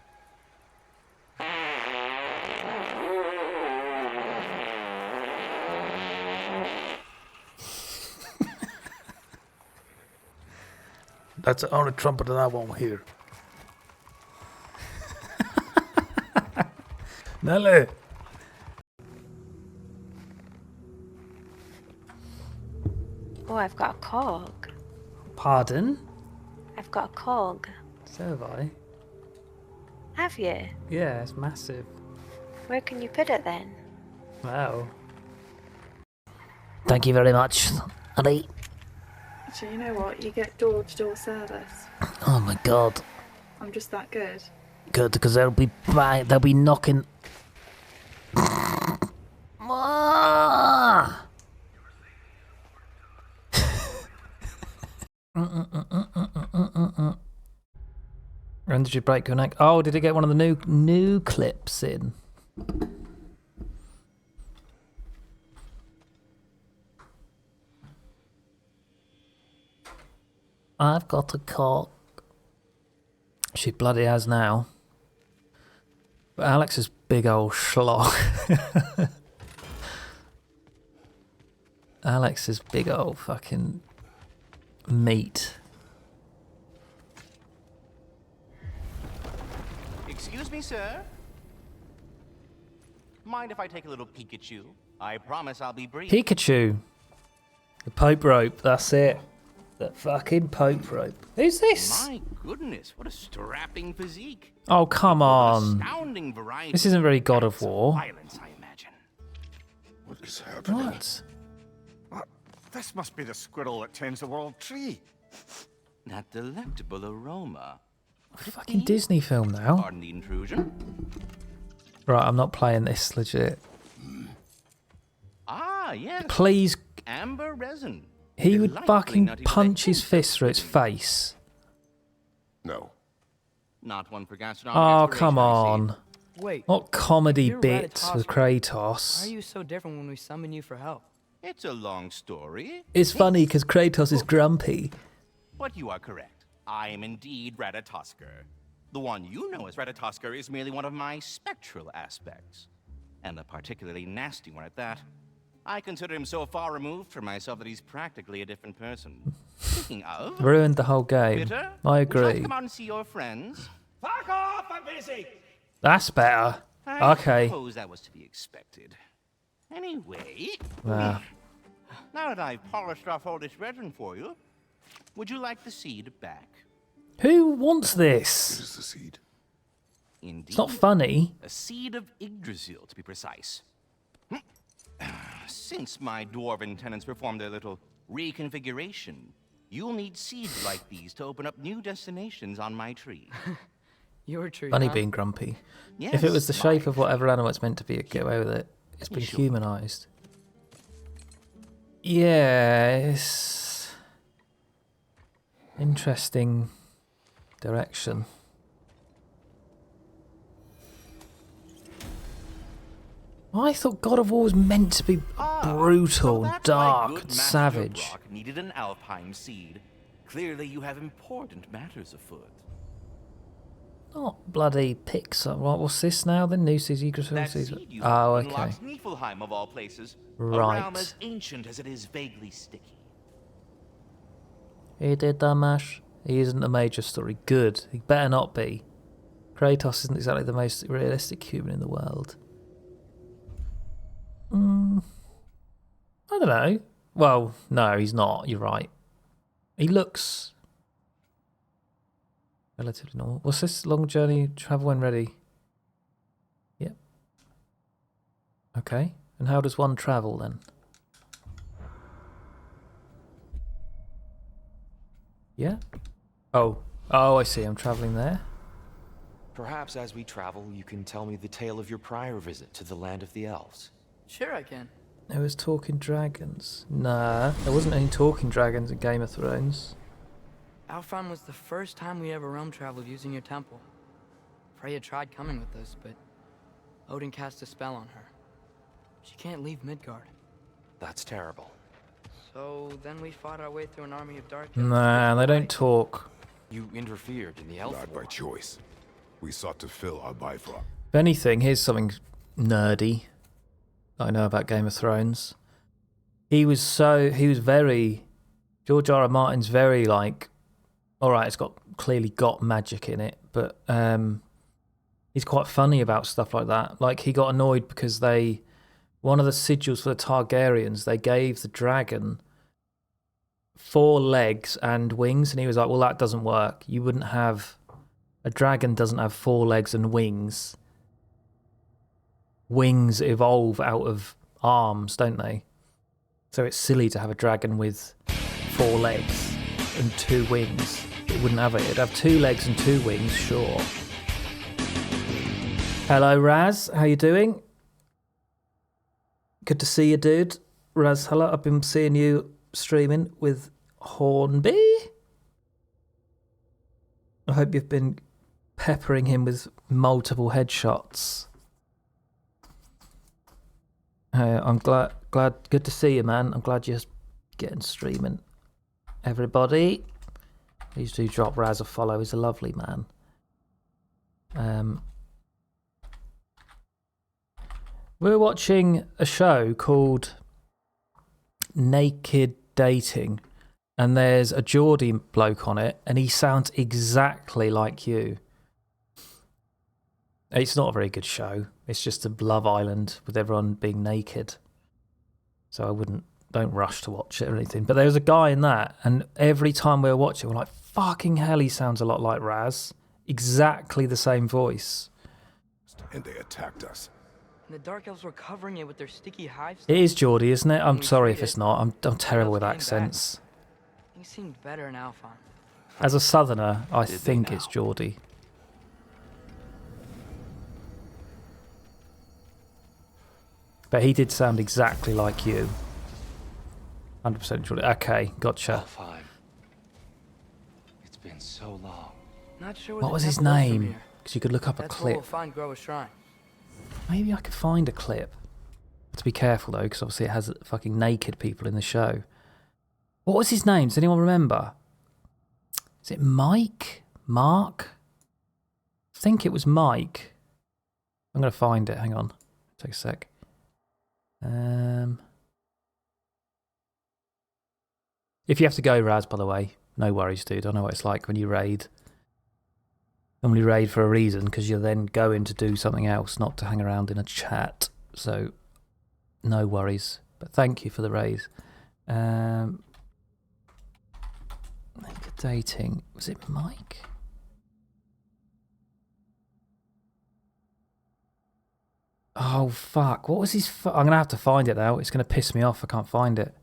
That's the only trumpet that I won't hear. Nelly! Oh, I've got a cog. Pardon? I've got a cog. So have I. Have you? Yeah, it's massive. Where can you put it then? Wow. Thank you very much, Andy. Actually, you know what? You get door-to-door service. Oh my god. I'm just that good. Good, because they'll be knocking. When did you break your neck? Oh, did you get one of the new clips in? I've got a cock. She bloody has now. But Alex is big old schlock. Alex is big old fucking meat. Excuse me, sir. Mind if I take a little Pikachu? I promise I'll be brief. Pikachu. The Pope rope, that's it. The fucking Pope rope. Who's this? My goodness, what a strapping physique. Oh, come on. Astounding variety. This isn't very God of War. Violence, I imagine. What is happening? What? This must be the squirrel that tends the world tree. That delectable aroma. Fucking Disney film now. Pardon the intrusion. Right, I'm not playing this legit. Ah, yes. Please. Amber resin. He would Delightfully fucking nutty punch flavor. his fist through its face. No. Not one for gastronomic Oh, exploration, come I see. on. Wait. What comedy You're bits with Ratatosk. Why are Kratos? you so different when we summon you for help? It's a long story. It's funny because Kratos is grumpy. But you are correct. I am indeed Ratatosker. The one you know as Ratatosker is merely one of my spectral aspects. And a particularly nasty one at that. I consider him so far removed from myself that he's practically a different person. Speaking of... Ruined the whole game. Bitter, I would you like to agree. come out and see your friends? Fuck off! I'm busy! That's better. I Okay. suppose that was to be expected. Anyway... Nah. Now that I've polished off all this resin for you, would you like the seed back? Who wants this? What is the seed? Indeed. It's not funny. A seed of Yggdrasil, to be precise. Since my dwarven tenants performed their little reconfiguration, you'll need seeds like these to open up new destinations on my tree. Your tree. Funny huh? being grumpy. Yes, If it was the my shape of whatever animal it's meant to be, you'd get away with it. It's been Sure. humanised. Yes. Interesting direction. I thought God of War was meant to be brutal, so that's dark, why good and Master savage. Brock needed an alpine seed. Clearly, you have important matters afoot. Not bloody Pixar. What's this now? The new season? That seed you Oh, have okay. unlocks Niflheim of all places. A Right. realm as ancient as it is vaguely sticky. He did that, Mash. He isn't a major story. Good. He better not be. Kratos isn't exactly the most realistic human in the world. I don't know. Well, no, he's not. You're right. He looks relatively normal. What's this? Long journey, travel when ready. Yep. Okay. And how does one travel then? Yeah. Oh, I see. I'm traveling there. Perhaps as we travel, you can tell me the tale of your prior visit to the land of the elves. Sure, I can. There was talking dragons. Nah, there wasn't any talking dragons in Game of Thrones. Alfheim was the first time we ever realm traveled using your temple. Freya tried coming with us, but Odin cast a spell on her. She can't leave Midgard. That's terrible. So then we fought our way through an army of dark. Nah, they don't talk. You interfered in the elf Not war. by choice. We sought to fill our bifrost. If anything, here's something nerdy I know about Game of Thrones. George R.R. Martin's very, like, All right, it's clearly got magic in it, but he's quite funny about stuff like that. Like, he got annoyed because one of the sigils for the Targaryens, they gave the dragon 4 legs and wings, and he was like, well, that doesn't work. You wouldn't have... A dragon doesn't have 4 legs and wings. Wings evolve out of arms, don't they? So it's silly to have a dragon with 4 legs and 2 wings. It wouldn't have it. It'd have 2 legs and 2 wings, sure. Hello, Raz. How you doing? Good to see you, dude. Raz, hello. I've been seeing you streaming with Hornby. I hope you've been peppering him with multiple headshots. I'm glad. Good to see you, man. I'm glad you're getting streaming. Everybody, please do drop Raz a follow. He's a lovely man. We're watching a show called Naked Dating, and there's a Geordie bloke on it, and he sounds exactly like you. It's not a very good show. It's just a Love Island with everyone being naked. So don't rush to watch it or anything. But there was a guy in that, and every time we were watching, we're like, fucking hell, he sounds a lot like Raz. Exactly the same voice. And they attacked us. And the Dark Elves were covering it with their sticky hives. It is Geordie, isn't it? I'm sorry if it's not. I'm terrible with accents. He seemed better in Alphon. As a southerner, I think it's Geordie. But he did sound exactly like you. 100% Geordie. Okay, gotcha. Fine. It's been so long. Not sure What was his name? Because you could look up a That's clip. where we'll find Grover's Shrine. Maybe I could find a clip. To be careful though, because obviously it has fucking naked people in the show. What was his name? Does anyone remember? Is it Mike? Mark? I think it was Mike. I'm going to find it. Hang on. Take a sec. If you have to go, Raz, by the way, no worries, dude. I know what it's like when you raid. Normally raid for a reason, because you're then going to do something else, not to hang around in a chat. So, no worries. But thank you for the raid. Dating. Was it Mike? Oh, fuck. What was his... I'm going to have to find it now. It's going to piss me off. I can't find it.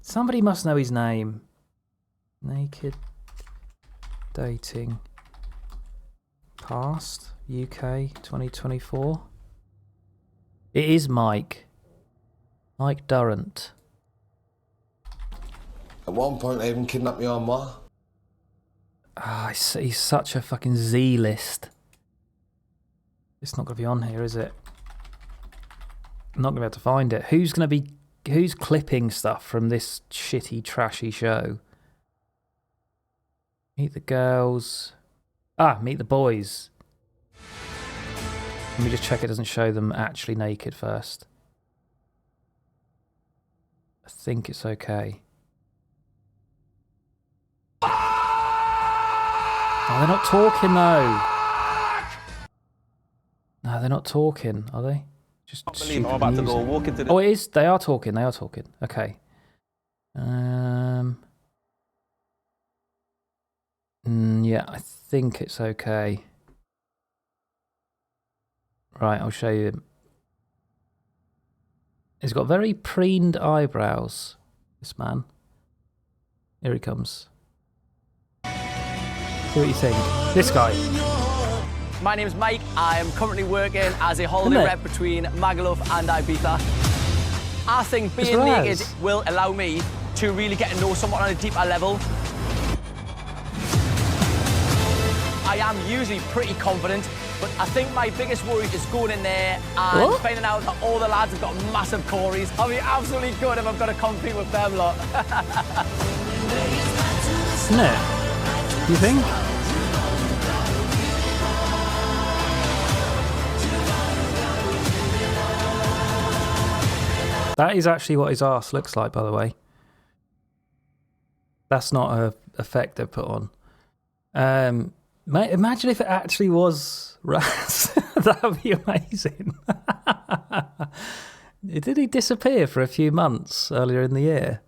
Somebody must know his name. Naked Dating Past UK 2024. It is Mike. Mike Durrant. At one point, they even kidnapped me on Ma. Ah, he's such a fucking Z-list. It's not going to be on here, is it? I'm not going to be able to find it. Who's clipping stuff from this shitty, trashy show? Meet the girls. Meet the boys. Let me just check it doesn't show them actually naked first. I think it's okay. Oh, they're not talking though. No, they're not talking, are they? Just I'm about to go walk into the... Oh, it is. They are talking. They are talking. Okay. Yeah, I think it's okay. Right, I'll show you. He's got very preened eyebrows, this man. Here he comes. See what you think. This guy. My name's Mike. I am currently working as a holiday rep between Magaluf and Ibiza. I think being naked will allow me to really get to know someone on a deeper level. I am usually pretty confident, but I think my biggest worry is going in there and finding out that all the lads have got massive cories. I'll be absolutely good if I've got to compete with them lot. Isn't it? You think? That is actually what his arse looks like, by the way. That's not a effect they put on. Mate, imagine if it actually was Raz. That would be amazing. Did he disappear for a few months earlier in the year?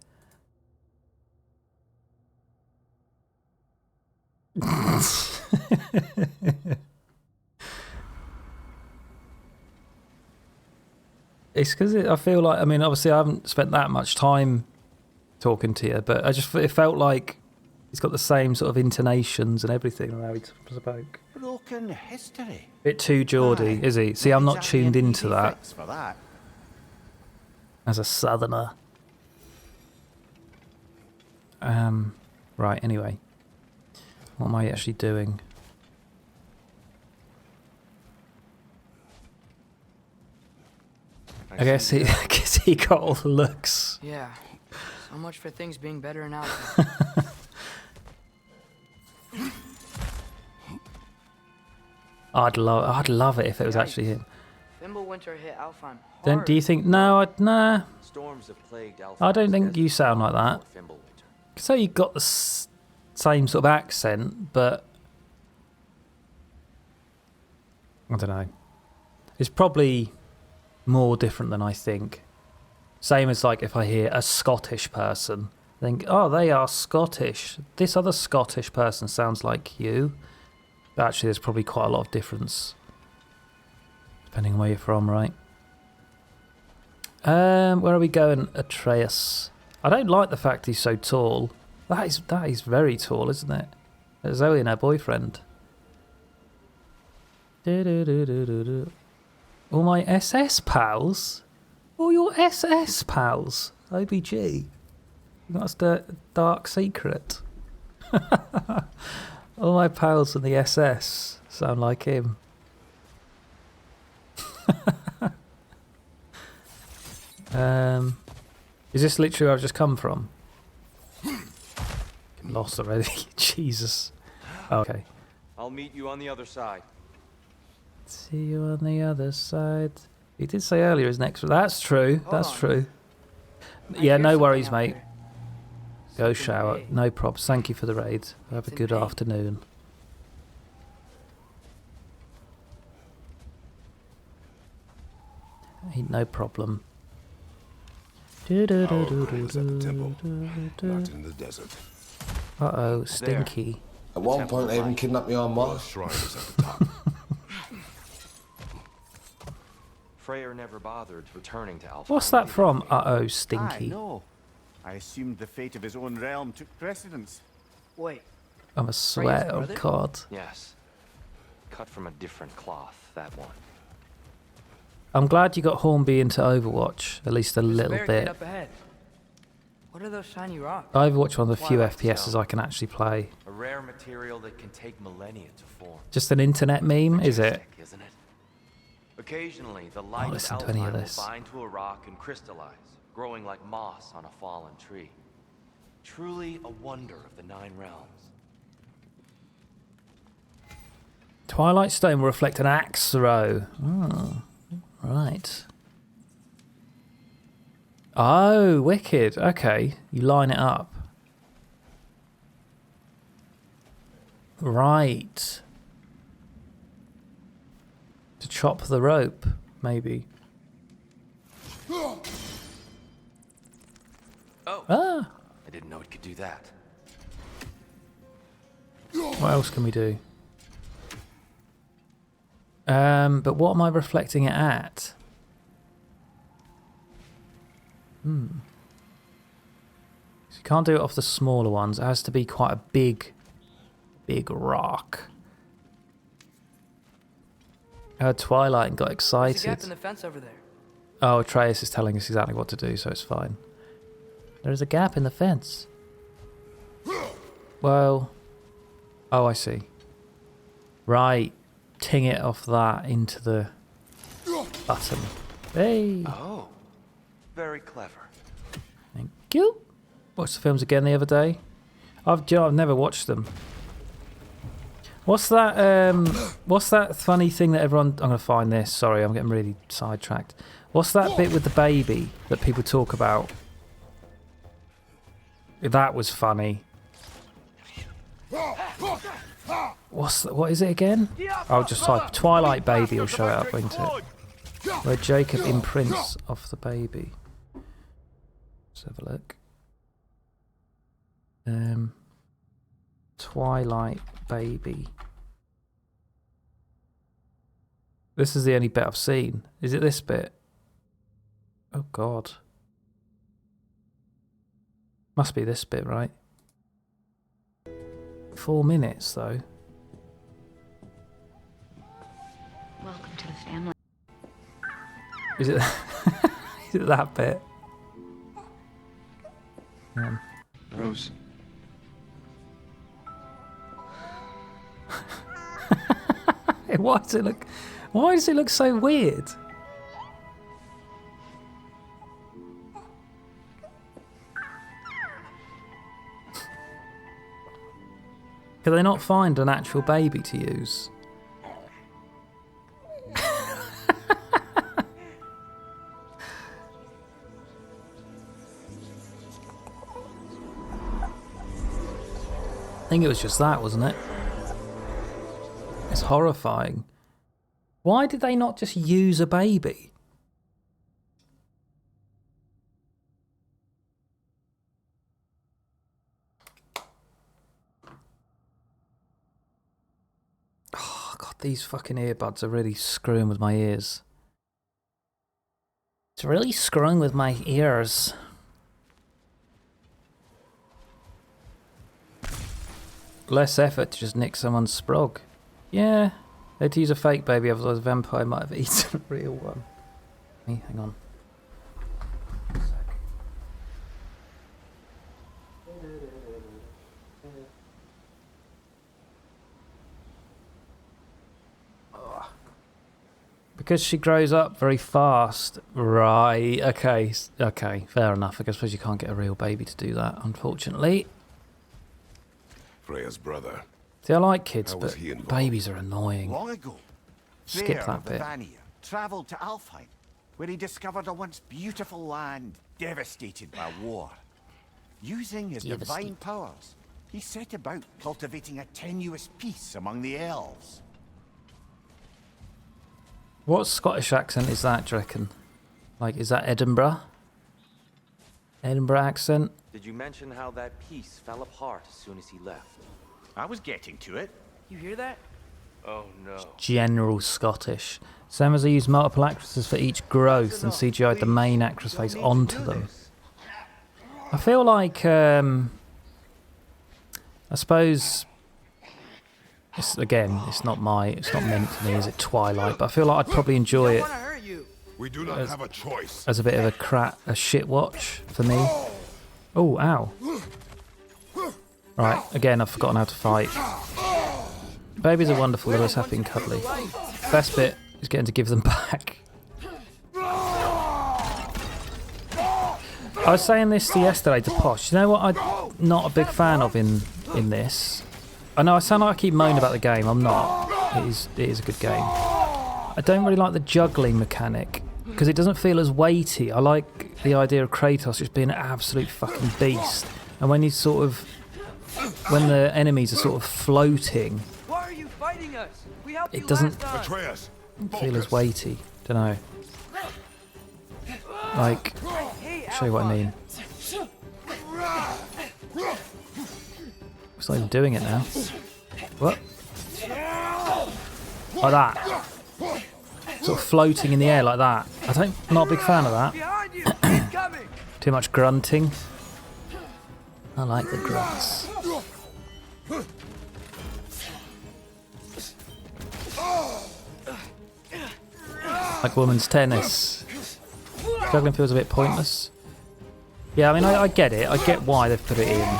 It's because I feel like, I mean, obviously I haven't spent that much time talking to you, but it felt like he's got the same sort of intonations and everything on how he spoke. Broken history. Bit too Geordie, is he? See, I'm not tuned into that For that. as a southerner. Right, anyway. What am I actually doing? I guess he got all the looks. Yeah. So much for things being better now. I'd love it if it was actually him. Fimbulwinter hit Alfheim hard. Do you think? No, nah. Storms have plagued Alfheim. I don't think you sound like that. So you got the same sort of accent, but I don't know. It's probably more different than I think. Same as like if I hear a Scottish person, I think, oh, they are Scottish. This other Scottish person sounds like you. But actually, there's probably quite a lot of difference depending on where you're from, right? Where are we going, Atreus? I don't like the fact he's so tall. That is very tall, isn't it? Zoe and her boyfriend. All my SS pals? All your SS pals? OBG. That's the dark secret. All my pals in the SS sound like him. Is this literally where I've just come from? Lost already. Jesus. Okay. I'll meet you on the other side. See you on the other side. He did say earlier his next. That's true. That's true. Yeah, no worries, mate. Go shower. No props. Thank you for the raid. Have a good afternoon. Ain't no problem. Not in the desert. Uh-oh, stinky. At one point, they even kidnapped me on Mars. Shrine is at the top. Freyr never bothered returning to Alpha. What's that from? Uh-oh, stinky. No. I assumed the fate of his own realm took precedence. Wait. I'm a sweat, oh god. Yes. Cut from a different cloth, that one. I'm glad you got Hornby into Overwatch, at least a little bit. Up ahead. What are those shiny rocks? Overwatch one of the few FPSs I can actually play. A rare material that can take millennia to form. Just an internet meme, is it? Isn't it? Occasionally, the light of listen to any of Alfheim this. will bind to a rock and crystallize, growing like moss on a fallen tree. Truly a wonder of the Nine Realms. Twilight Stone will reflect an axe throw. Oh, right. Oh, wicked. Okay, you line it up. Right. To chop the rope, maybe. Oh. Ah. I didn't know it could do that. What else can we do? But what am I reflecting it at? So you can't do it off the smaller ones. It has to be quite a big rock. I heard Twilight and got excited. There's a gap in the fence over there. Oh, Atreus is telling us exactly what to do, so it's fine. There's a gap in the fence. Well, oh, I see. Right, ting it off that into the button. Hey. Oh, very clever. Thank you. Watched the films again the other day. I've never watched them. What's that funny thing that everyone... I'm going to find this. Sorry, I'm getting really sidetracked. What's that bit with the baby that people talk about? That was funny. What is it again? I'll just type Twilight Baby or show it up, won't it? Where Jacob imprints off the baby. Let's have a look. Twilight Baby. This is the only bit I've seen. Is it this bit? Oh God. Must be this bit, right? 4 minutes though. Welcome to the family. Is it is it that bit? Rose. Why does it look so weird? Can they not find an actual baby to use? I think it was just that, wasn't it? It's horrifying. Why did they not just use a baby? Oh God, these fucking earbuds are really screwing with my ears. It's really screwing with my ears. Less effort to just nick someone's sprog. Yeah, they had to use a fake baby, otherwise a vampire might have eaten a real one. Hey, hang on. Because she grows up very fast. Right, okay, fair enough. I suppose you can't get a real baby to do that, unfortunately. Freya's brother. See, I like kids, but babies are annoying. Long ago, Skip Freyr that of bit. Vanir travelled to Alfheim, where he discovered a once beautiful land devastated by war. Using his divine powers, he set about cultivating a tenuous peace among the elves. What Scottish accent is that, do you reckon? Like, is that Edinburgh? Edinburgh accent? Did you mention how that piece fell apart as soon as he left? I was getting to it. You hear that? Oh no. General Scottish. Same as I use multiple actresses for each growth and CGI'd the main actress face onto them. I feel like, I suppose, it's not meant for me, is it, Twilight? But I feel like I'd probably enjoy it We do not have a choice. as a bit of a shit watch for me. Oh, ow. Right, again, I've forgotten how to fight. Babies are wonderful, they're always happy and cuddly. Best bit is getting to give them back. I was saying this yesterday to Posh. You know what I'm not a big fan of in this? I know I sound like I keep moaning about the game. I'm not. It is a good game. I don't really like the juggling mechanic because it doesn't feel as weighty. I like the idea of Kratos just being an absolute fucking beast. And when when the enemies are sort of floating, Why are you fighting us? We helped it you doesn't last time. Atreus, feel as weighty. Don't know. Like, show you what I mean. It's not even doing it now. What? Like that. Sort of floating in the air like that. I'm not a big fan of that. Too much grunting. I like the grunts. Like women's tennis. Juggling feels a bit pointless. Yeah, I mean, I get it. I get why they've put it in.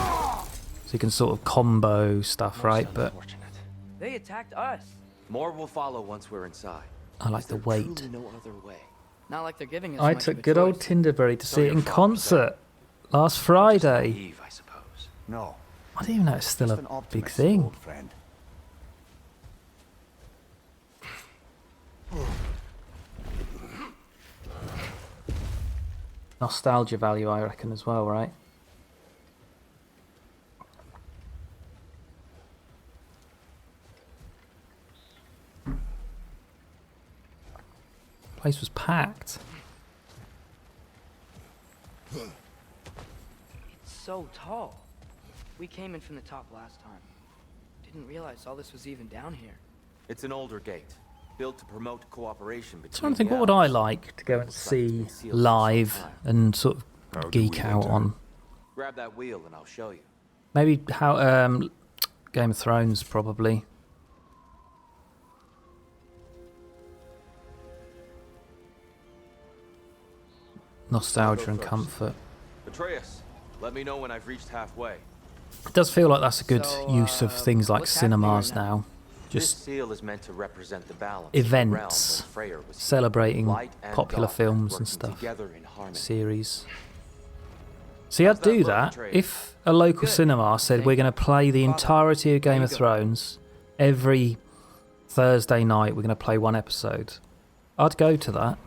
So you can sort of combo stuff, right? But They attacked us. More will follow once we're inside. I like the weight. Truly no other way. Not like they're giving us I much took of a good old choice. Tinderberry to see it in concert last Friday. Eve, I suppose. No. I didn't even know it's still Just a an big optimist, thing. old friend. Nostalgia value, I reckon, as well, right? place was packed. It's so tall. We came in from the top last time. Didn't realize all this was even down here. It's an older gate, built to promote cooperation between. I'm trying to think, what would I like to go and see live and sort of geek out on? Grab that wheel and I'll show you. Maybe how Game of Thrones, probably. Nostalgia and comfort. Atreus, let me know when I've reached halfway. It does feel like that's a good use of things like cinemas now. This Just seal is meant to represent the balance events, of the realm when Freyr was celebrating light and popular dark films working and stuff, together in harmony. series. See, I'd do that if a local cinema said we're going to play the entirety of Game of Thrones every Thursday night. We're going to play one episode. I'd go to that.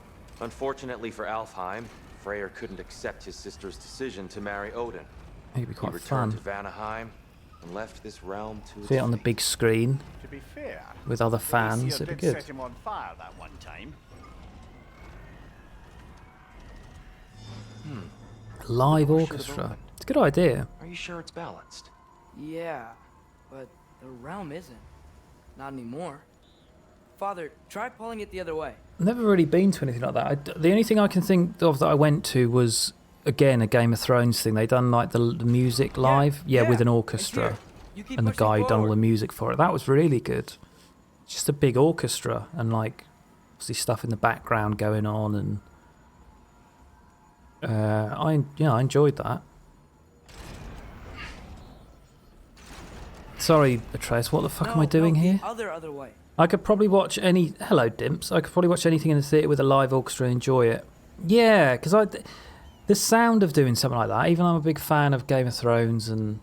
Unfortunately for Alfheim, Freyr couldn't accept his sister's decision to marry Odin. It'd be quite He returned fun. to Vanaheim and left this realm to See it on the big screen To be fair, with other fans. Aesir It'd be did good. set him on fire that one time. Live orchestra. It's a good idea. Are you sure it's balanced? Yeah, but the realm isn't. Not anymore. Father, try pulling it the other way. I've never really been to anything like that. The only thing I can think of that I went to was, again, a Game of Thrones thing. They done like the music live, with an orchestra, and the guy done all the music for it. That was really good. Just a big orchestra and like obviously stuff in the background going on, and I enjoyed that. Sorry, Atreus, what the fuck am I doing here? Other way. I could probably watch any... Hello, Dimps. I could probably watch anything in the theatre with a live orchestra and enjoy it. Yeah, because the sound of doing something like that, even though I'm a big fan of Game of Thrones and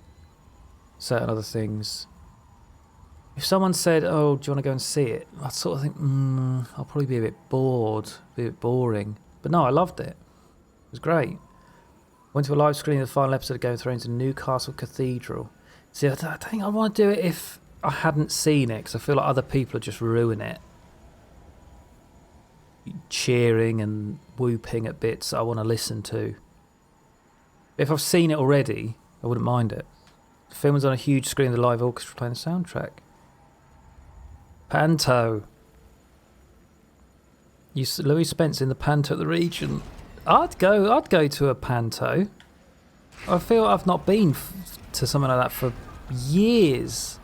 certain other things, if someone said, oh, do you want to go and see it? I'd sort of think, I'll probably be a bit bored, be a bit boring. But no, I loved it. It was great. Went to a live screening of the final episode of Game of Thrones in Newcastle Cathedral. See, I don't think I'd want to do it if I hadn't seen it, because I feel like other people would just ruin it. Cheering and whooping at bits I want to listen to. If I've seen it already, I wouldn't mind it. The film was on a huge screen, the live orchestra playing the soundtrack. Panto. Louis Spence in the Panto at the Regent. I'd go to a Panto. I feel I've not been to something like that for years.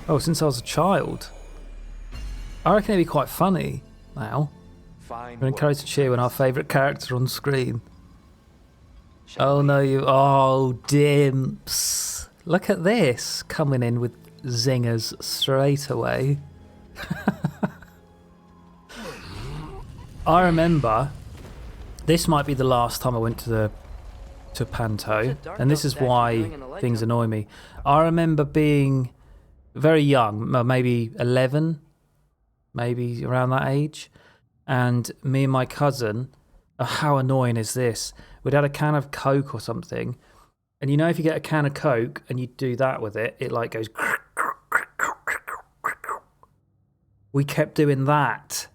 Oh, since I was a child. I reckon it'd be quite funny now. We're encouraged to cheer when our favourite characters are on screen. Oh no, oh, Dimps. Look at this, coming in with zingers straight away. I remember, this might be the last time I went to Panto, and this is why things annoy me. I remember being very young, maybe 11, maybe around that age, and me and my cousin, how annoying is this? We'd had a can of Coke or something, and you know if you get a can of Coke and you do that with it, it like goes... We kept doing that.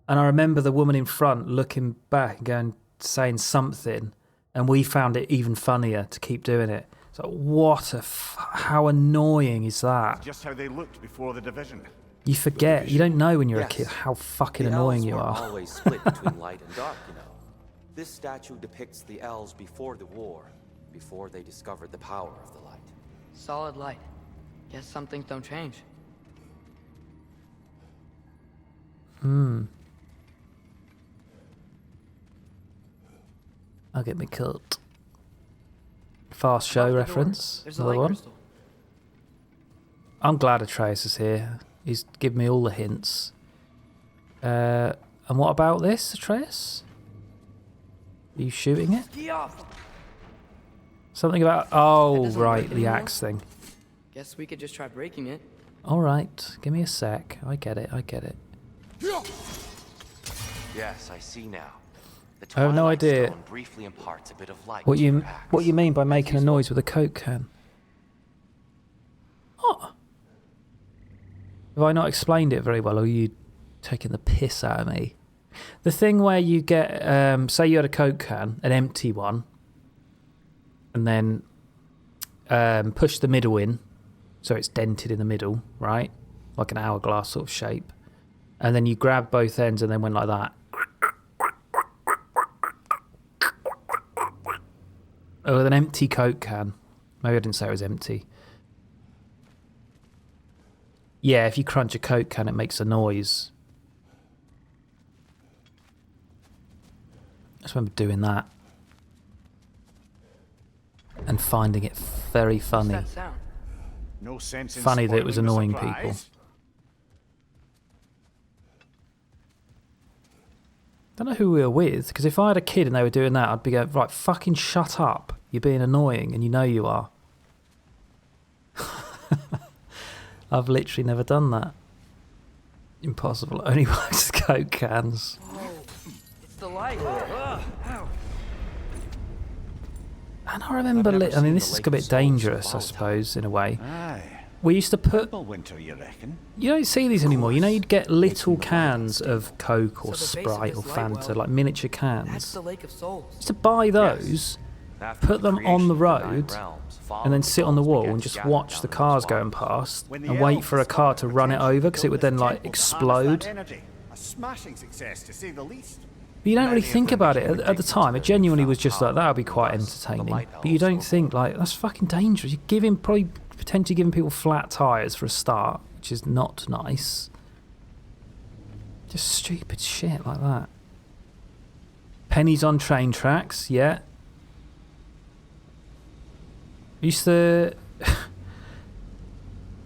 And I remember the woman in front looking back and saying something, and we found it even funnier to keep doing it. So how annoying is that? Just how they looked before the division. You forget. You don't know when you're a kid how fucking annoying you are. The elves weren't always split between light and dark, you know. This statue depicts the elves before the war, before they discovered the power of the light. Solid light. Guess some things don't change. I'll get me cut. Fast show reference. There's a Another light one. crystal. I'm glad Atreus is here. He's given me all the hints. And what about this, Atreus? Are you shooting it? Something about... Oh, right, the axe thing. Guess we could just try breaking it. All right, give me a sec. I get it. Yes, I see now. I have no idea Briefly imparts a bit of light what to your you axe. mean by making a noise with a Coke can. What? Have I not explained it very well, or you Taking the piss out of me. The thing where you get, say you had a Coke can, an empty one, and then push the middle in, so it's dented in the middle, right? Like an hourglass sort of shape. And then you grab both ends and then went like that. Oh, with an empty Coke can. Maybe I didn't say it was empty. Yeah, if you crunch a Coke can, it makes a noise. I just remember doing that. And finding it very funny. What's that sound? No sense in Funny that it was spoiling the annoying people. surprise. Don't know who we were with, because if I had a kid and they were doing that, I'd be going, right, fucking shut up. You're being annoying, and you know you are. I've literally never done that. Impossible. Only works with Coke cans. It's the light. Ow. And I remember, I mean, this is a bit dangerous, I suppose, in a way. We used to put... Winter, you reckon? You don't see these anymore. You know, you'd get little cans of Coke or Sprite or Fanta, like miniature cans. That's the Lake of Souls. Used to buy those, put them on the road, and then sit on the wall and just watch the cars going past and wait for a car to run it over, because it would then, like, explode. A smashing success, to say the least. But you don't really think about it at the time. It genuinely was just like, that would be quite entertaining. But you don't think, like, that's fucking dangerous. You're probably potentially giving people flat tyres for a start, which is not nice. Just stupid shit like that. Pennies on train tracks, yeah. Used to...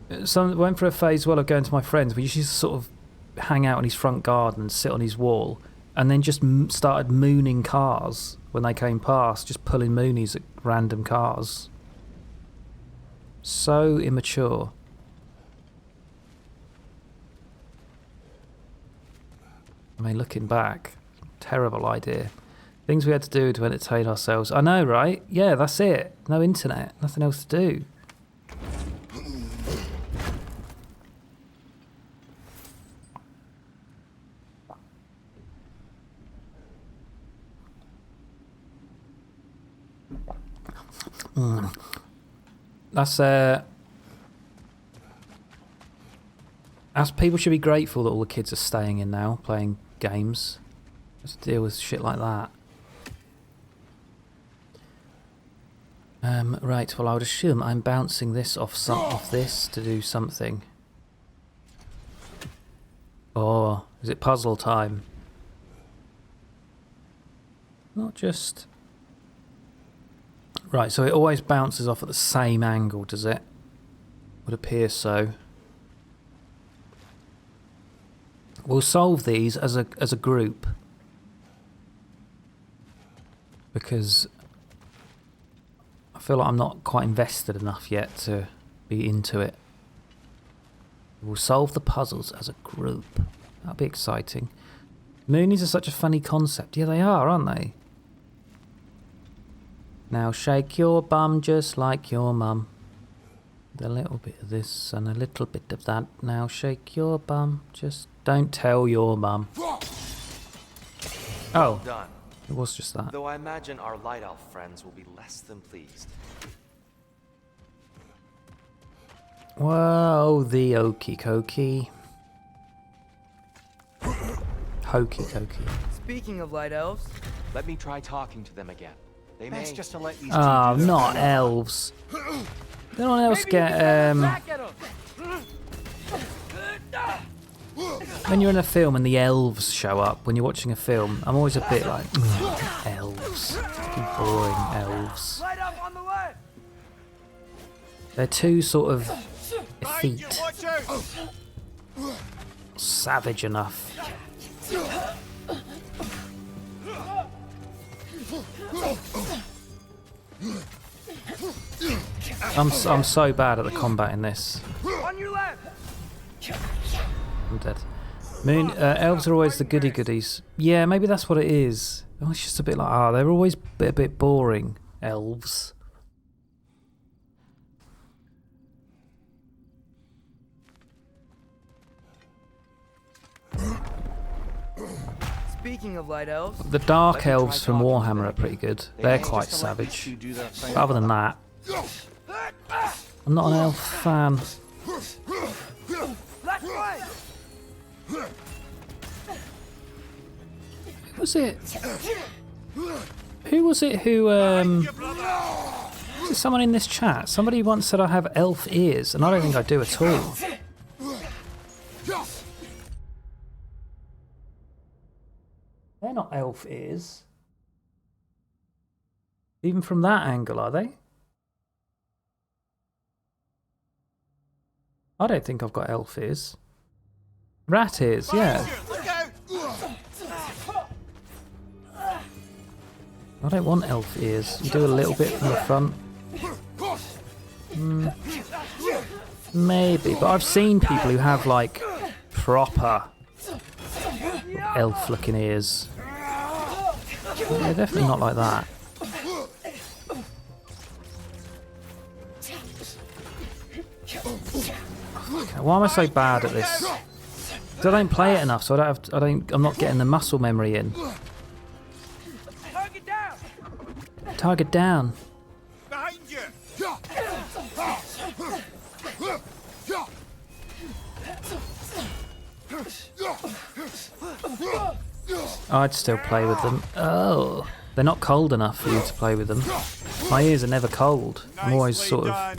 went for a phase well of going to my friends. We used to sort of hang out in his front garden and sit on his wall, and then just started mooning cars when they came past, just pulling moonies at random cars. So immature. I mean, looking back, terrible idea. Things we had to do to entertain ourselves. I know, right? Yeah, that's it. No internet, nothing else to do. That's people should be grateful that all the kids are staying in now, playing games. Just deal with shit like that. Right, well I would assume I'm bouncing this off this to do something. Or is it puzzle time? Not just... Right, so it always bounces off at the same angle, does it? Would appear so. We'll solve these as a group, because I feel like I'm not quite invested enough yet to be into it. We'll solve the puzzles as a group. That'll be exciting. Moonies are such a funny concept. Yeah, they are, aren't they? Now shake your bum just like your mum. A little bit of this and a little bit of that. Now shake your bum. Just don't tell your mum. Well done. It was just that. Though I imagine our light elf friends will be less than pleased. Whoa, the okey cokey. Hokey cokey. Speaking of light elves, let me try talking to them again. They may just to let these Oh, not elves. Don't elves get when you're in a film and the elves show up when you're watching a film, I'm always a bit like, elves. Fucking boring elves. They're too sort of effete. Savage enough. I'm so bad at the combat in this. on your left. I'm dead. Elves are always the goody goodies. Yeah, maybe that's what it is. Oh, it's just a bit like, they're always a bit boring, elves. Speaking of light elves, The Dark Elves from Warhammer are pretty good. They're quite savage. But other than that, I'm not an elf fan. Who was it? Who was it who, is it someone in this chat? Somebody once said I have elf ears, and I don't think I do at all. They're not elf ears. Even from that angle, are they? I don't think I've got elf ears. Rat ears, yeah. I don't want elf ears. You do a little bit from the front. Maybe, but I've seen people who have like proper elf-looking ears. They're definitely not like that. Okay, why am I so bad at this? 'Cause I don't play it enough, so I'm not getting the muscle memory in. Target down. Behind you. I'd still play with them. Oh, they're not cold enough for you to play with them. My ears are never cold. I'm always sort of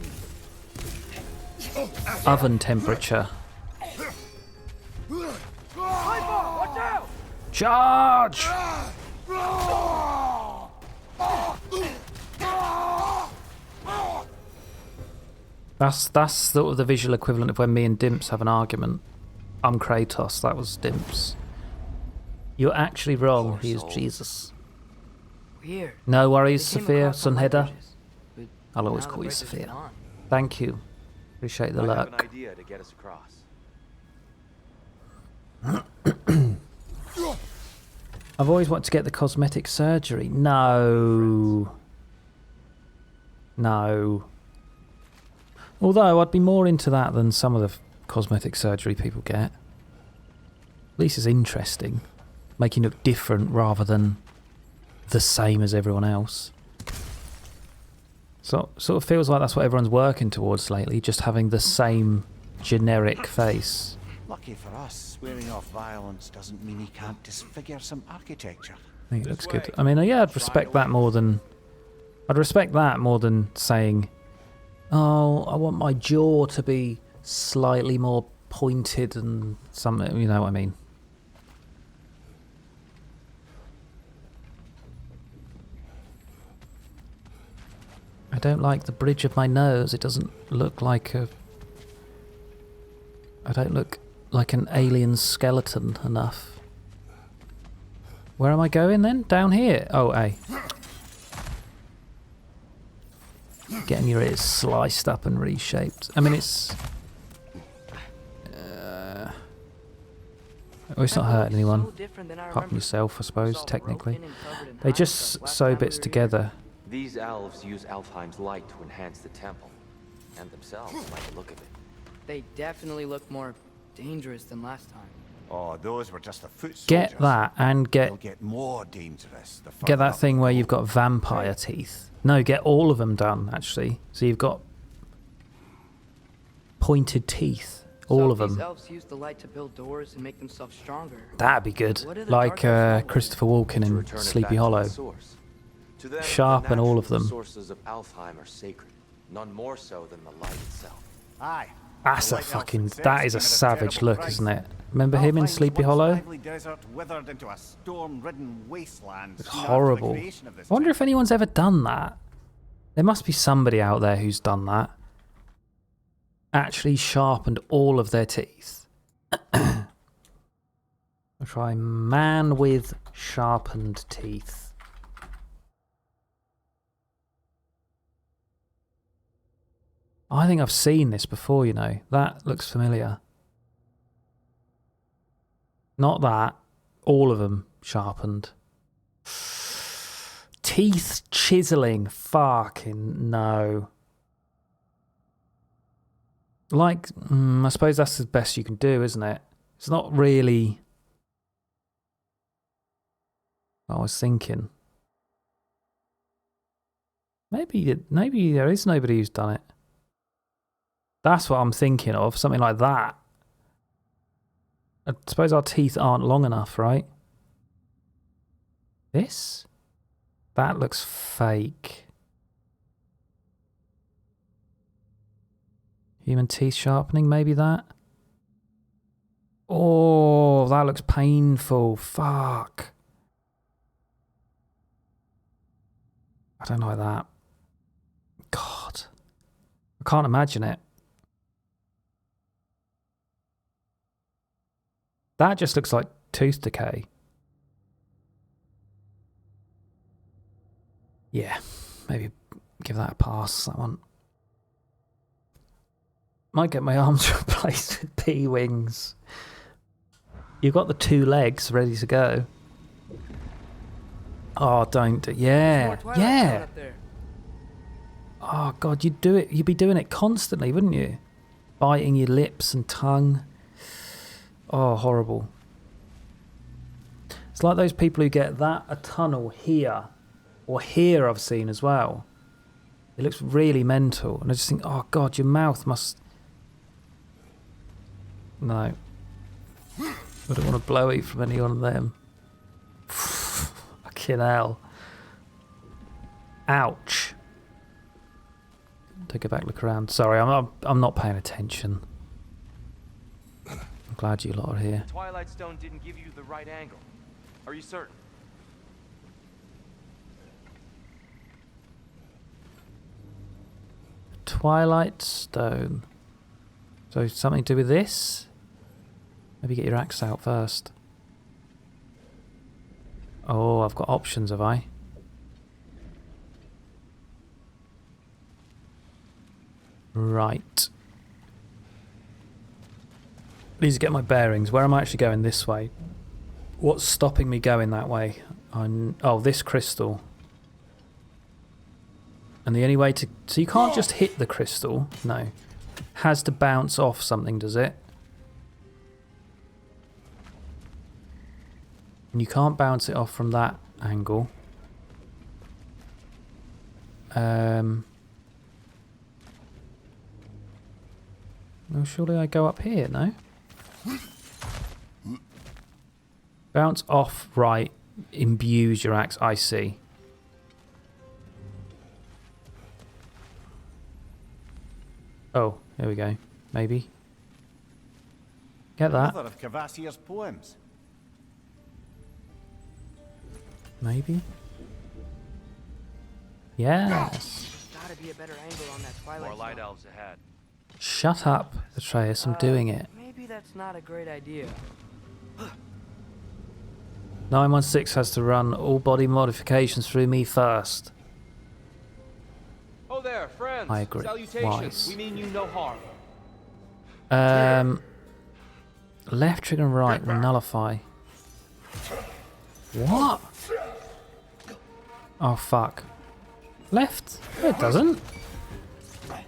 oven temperature. Charge! That's sort of the visual equivalent of when me and Dimps have an argument. I'm Kratos, that was Dimps. You're actually wrong, he is Jesus. Weird. No worries, They came Sophia, across on my Sunheader. bridges, but I'll always now the call you bridge is Sophia. gone. Thank you. Appreciate the I have luck. an idea to get us across. I've always wanted to get the cosmetic surgery. No. No. Although I'd be more into that than some of the cosmetic surgery people get. At least it's interesting. Making you look different rather than the same as everyone else. So sort of feels like that's what everyone's working towards lately, just having the same generic face. Lucky for us, swearing off violence doesn't mean he can't disfigure some architecture. I think it looks good. I mean, yeah, I'd respect that more than... I'd respect that more than saying, oh, I want my jaw to be slightly more pointed and something, you know what I mean. I don't like the bridge of my nose. It doesn't look like a... I don't look like an alien skeleton enough. Where am I going then? Down here? Oh, A. Getting your ears sliced up and reshaped. I mean, it's... well, it's not hurting anyone. Apart from yourself, I suppose, technically. They just sew bits together. These elves use Alfheim's light to enhance the temple, and themselves like the look of it. They definitely look more dangerous than last time. Oh, those were just the foot soldiers. Get that and They'll get more dangerous. The get further that up thing you where go. you've got vampire teeth. No, get all of them done, actually. So you've got pointed teeth. All of These them. elves use the light to build doors and make themselves stronger. That'd be good. What do the Like Dark Elves Christopher Walken in Return it Sleepy back to Hollow. the source. To them, Sharpen the all of natural them. sources of Alfheim are sacred, none more so than the light itself. Aye. That's The a White Elf fucking... himself That is a came at savage terrible look, price. isn't it? Remember him in Alfheim's Sleepy once Hollow? lively desert withered into a storm-ridden wasteland. It's soon after the horrible. creation of this I wonder if anyone's ever done that. There must be somebody out there who's done that. Actually sharpened all of their teeth. I'll try man with sharpened teeth. I think I've seen this before, you know. That looks familiar. Not that. All of them sharpened. Teeth chiseling. Fucking no. Like, I suppose that's the best you can do, isn't it? It's not really I was thinking. Maybe there is nobody who's done it. That's what I'm thinking of, something like that. I suppose our teeth aren't long enough, right? This? That looks fake. Human teeth sharpening, maybe that? Oh, that looks painful. Fuck. I don't like that. God. I can't imagine it. That just looks like tooth decay. Yeah, maybe give that a pass, that one. Might get my arms replaced with P-wings. You've got the 2 legs ready to go. Oh, don't. Yeah, yeah. Oh, God, you'd do it. You'd be doing it constantly, wouldn't you? Biting your lips and tongue. Oh, horrible. It's like those people who get a tunnel here, or here I've seen as well. It looks really mental. And I just think, oh, God, your mouth must... No. I don't want to blow it from any one of them. Fucking hell. Ouch. Take a back look around. Sorry, I'm not paying attention. I'm glad you lot are here. Twilight Stone didn't give you the right angle. Are you certain? Twilight Stone. So something to do with this? Maybe get your axe out first. Oh, I've got options, have I? Right. Need to get my bearings. Where am I actually going? This way. What's stopping me going that way? Oh, this crystal. And the only way to... So you can't just hit the crystal. No. Has to bounce off something, does it? And you can't bounce it off from that angle. Well, surely I go up here, no? Bounce off right, imbues your axe, I see. Oh, here we go. Maybe. Get that. Another of Cavassier's poems. Maybe. Yes. Gotta be a better angle on that Twilight. More light elves ahead. Shut up, Atreus. I'm doing it. Maybe that's not a great idea. 916 has to run all body modifications through me first. Oh there, friends. I agree. Salutations. Wise. We mean you no harm. Left trigger and right will nullify. What? Oh fuck. Left? No, it doesn't.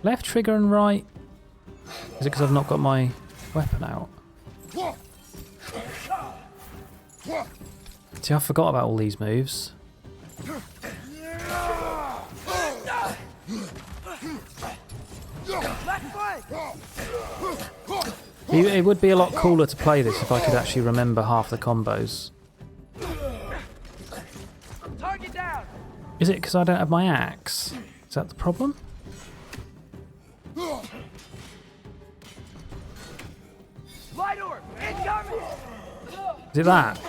Left trigger and right. Is it because I've not got my weapon out? See, I forgot about all these moves. It would be a lot cooler to play this if I could actually remember half the combos. Target down. Is it because I don't have my axe? Is that the problem? Light orb, incoming. Is it that?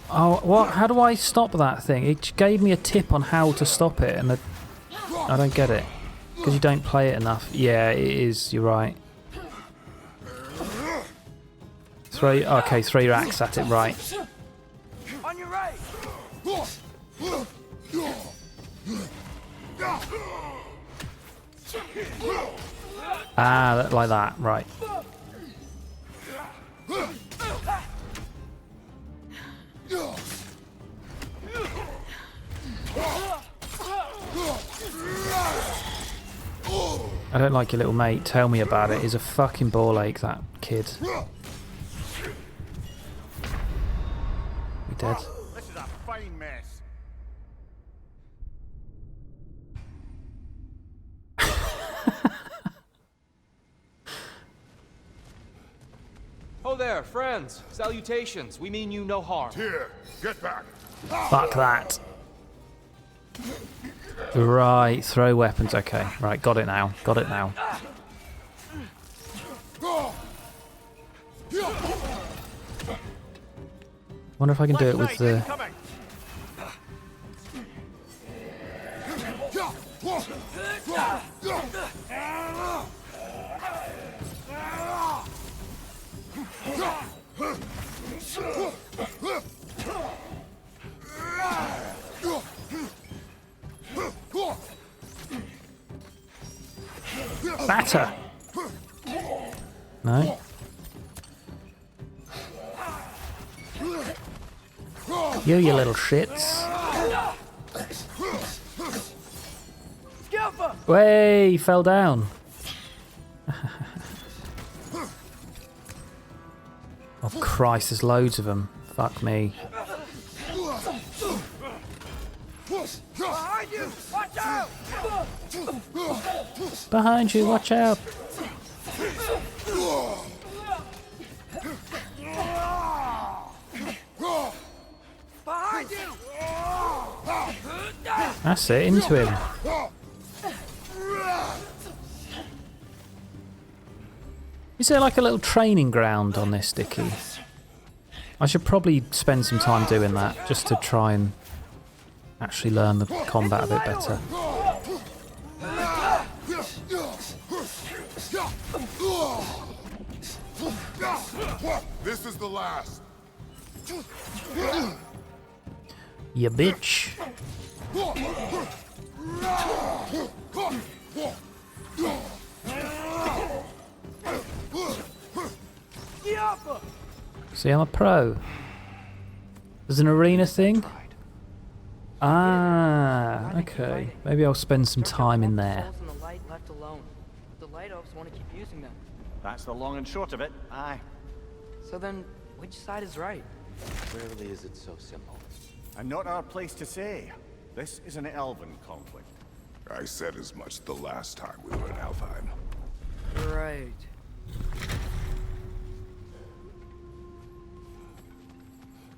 Oh, what? How do I stop that thing? It gave me a tip on how to stop it, and I don't get it. Because you don't play it enough. Yeah, it is. You're right. Okay, throw your axe at it, right. On your right. Ah, like that, right. I don't like your little mate. Tell me about it. He's a fucking ball ache, that kid. We dead. This is a fine mess. Oh there, friends. Salutations. We mean you no harm. Here, get back. Fuck that. Right, throw weapons. Okay, right, got it now. Got it now. Wonder if I can do it with the... Batter! No? You little shits. Way, he fell down. Oh Christ, there's loads of them. Fuck me. Behind you! Watch out! Behind you, watch out. Behind you! That's it, into him. Is there like a little training ground on this, Dickie? I should probably spend some time doing that, just to try and actually learn the combat a bit better. This is the last. You bitch. See, I'm a pro. There's an arena thing? Ah, okay. Maybe I'll spend some time in there. The light elves want to keep using them. That's the long and short of it. Aye. So then, which side is right? Rarely is it so simple. And not our place to say. This is an elven conflict. I said as much the last time we were in Alfheim. Right.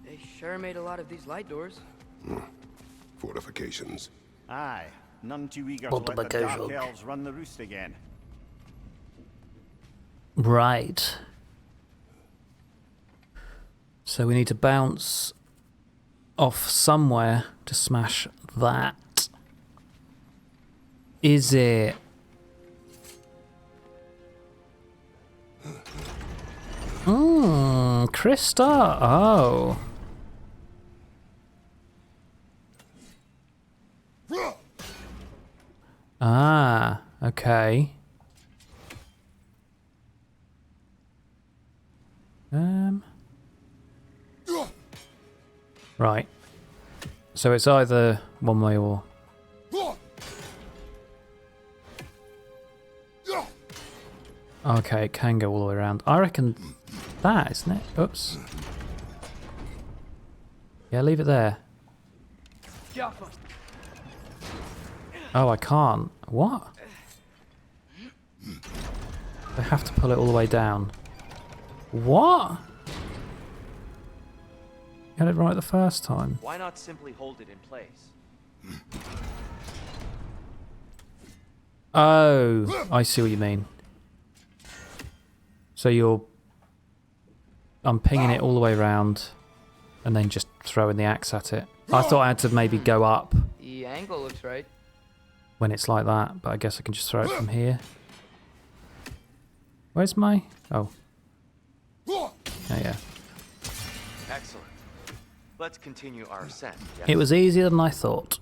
They sure made a lot of these light doors. Fortifications. Aye. None too eager to let the Dark Elves run the roost again. Right. So we need to bounce off somewhere to smash that. Is it? Krista. Oh. Ah, okay. Right. So it's either one way or... Okay, it can go all the way around. I reckon that, isn't it? Oops. Yeah, leave it there. Oh, I can't. What? I have to pull it all the way down. What? Got it right the first time. Why not simply hold it in place? Oh, I see what you mean. So you're... I'm pinging it all the way around and then just throwing the axe at it. I thought I had to maybe go up The angle looks right. when it's like that, but I guess I can just throw it from here. Where's my... Oh. Oh, yeah. Excellent. Let's continue our ascent. Yes? It was easier than I thought.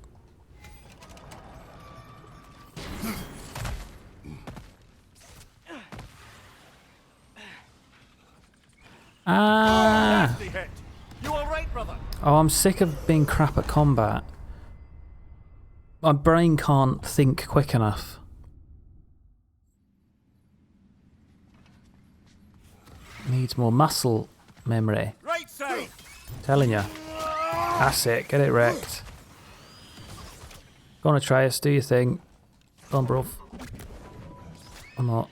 Ah! You all right, brother? Oh, I'm sick of being crap at combat. My brain can't think quick enough. Needs more muscle memory. Right side. Telling you. That's it. Get it wrecked. Go on, Atreus. Do your thing. Go on, bruv. I'm not.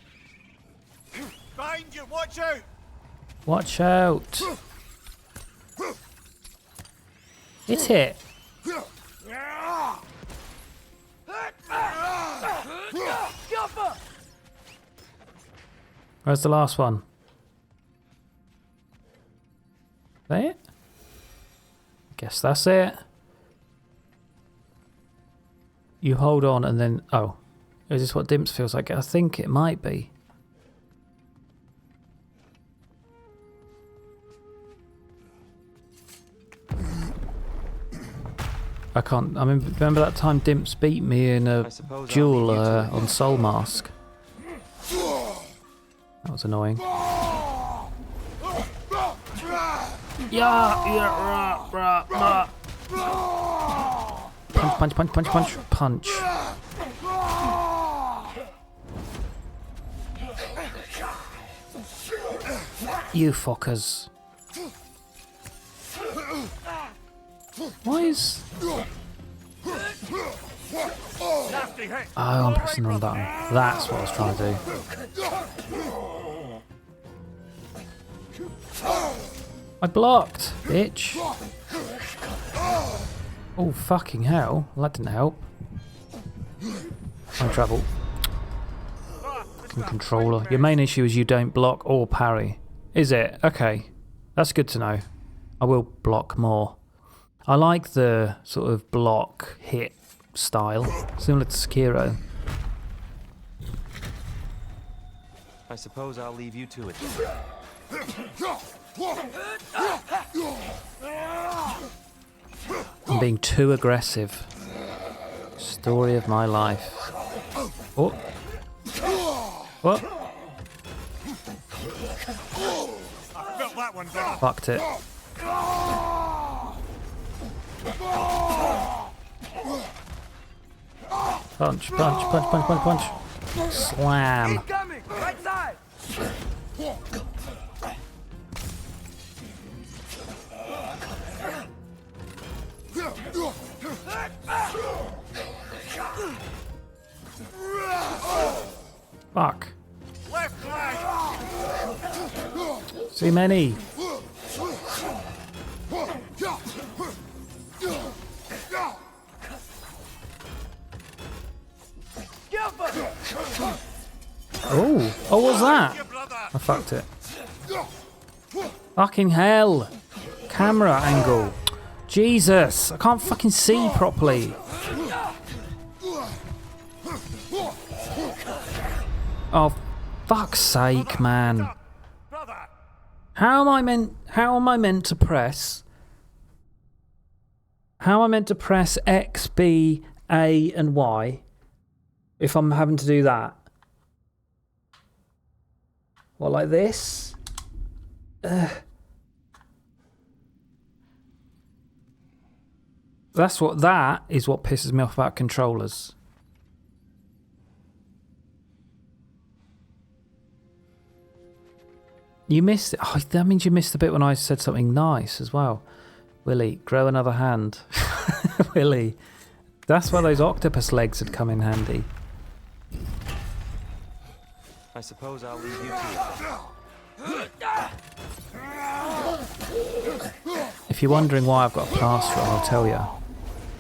Behind you, watch out! Watch out. Hit it. Where's the last one? Is that it? Guess that's it. You hold on and then... Oh. Is this what Dimps feels like? I think it might be. I can't... I mean, remember that time Dimps beat me in a duel on Soul Mask? That was annoying. Punch, punch, punch, punch, punch, punch. You fuckers. Why is... Oh, I'm pressing the wrong button. That's what I was trying to do. I blocked, bitch. Oh, fucking hell. Well, that didn't help. I'm in trouble. Fucking controller. Your main issue is you don't block or parry. Is it? Okay. That's good to know. I will block more. I like the sort of block hit style, similar to Sekiro. I suppose I'll leave you to it. I'm being too aggressive. Story of my life. Oh. What? Fucked it. Punch, punch, punch, punch, punch, punch. Slam. Right side. Fuck. Too many. Oh, what was that? I fucked it. Fucking hell. Camera angle. Jesus, I can't fucking see properly. Oh, fuck's sake, man. How am I meant to press? How am I meant to press X, B, A, and Y if I'm having to do that? What, like this? That is what pisses me off about controllers. You missed it. Oh, that means you missed the bit when I said something nice as well. Willie, grow another hand. Willie. That's why those octopus legs had come in handy. I suppose I'll leave you to it. If you're wondering why I've got a plaster on, I'll tell you.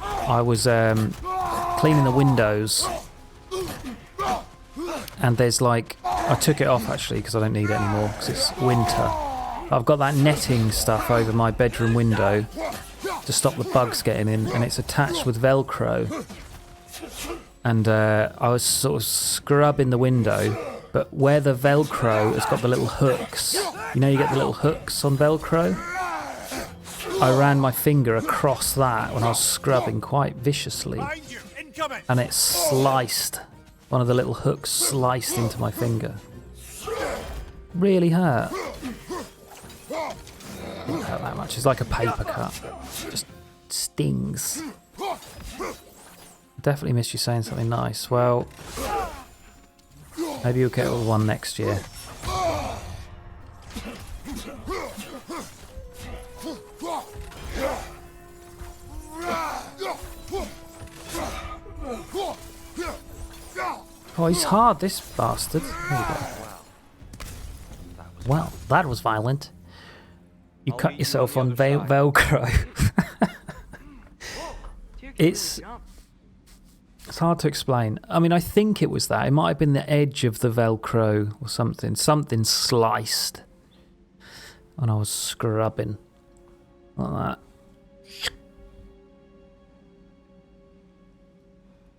I was cleaning the windows, and there's like... I took it off actually because I don't need it anymore because it's winter. I've got that netting stuff over my bedroom window to stop the bugs getting in, and it's attached with Velcro. And I was sort of scrubbing the window, but where the Velcro has got the little hooks, you know, you get the little hooks on Velcro? I ran my finger across that when I was scrubbing quite viciously, and it sliced. One of the little hooks sliced into my finger. Really hurt. Didn't hurt that much. It's like a paper cut. Just stings. Definitely missed you saying something nice. Well, maybe you'll get one next year. Oh, he's hard, this bastard. There you go. Well, that was violent. You cut yourself on Velcro. It's hard to explain. I mean, I think it was that. It might have been the edge of the Velcro or something. Something sliced. And I was scrubbing. Like that.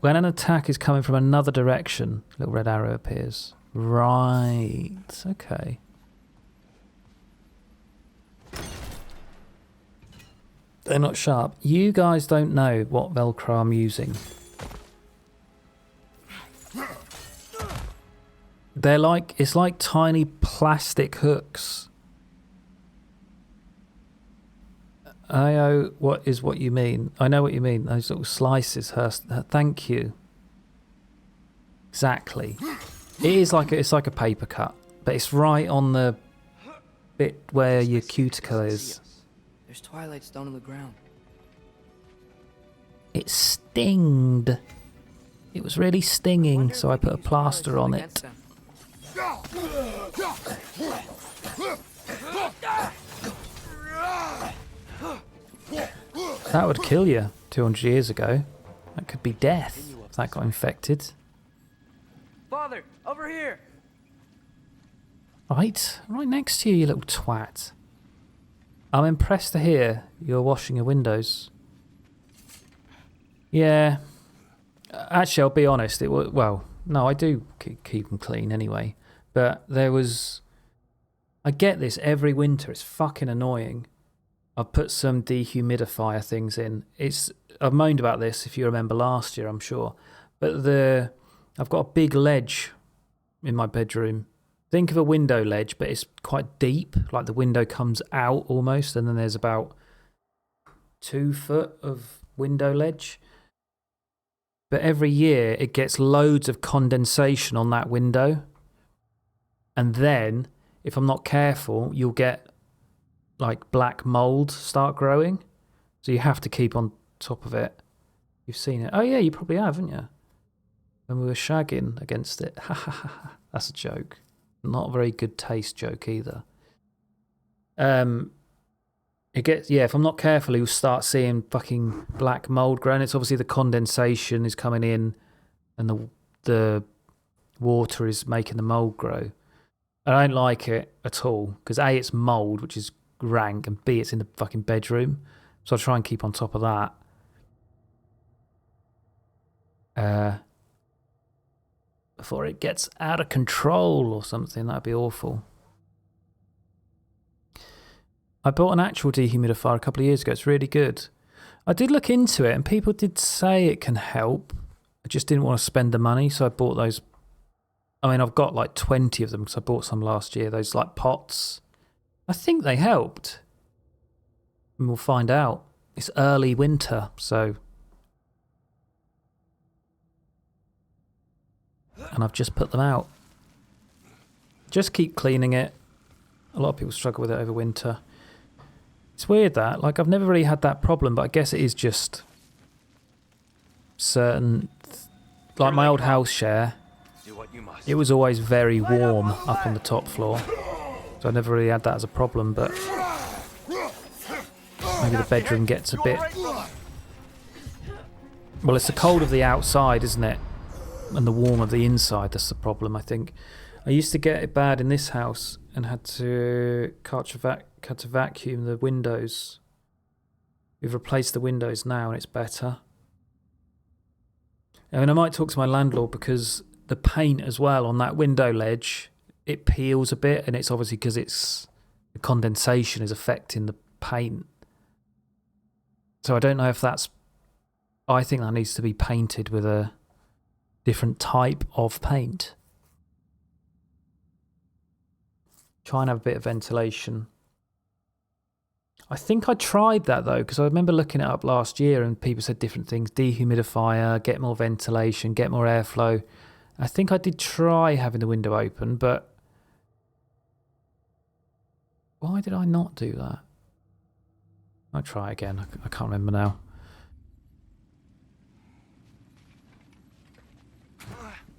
When an attack is coming from another direction, a little red arrow appears. Right. Okay. They're not sharp. You guys don't know what Velcro I'm using. They're like, it's like tiny plastic hooks. I know what you mean. I know what you mean. Those little slices. Thank you. Exactly. It's like a paper cut, but it's right on the bit where your cuticle is. There's twilight stone on the ground. It stinged. It was really stinging, so I put a plaster on it. That would kill you 200 years ago. That could be death if that got infected. Father, over here. Right next to you, you little twat. I'm impressed to hear you're washing your windows. Yeah. Actually, I'll be honest. No, I do keep them clean anyway. But there was... I get this every winter. It's fucking annoying. I've put some dehumidifier things in. I've moaned about this, if you remember last year, I'm sure. But I've got a big ledge in my bedroom. Think of a window ledge, but it's quite deep. Like the window comes out almost, and then there's about 2 foot of window ledge. But every year it gets loads of condensation on that window. And then, if I'm not careful, you'll get like black mold start growing. So you have to keep on top of it. You've seen it. Oh yeah, you probably have, haven't you? When we were shagging against it. That's a joke. Not a very good taste joke either. If I'm not careful, you'll start seeing fucking black mold growing. It's obviously the condensation is coming in and the water is making the mold grow. I don't like it at all because A, it's mold, which is rank, and B, it's in the fucking bedroom. So I try and keep on top of that. Before it gets out of control or something, that'd be awful. I bought an actual dehumidifier a couple of years ago. It's really good. I did look into it and people did say it can help. I just didn't want to spend the money, so I bought those. I mean, I've got like 20 of them because I bought some last year. Those like pots. I think they helped. And we'll find out. It's early winter, so... And I've just put them out. Just keep cleaning it. A lot of people struggle with it over winter. It's weird that, like, I've never really had that problem, but I guess it is just certain... Like my old house share, it was always very warm up on the top floor. So I never really had that as a problem, but maybe the bedroom gets a bit... Well, it's the cold of the outside, isn't it? And the warm of the inside, that's the problem, I think. I used to get it bad in this house and had to vacuum the windows. We've replaced the windows now and it's better. I mean, I might talk to my landlord because the paint as well on that window ledge, it peels a bit, and it's obviously because the condensation is affecting the paint. So I don't know if that's... I think that needs to be painted with a different type of paint. Try and have a bit of ventilation. I think I tried that though, because I remember looking it up last year and people said different things. Dehumidifier, get more ventilation, get more airflow. I think I did try having the window open, but why did I not do that? I'll try again. I can't remember now.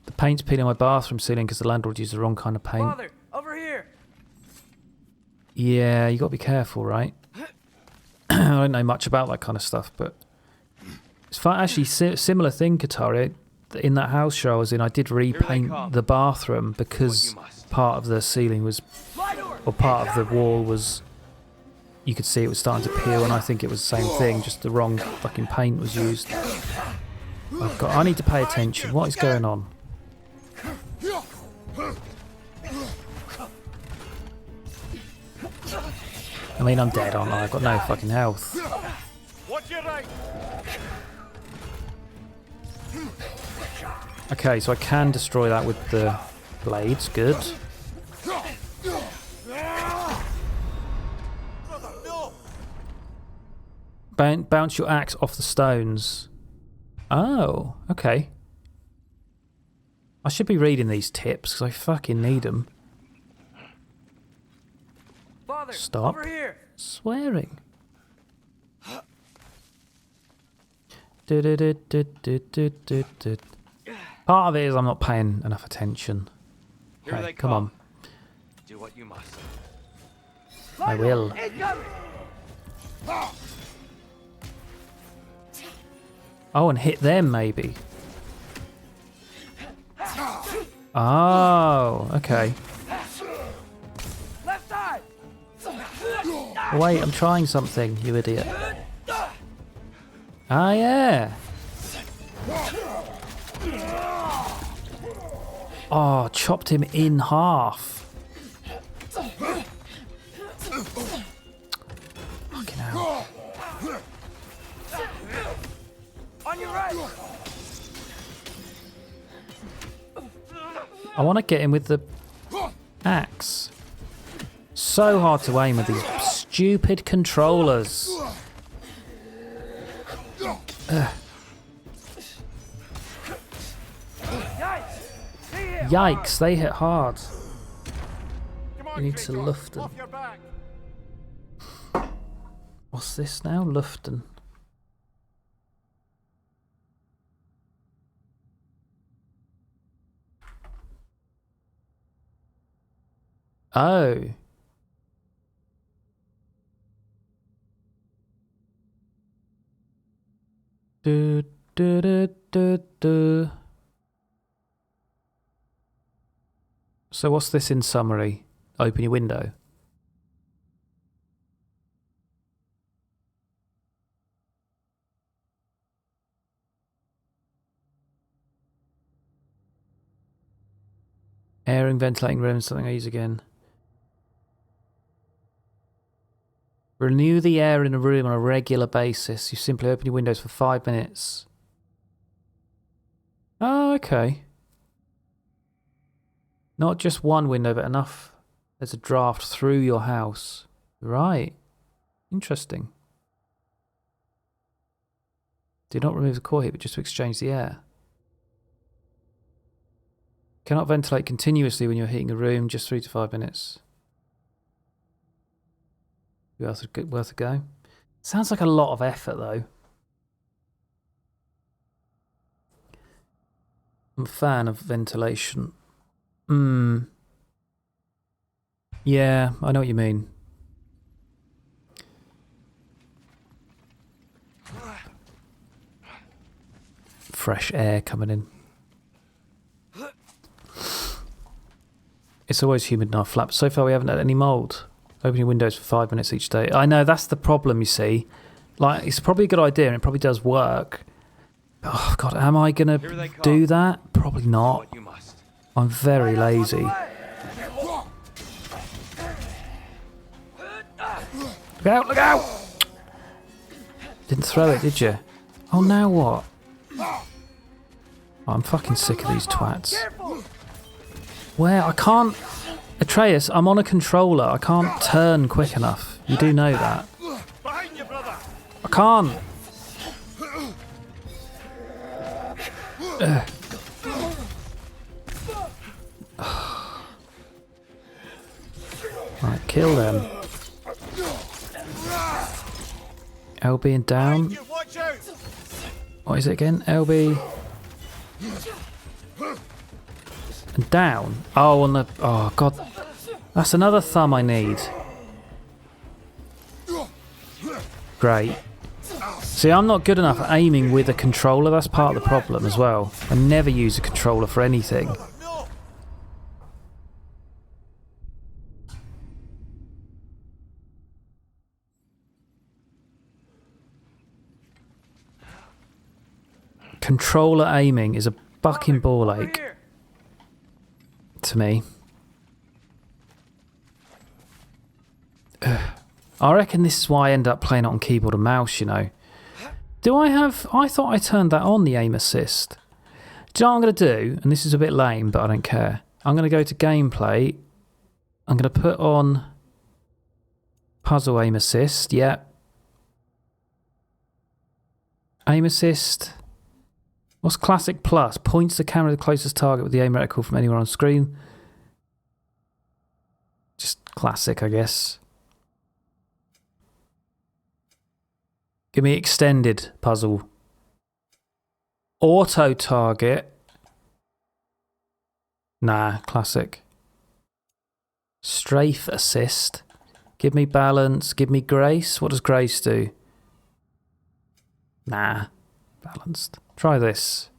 The Paint's peeling on my bathroom ceiling because the landlord used the wrong kind of paint. Father, over here. Yeah, you got to be careful, right? I don't know much about that kind of stuff, but it's fun. Actually, similar thing, Katari. In that house show I was in, I did repaint the bathroom because part of the ceiling was, or part of the wall was, you could see it was starting to peel, and I think it was the same thing, just the wrong fucking paint was used. I need to pay attention. What is going on? I mean, I'm dead, aren't I? I've got no fucking health. Okay, so I can destroy that with the blades. Good. Bounce your axe off the stones. Oh, okay. I should be reading these tips because I fucking need them. Father, stop over here. Swearing. Part of it is I'm not paying enough attention. Okay, come on. Do what you must. I will. Oh, and hit them maybe. Oh, okay. Left side. Wait, I'm trying something, you idiot. Ah, yeah. Oh, chopped him in half. Fucking hell. On your right. I want to get him with the axe. So hard to aim with these stupid controllers. Yikes, they hit hard. You need to luften. What's this now? Luften. Oh. Do, do, do, do, do. So what's this in summary? Open your window. Airing, ventilating rooms, something I use again. Renew the air in a room on a regular basis. You simply open your windows for 5 minutes. Oh, okay. Not just one window, but enough. There's a draft through your house. Right. Interesting. Do not remove the core heat, but just to exchange the air. Cannot ventilate continuously when you're heating a room, just 3 to 5 minutes. Worth a go. Sounds like a lot of effort, though. I'm a fan of ventilation. Yeah, I know what you mean. Fresh air coming in. It's always humid in our flat. So far we haven't had any mould. Open your windows for 5 minutes each day. I know, that's the problem, you see. Like, it's probably a good idea and it probably does work. Oh, God, am I going to do that? Probably not. I'm very lazy. Look out, look out! Didn't throw it, did you? Oh, now what? Oh, I'm fucking sick of these twats. Where? I can't... Atreus, I'm on a controller. I can't turn quick enough. You do know that. I can't. Right, kill them. LB and down. What is it again? LB. And down. Oh, on the... Oh, God. That's another thumb I need. Great. See, I'm not good enough at aiming with a controller. That's part of the problem as well. I never use a controller for anything. Controller aiming is a fucking ball ache to me. I reckon this is why I end up playing it on keyboard and mouse, you know. I thought I turned that on, the aim assist. Do you know what I'm going to do? And this is a bit lame, but I don't care. I'm going to go to gameplay. I'm going to put on puzzle aim assist. Yeah. Aim assist. What's classic plus? Points the camera to the closest target with the aim reticle from anywhere on screen. Just classic, I guess. Give me extended puzzle. Auto target. Nah, classic. Strafe assist. Give me balance. Give me grace. What does grace do? Nah, balanced. Try this.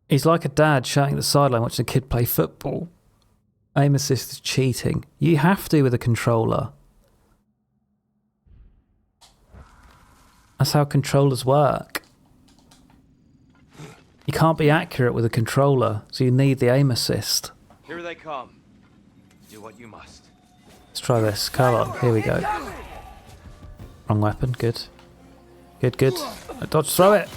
He's like a dad shouting at the sideline watching a kid play football. Aim assist is cheating. You have to with a controller. That's how controllers work. You can't be accurate with a controller, so you need the aim assist. Here they come. Do what you must. Let's try this. Come on, here we go. Wrong weapon, good. Good, good. Dodge, throw it.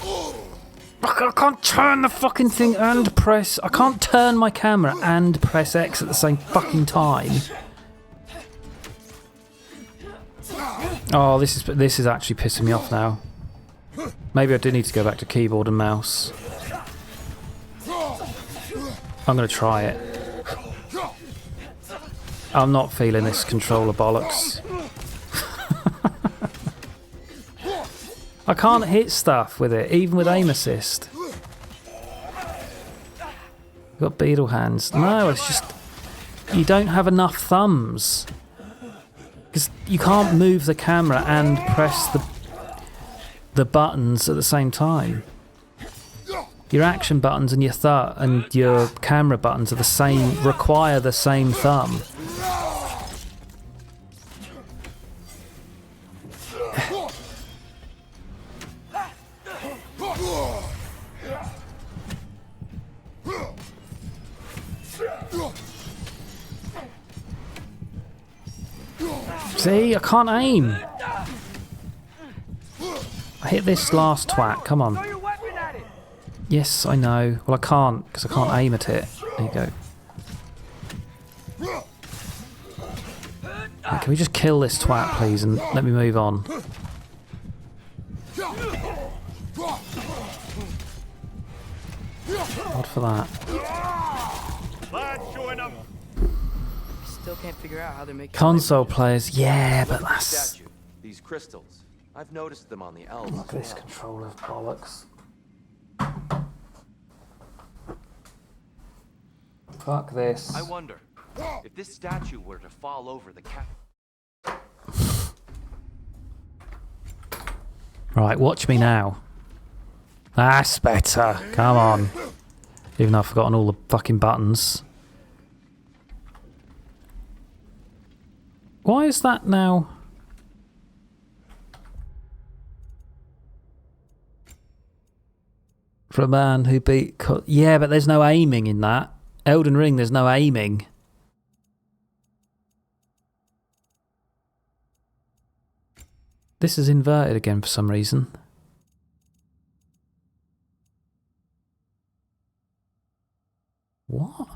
I can't turn the fucking thing and press... I can't turn my camera and press X at the same fucking time. Oh, this is actually pissing me off now. Maybe I do need to go back to keyboard and mouse. I'm going to try it. I'm not feeling this controller bollocks. I can't hit stuff with it, even with aim assist. Got beetle hands. No, it's just... You don't have enough thumbs. Because you can't move the camera and press the buttons at the same time. Your action buttons and your camera buttons are the same, require the same thumb. See, I can't aim. I hit this last twat, come on. Yes, I know. Well, I can't, because I can't aim at it. There you go. Right, can we just kill this twat, please, and let me move on? What for that? Still can't figure out how they're making Console players, yeah, but that's... These crystals. I've noticed them on the elves. Look at this controller bollocks. Fuck this. I wonder if this statue were to fall over the cat. Right, watch me now. That's better. Come on. Even though I've forgotten all the fucking buttons. Why is that now? For a man who beat... Yeah, but there's no aiming in that. Elden Ring, there's no aiming. This is inverted again for some reason. What?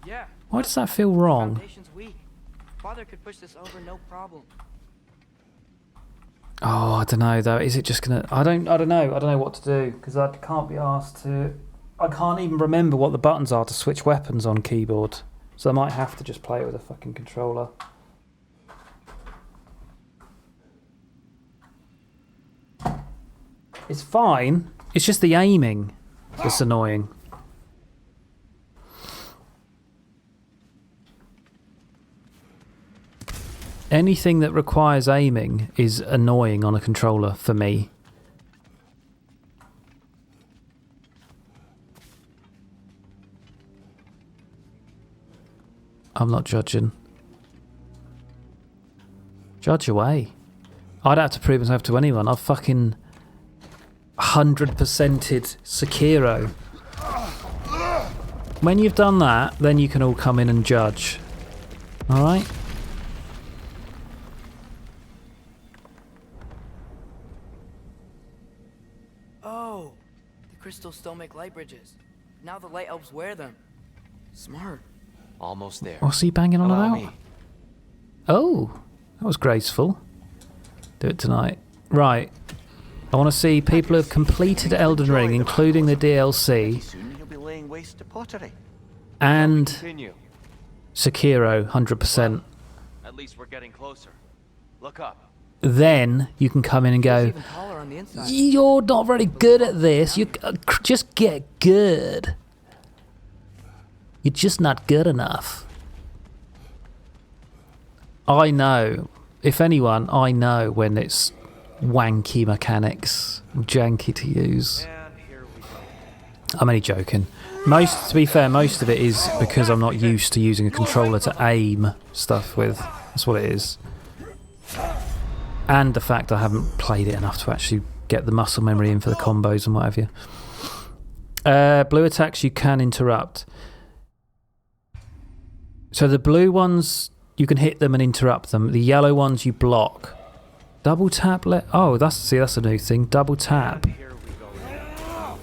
Yeah. Why does that feel wrong? Foundation's weak. Father could push this over no problem. Oh, I don't know though. Is it just gonna? I don't know. I don't know what to do because I can't be asked to. I can't even remember what the buttons are to switch weapons on keyboard. So I might have to just play it with a fucking controller. It's fine. It's just the aiming that's annoying. Anything that requires aiming is annoying on a controller for me. I'm not judging. Judge away. I'd have to prove myself to anyone. I've fucking 100%ed Sekiro. When you've done that, then you can all come in and judge. Alright? Oh, the crystals still make light bridges. Now the light elves wear them. Smart. Almost there. What's he banging on Allow about? me. Oh, that was graceful. Do it tonight. Right. I want to see people who have completed Elden Ring, including the DLC, Soon you'll be laying waste to pottery. and Continue. Sekiro, 100%. At least we're getting closer. Look up. Then you can come in and go, you're not very good at this. You just get good. You're just not good enough. I know. If anyone, I know when it's wanky mechanics, janky to use. I'm only joking. To be fair, most of it is because I'm not used to using a controller to aim stuff with. That's what it is. And the fact I haven't played it enough to actually get the muscle memory in for the combos and what have you. Blue attacks you can interrupt. So the blue ones, you can hit them and interrupt them. The yellow ones you block. Double tap oh, that's a new thing. Double tap.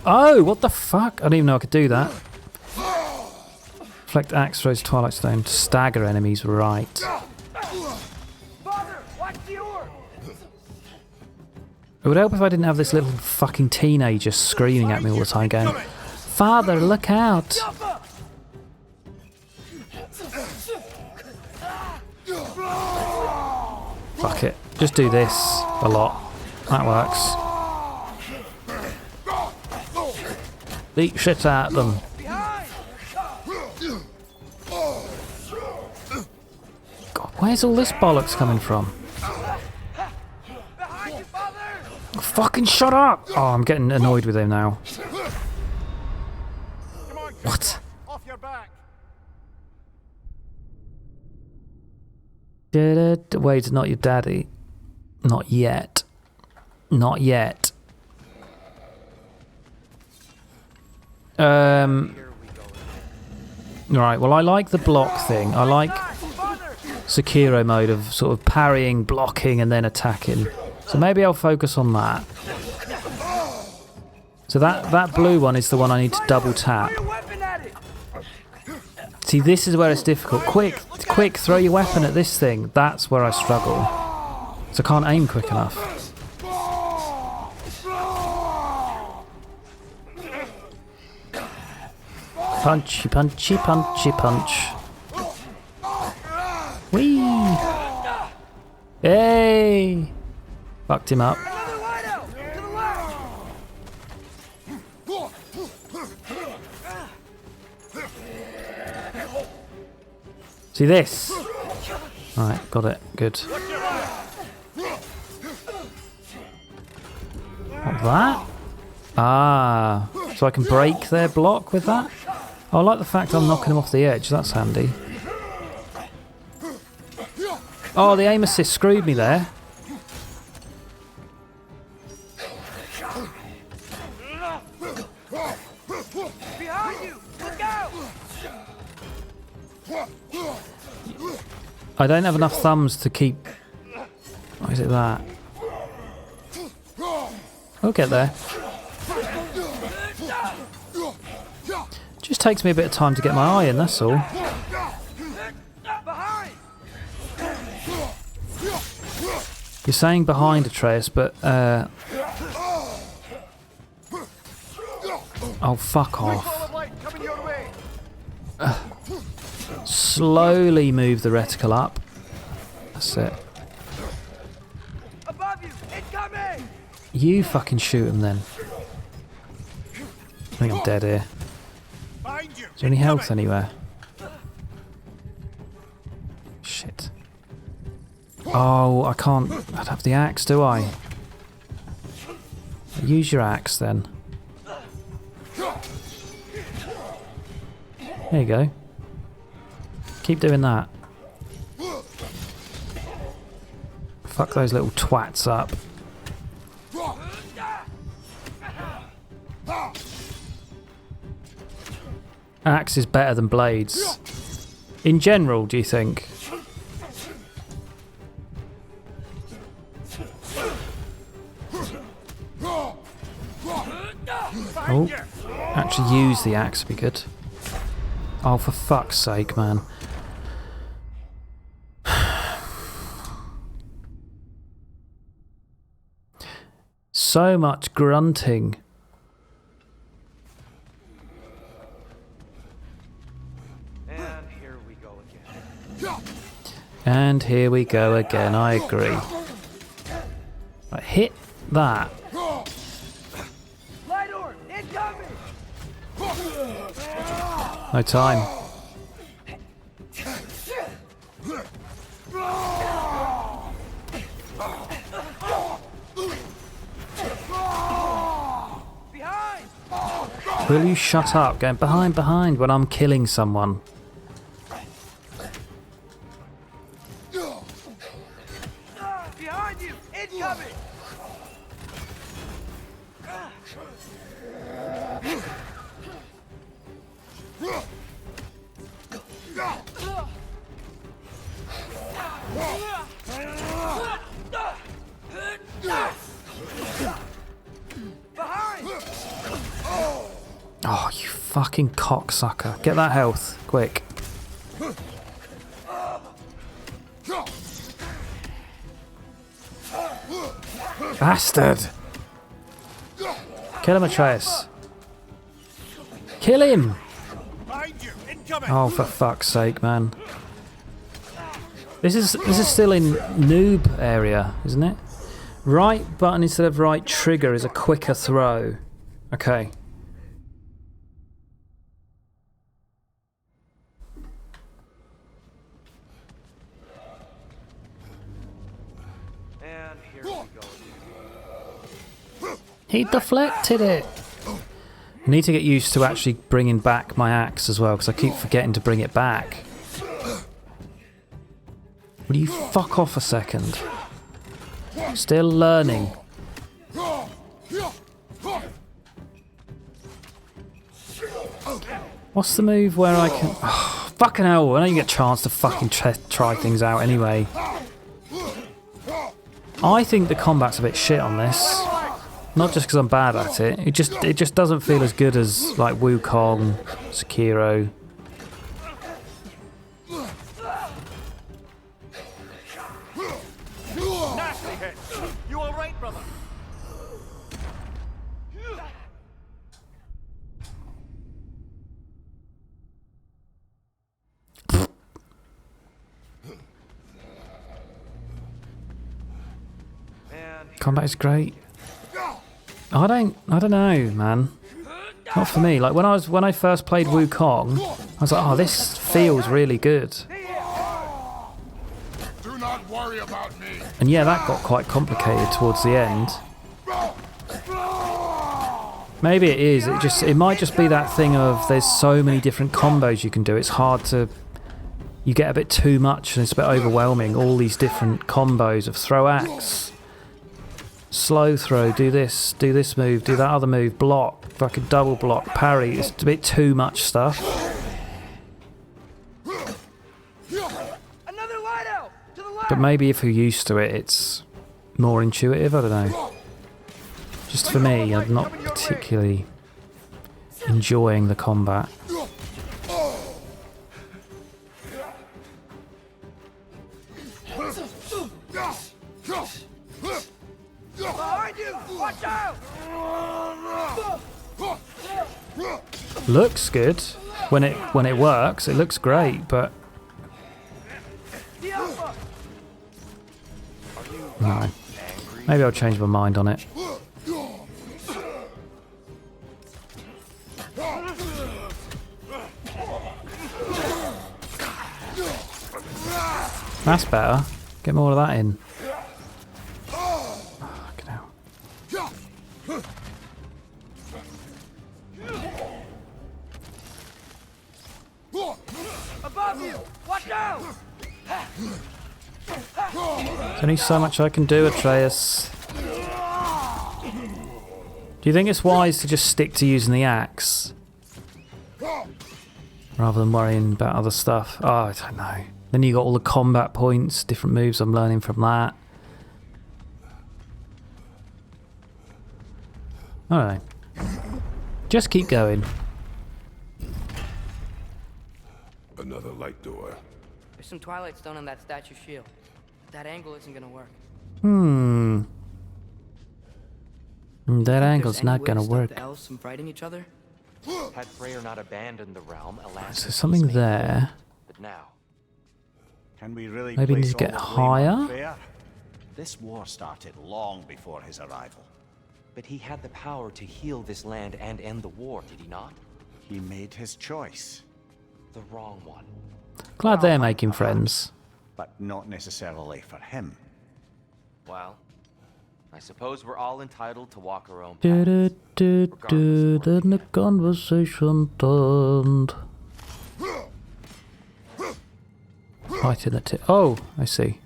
Oh, what the fuck? I didn't even know I could do that. Reflect axe throws Twilight Stone to stagger enemies, right. It would help if I didn't have this little fucking teenager screaming at me all the time going, Father, look out! Fuck it. Just do this a lot. That works. Beat shit out of them. God, where's all this bollocks coming from? Fucking shut up! Oh, I'm getting annoyed with him now. What? Wait, not your daddy. Not yet. Not yet. Right, well, I like the block thing. I like Sekiro mode of sort of parrying, blocking, and then attacking. So maybe I'll focus on that. So that blue one is the one I need to double tap. See, this is where it's difficult. Quick, throw your weapon at this thing. That's where I struggle. So I can't aim quick enough. Punchy, punchy, punchy, punch. Whee! Hey! Fucked him up. See this? Right, got it. Good. What, that? Ah, so I can break their block with that? Oh, I like the fact I'm knocking them off the edge. That's handy. Oh, the aim assist screwed me there. I don't have enough thumbs to keep... What is it that? I'll get there. Just takes me a bit of time to get my eye in, that's all. You're saying behind, Atreus, but... Oh, fuck off. Slowly move the reticle up. That's it. You fucking shoot him then. I think I'm dead here. Is there any health anywhere? Shit. Oh, I can't. I'd have the axe, do I? Use your axe then. There you go. Keep doing that. Fuck those little twats up. Axe is better than blades. In general, do you think? Oh, actually use the axe would be good. Oh, for fuck's sake, man. So much grunting. And here we go again. And here we go again, I agree. Right, hit that. No time. Will you shut up? Going behind when I'm killing someone. Behind you! Incoming! Oh, you fucking cocksucker. Get that health, quick. Bastard! Kill him, Atreus. Kill him! Oh, for fuck's sake, man. This is still in noob area, isn't it? Right button instead of right trigger is a quicker throw. Okay. And here we go. He deflected it. I need to get used to actually bringing back my axe as well, because I keep forgetting to bring it back. Will you fuck off a second? Still learning. What's the move where I can... Oh, fucking hell, I don't even get a chance to fucking try things out anyway. I think the combat's a bit shit on this. Not just because I'm bad at it. It just doesn't feel as good as like Wukong, Sekiro. Nasty hit! You alright, brother? Combat is great. I don't know, man. Not for me. Like when I first played Wukong, I was like, oh, this feels really good. Do not worry about me. And yeah, that got quite complicated towards the end. Maybe it is. It might just be that thing of there's so many different combos you can do. It's hard to. You get a bit too much and it's a bit overwhelming. All these different combos of throw axe, slow throw, do this move, do that other move, block, fucking double block, parry. It's a bit too much stuff. But maybe if you're used to it, it's more intuitive. I don't know. Just for me, I'm not particularly enjoying the combat. Looks good when it works. It looks great, but no. Maybe I'll change my mind on it. That's better. Get more of that in. Fucking hell. Above you! Watch out! There's only so much I can do, Atreus. Do you think it's wise to just stick to using the axe? Rather than worrying about other stuff? Oh, I don't know. Then you got all the combat points, different moves I'm learning from that. Alright. Just keep going. Another light door. There's some Twilight Stone on that statue shield. That angle isn't gonna work. That angle's not gonna work. The elves from fighting each other? Had Freyr not abandoned the realm, Is there something there? but now. Can we really Maybe need place to get all the blame on higher? Freyr? This war started long before his arrival. But he had the power to heal this land and end the war, did he not? He made his choice. The wrong one. Glad they're making friends. But not necessarily for him. Well, I suppose we're all entitled to walk our own Then paths. the conversation turned. Right in the tip. Oh, I see.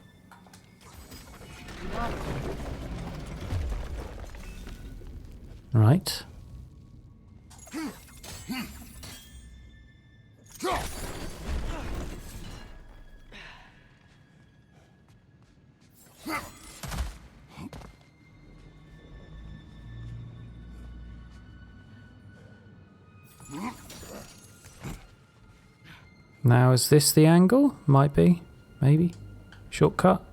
Right. Now is this the angle? Might be. Maybe. Shortcut.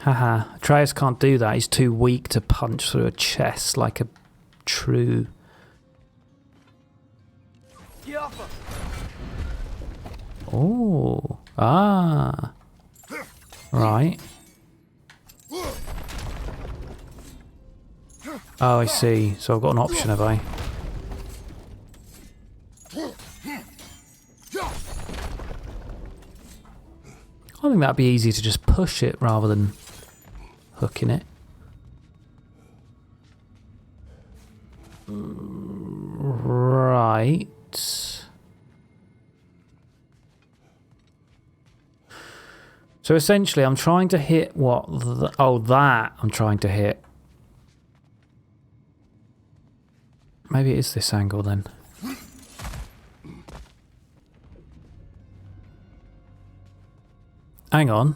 Haha. Atreus can't do that. He's too weak to punch through a chest like a true... Oh. Ah. Right. Oh, I see. So I've got an option, have I? I think that'd be easy to just push it rather than hooking it. Right. So essentially I'm trying to hit what? Oh, that I'm trying to hit. Maybe it is this angle then. Hang on.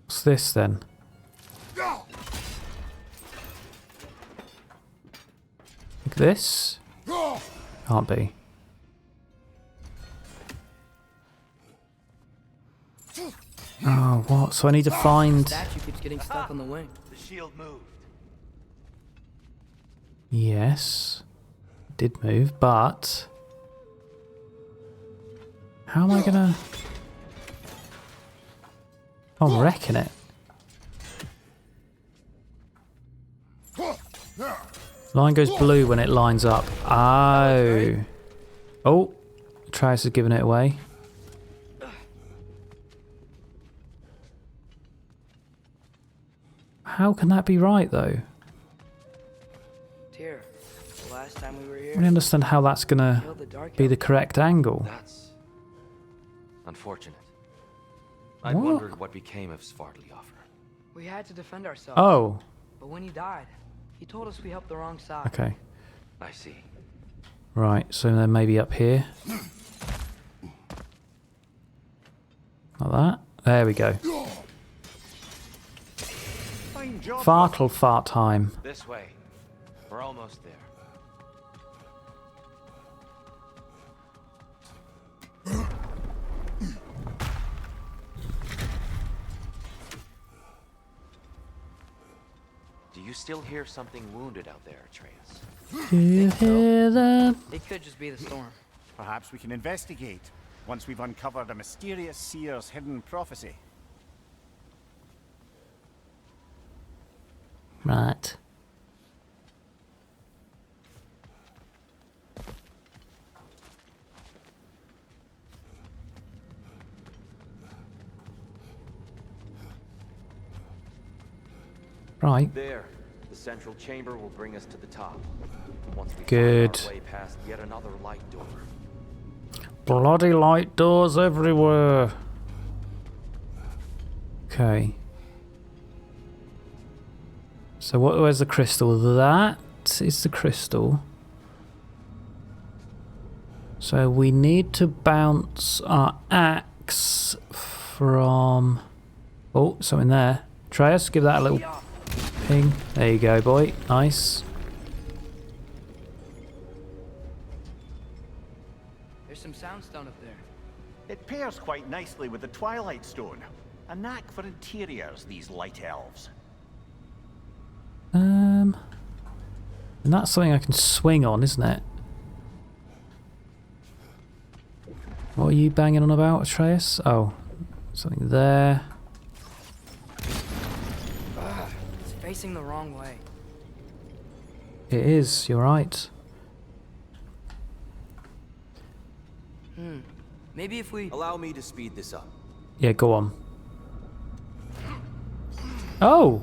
What's this then? Like this? Can't be. Oh, what? So I need to find... The statue keeps getting stuck on the wing. The shield moved. Yes. It did move, but... How am I gonna... Oh, I'm wrecking it. Line goes blue when it lines up. Oh. Oh. Atreus has given it away. How can that be right, though? Tyr, the last time we were here, I don't understand how that's gonna be the correct angle. That's unfortunate. I What? wondered what became of Svartalfheim. we had to defend ourselves. Oh. But when he died, he told us we helped the wrong side. Okay. I see. Right, so then maybe up here. Like that. There we go. Fartle fart time. This way. We're almost there. Do you still hear something wounded out there, Atreus? You hear that? It could just be the storm. Perhaps we can investigate once we've uncovered a mysterious seer's hidden prophecy. Right. Right. There, the central chamber will bring us to the top. Once we Good. find our way past yet another light door. Bloody light doors everywhere. Okay. So where's the crystal? That is the crystal. So we need to bounce our axe from... Oh, something there. Atreus, give that a little ping. There you go, boy. Nice. There's some soundstone up there. It pairs quite nicely with the Twilight Stone. A knack for interiors, these light elves. And that's something I can swing on, isn't it? What are you banging on about, Atreus? Oh, something there. It's facing the wrong way. It is, you're right. Maybe if we... Allow me to speed this up. Yeah, go on. Oh!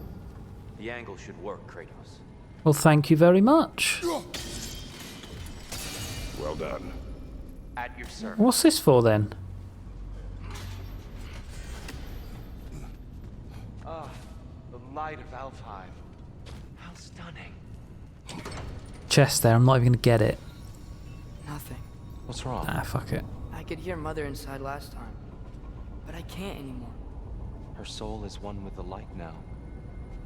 The angle should work, Kratos. Well, thank you very much. Well done. At your service. What's this for then? Ah, the light of Alfheim. How stunning. Chest there, I'm not even going to get it. Nothing. What's wrong? Ah, fuck it. I could hear Mother inside last time, but I can't anymore. Her soul is one with the light now,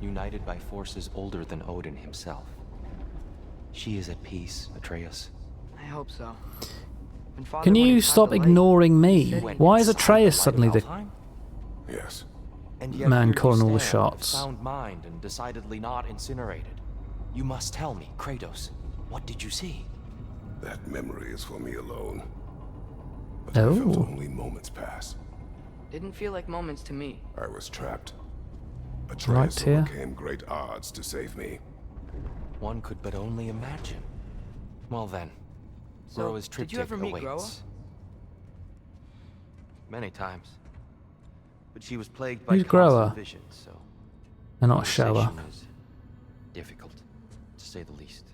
united by forces older than Odin himself. She is at peace, Atreus. I hope so. When Father Can went you inside stop the lake, ignoring me? he said Why is inside Atreus the suddenly light the of Alfheim? Yes. And yet man here you calling all the stand, shots? Sound mind and decidedly not incinerated. You must tell me, Kratos, what did you see? That memory is for me alone. But I felt Oh. only moments pass. Didn't feel like moments to me. I was trapped. Right Atreus here. overcame great odds to save me. One could but only imagine. Well then, So, Groa's did triptych you ever meet awaits. Groa? Many times. But she was plagued by Who's constant Groa? visions, so They're not a shower. conversation was difficult, to say the least.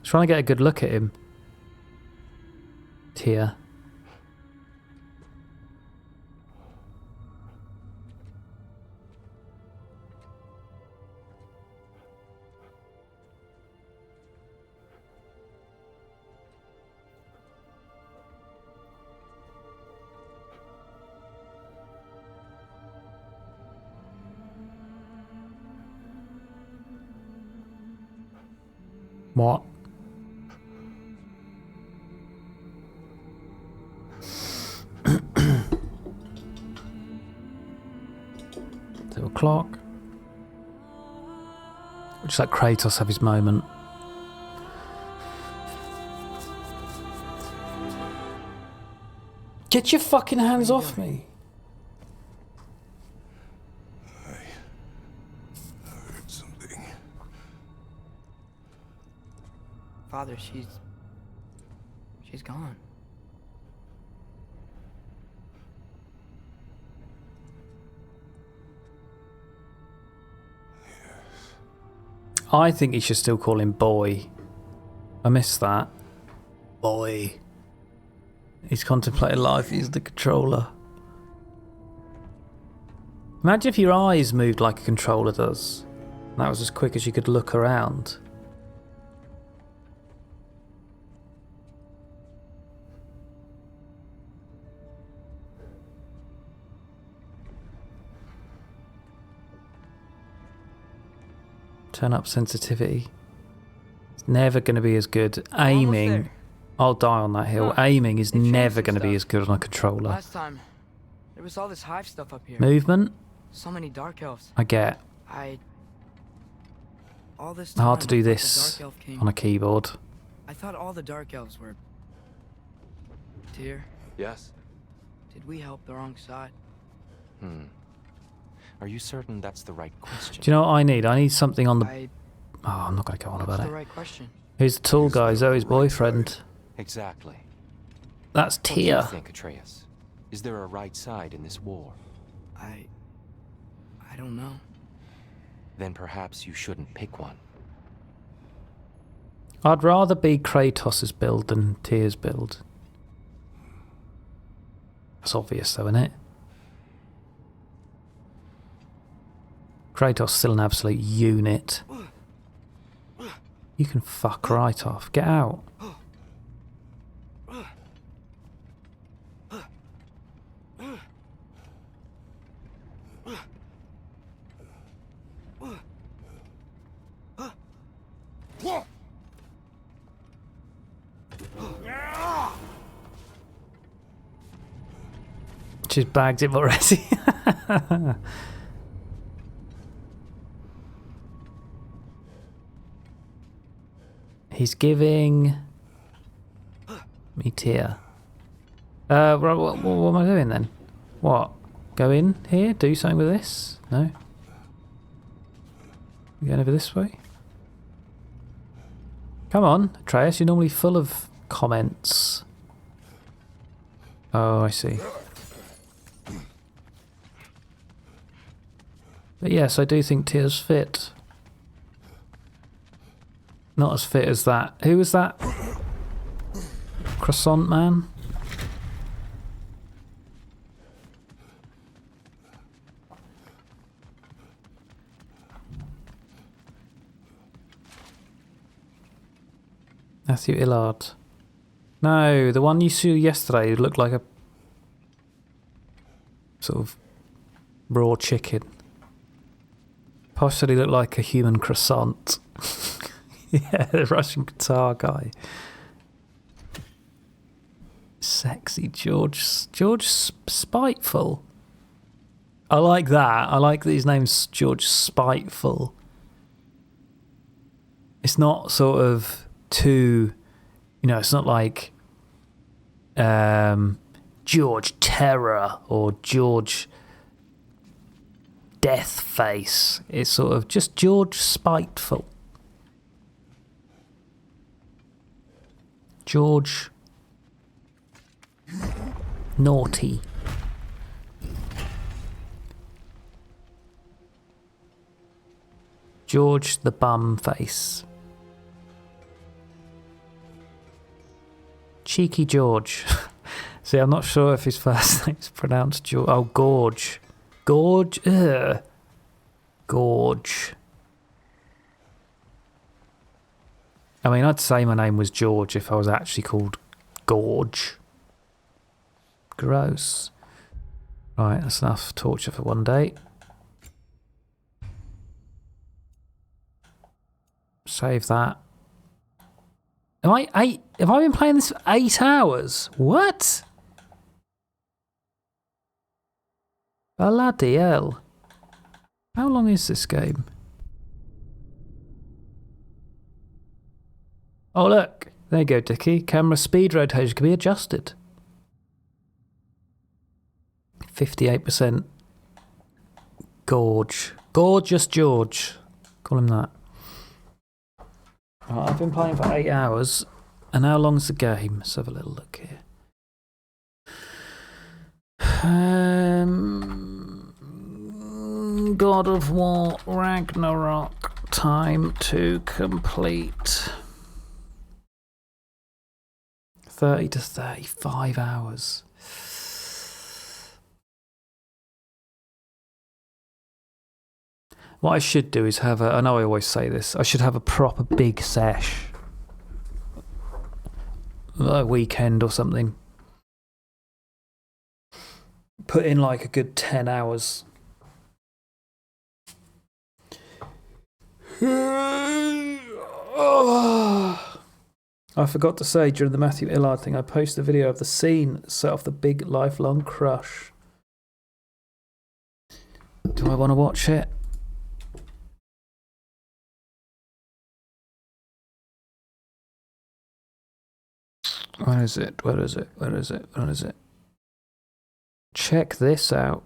Trying to get a good look at him. Here. What? $2:00. Just let Kratos have his moment. Get your fucking hands off me. I heard something. Father, she's gone. I think you should still call him boy. I miss that. Boy. He's contemplating life, he's the controller. Imagine if your eyes moved like a controller does. And that was as quick as you could look around. Turn up sensitivity. It's never going to be as good. Aiming. I'll die on that hill. Aiming is never going to be as good on a controller. Last time, there was all this hive stuff up here. Movement? So many dark elves. I get. All this time, Hard to do I thought the this Dark Elf King- on a keyboard. I thought all the dark elves were... Tyr, Yes? did we help the wrong side? Are you certain that's the right question? Do you know what I need? I need something on the Oh, I'm not going to go on about That's it. the right question. Who's the tall guy? Zoe's boyfriend. Exactly. That's What do you Tia. think, Atreus? Is there a right side in this war? I don't know. Then perhaps you shouldn't pick one. I'd rather be Kratos' build than Tia's build. That's obvious though, isn't it? Kratos still an absolute unit. You can fuck right off. Get out. She's bagged him already. He's giving me Tia. What am I doing then? What? Go in here? Do something with this? No? You going over this way? Come on, Atreus, you're normally full of comments. Oh, I see. But yes, I do think Tia's fit. Not as fit as that. Who was that? Croissant Man? Matthew Illard. No, the one you saw yesterday looked like a sort of raw chicken. Posh said he looked like a human croissant. Yeah, the Russian guitar guy. Sexy George. George Spiteful. I like that. I like that his name's George Spiteful. It's not sort of too, you know, it's not like George Terror or George Deathface. It's sort of just George Spiteful. George Naughty. George the Bum Face. Cheeky George. See, I'm not sure if his first name's pronounced George. Oh, Gorge. Gorge? Ugh. Gorge. I mean, I'd say my name was George if I was actually called Gorge. Gross. Right, that's enough torture for one day. Save that. Have I been playing this for 8 hours? What? Bloody hell. How long is this game? Oh look, there you go, Dickie. Camera speed rotation can be adjusted. 58%. Gorge. Gorgeous George. Call him that. Right, I've been playing for 8 hours. And how long's the game? Let's have a little look here. God of War Ragnarok. Time to complete. 30 to 35 hours. What I should do is have a, I know I always say this, I should have a proper big sesh. A weekend or something. Put in like a good 10 hours. I forgot to say during the Matthew Illard thing, I posted a video of the scene that set off the big lifelong crush. Do I want to watch it? Where is it? Where is it? Where is it? Where is it? Check this out.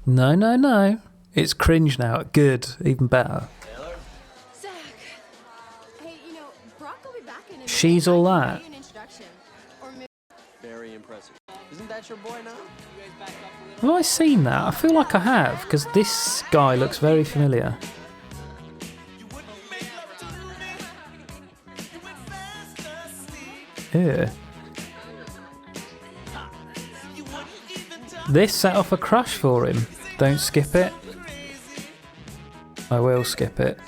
No, no, no. It's cringe now. Good. Even better. Zach. Hey, you know, Brock will be back in a minute. She's all that. Very impressive. Isn't that your boy now? Have I seen that? I feel like I have, because this guy looks very familiar. Yeah. This set off a crush for him. Don't skip it. I will skip it.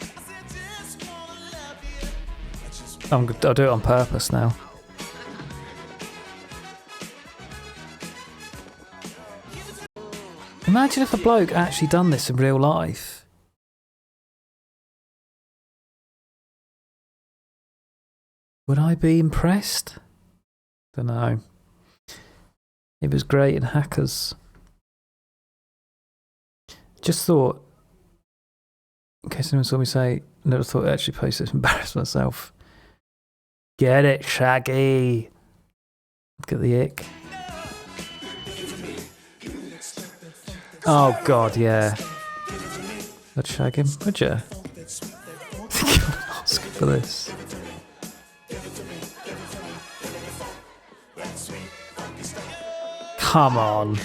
I'll do it on purpose now. Imagine if a bloke actually done this in real life. Would I be impressed? Don't know. It was great in Hackers. Just thought, in case anyone saw me say, never thought I'd actually post this, embarrassed myself. Get it, Shaggy. Get the ick. Oh God, yeah. I'd shag him, would you? Give him an Oscar for this. Come on.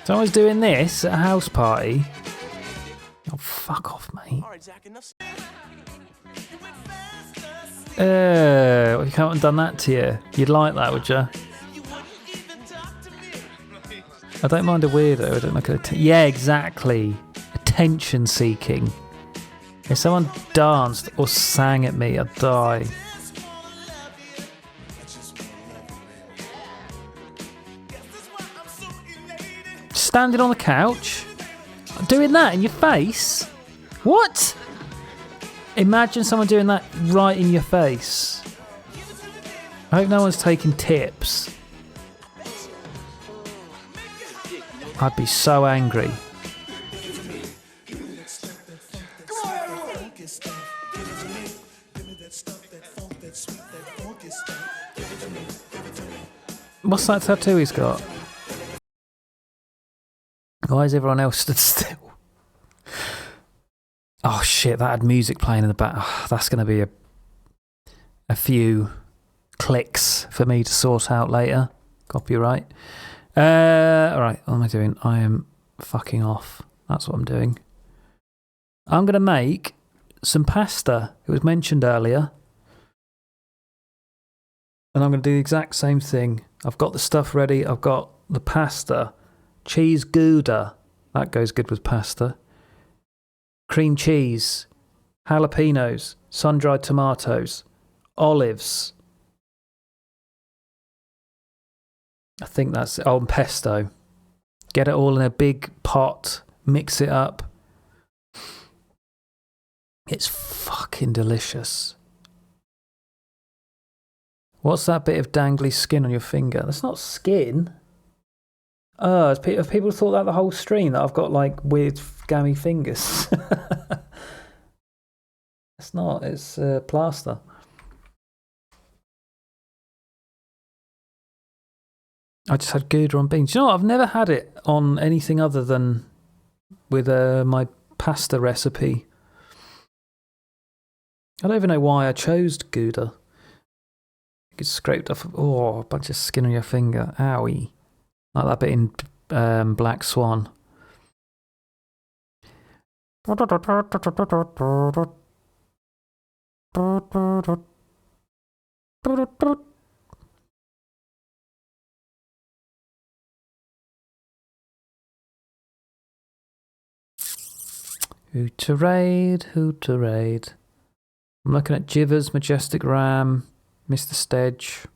Someone's doing this at a house party. Oh, fuck off, mate. You can't have done that to you. You'd like that, would you? I don't mind a weirdo. I don't like yeah, exactly. Attention seeking. If someone danced or sang at me, I'd die. Standing on the couch, doing that in your face. What? Imagine someone doing that right in your face. I hope no one's taking tips. I'd be so angry. What's that tattoo he's got? Why is everyone else stood still? Oh shit, that had music playing in the back. Oh, that's going to be a few clicks for me to sort out later. Copyright. Alright, what am I doing? I am fucking off. That's what I'm doing. I'm going to make some pasta. It was mentioned earlier. And I'm going to do the exact same thing. I've got the stuff ready. I've got the pasta. Cheese Gouda. That goes good with pasta. Cream cheese. Jalapenos. Sun-dried tomatoes. Olives. I think that's it. Oh, and pesto. Get it all in a big pot. Mix it up. It's fucking delicious. What's that bit of dangly skin on your finger? That's not skin. Oh, have people thought that the whole stream, that I've got like weird gammy fingers? It's not, it's plaster. I just had Gouda on beans. You know what? I've never had it on anything other than with my pasta recipe. I don't even know why I chose Gouda. You get scraped off. Oh, a bunch of skin on your finger. Owie. Like that bit in Black Swan. Hooterade, hooterade. I'm looking at Jivers, Majestic Ram, Mr. Stedge.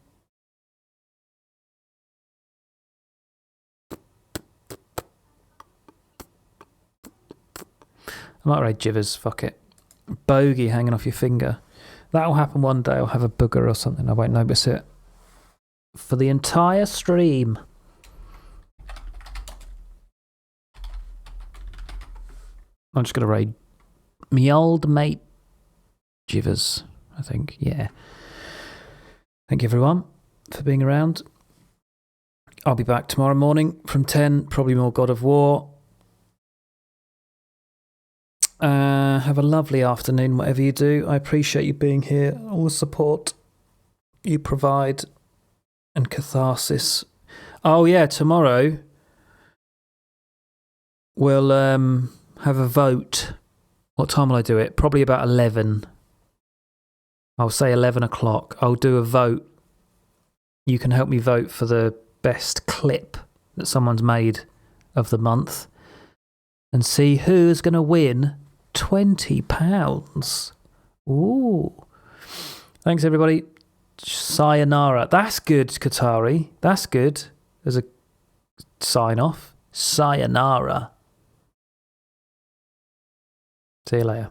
I might rate Jivers, fuck it. Bogey hanging off your finger. That'll happen one day. I'll have a booger or something. I won't notice it. For the entire stream. I'm just going to raid me old mate Jivers, I think. Yeah. Thank you, everyone, for being around. I'll be back tomorrow morning from 10, probably more God of War. Have a lovely afternoon, whatever you do. I appreciate you being here, all the support you provide, and catharsis. Oh yeah, tomorrow we'll have a vote. What time will I do it? Probably about 11. I'll say 11 o'clock. I'll do a vote. You can help me vote for the best clip that someone's made of the month and see who is going to win £20. Ooh. Thanks, everybody. Sayonara. That's good, Qatari. That's good as a sign-off. Sayonara. See you later.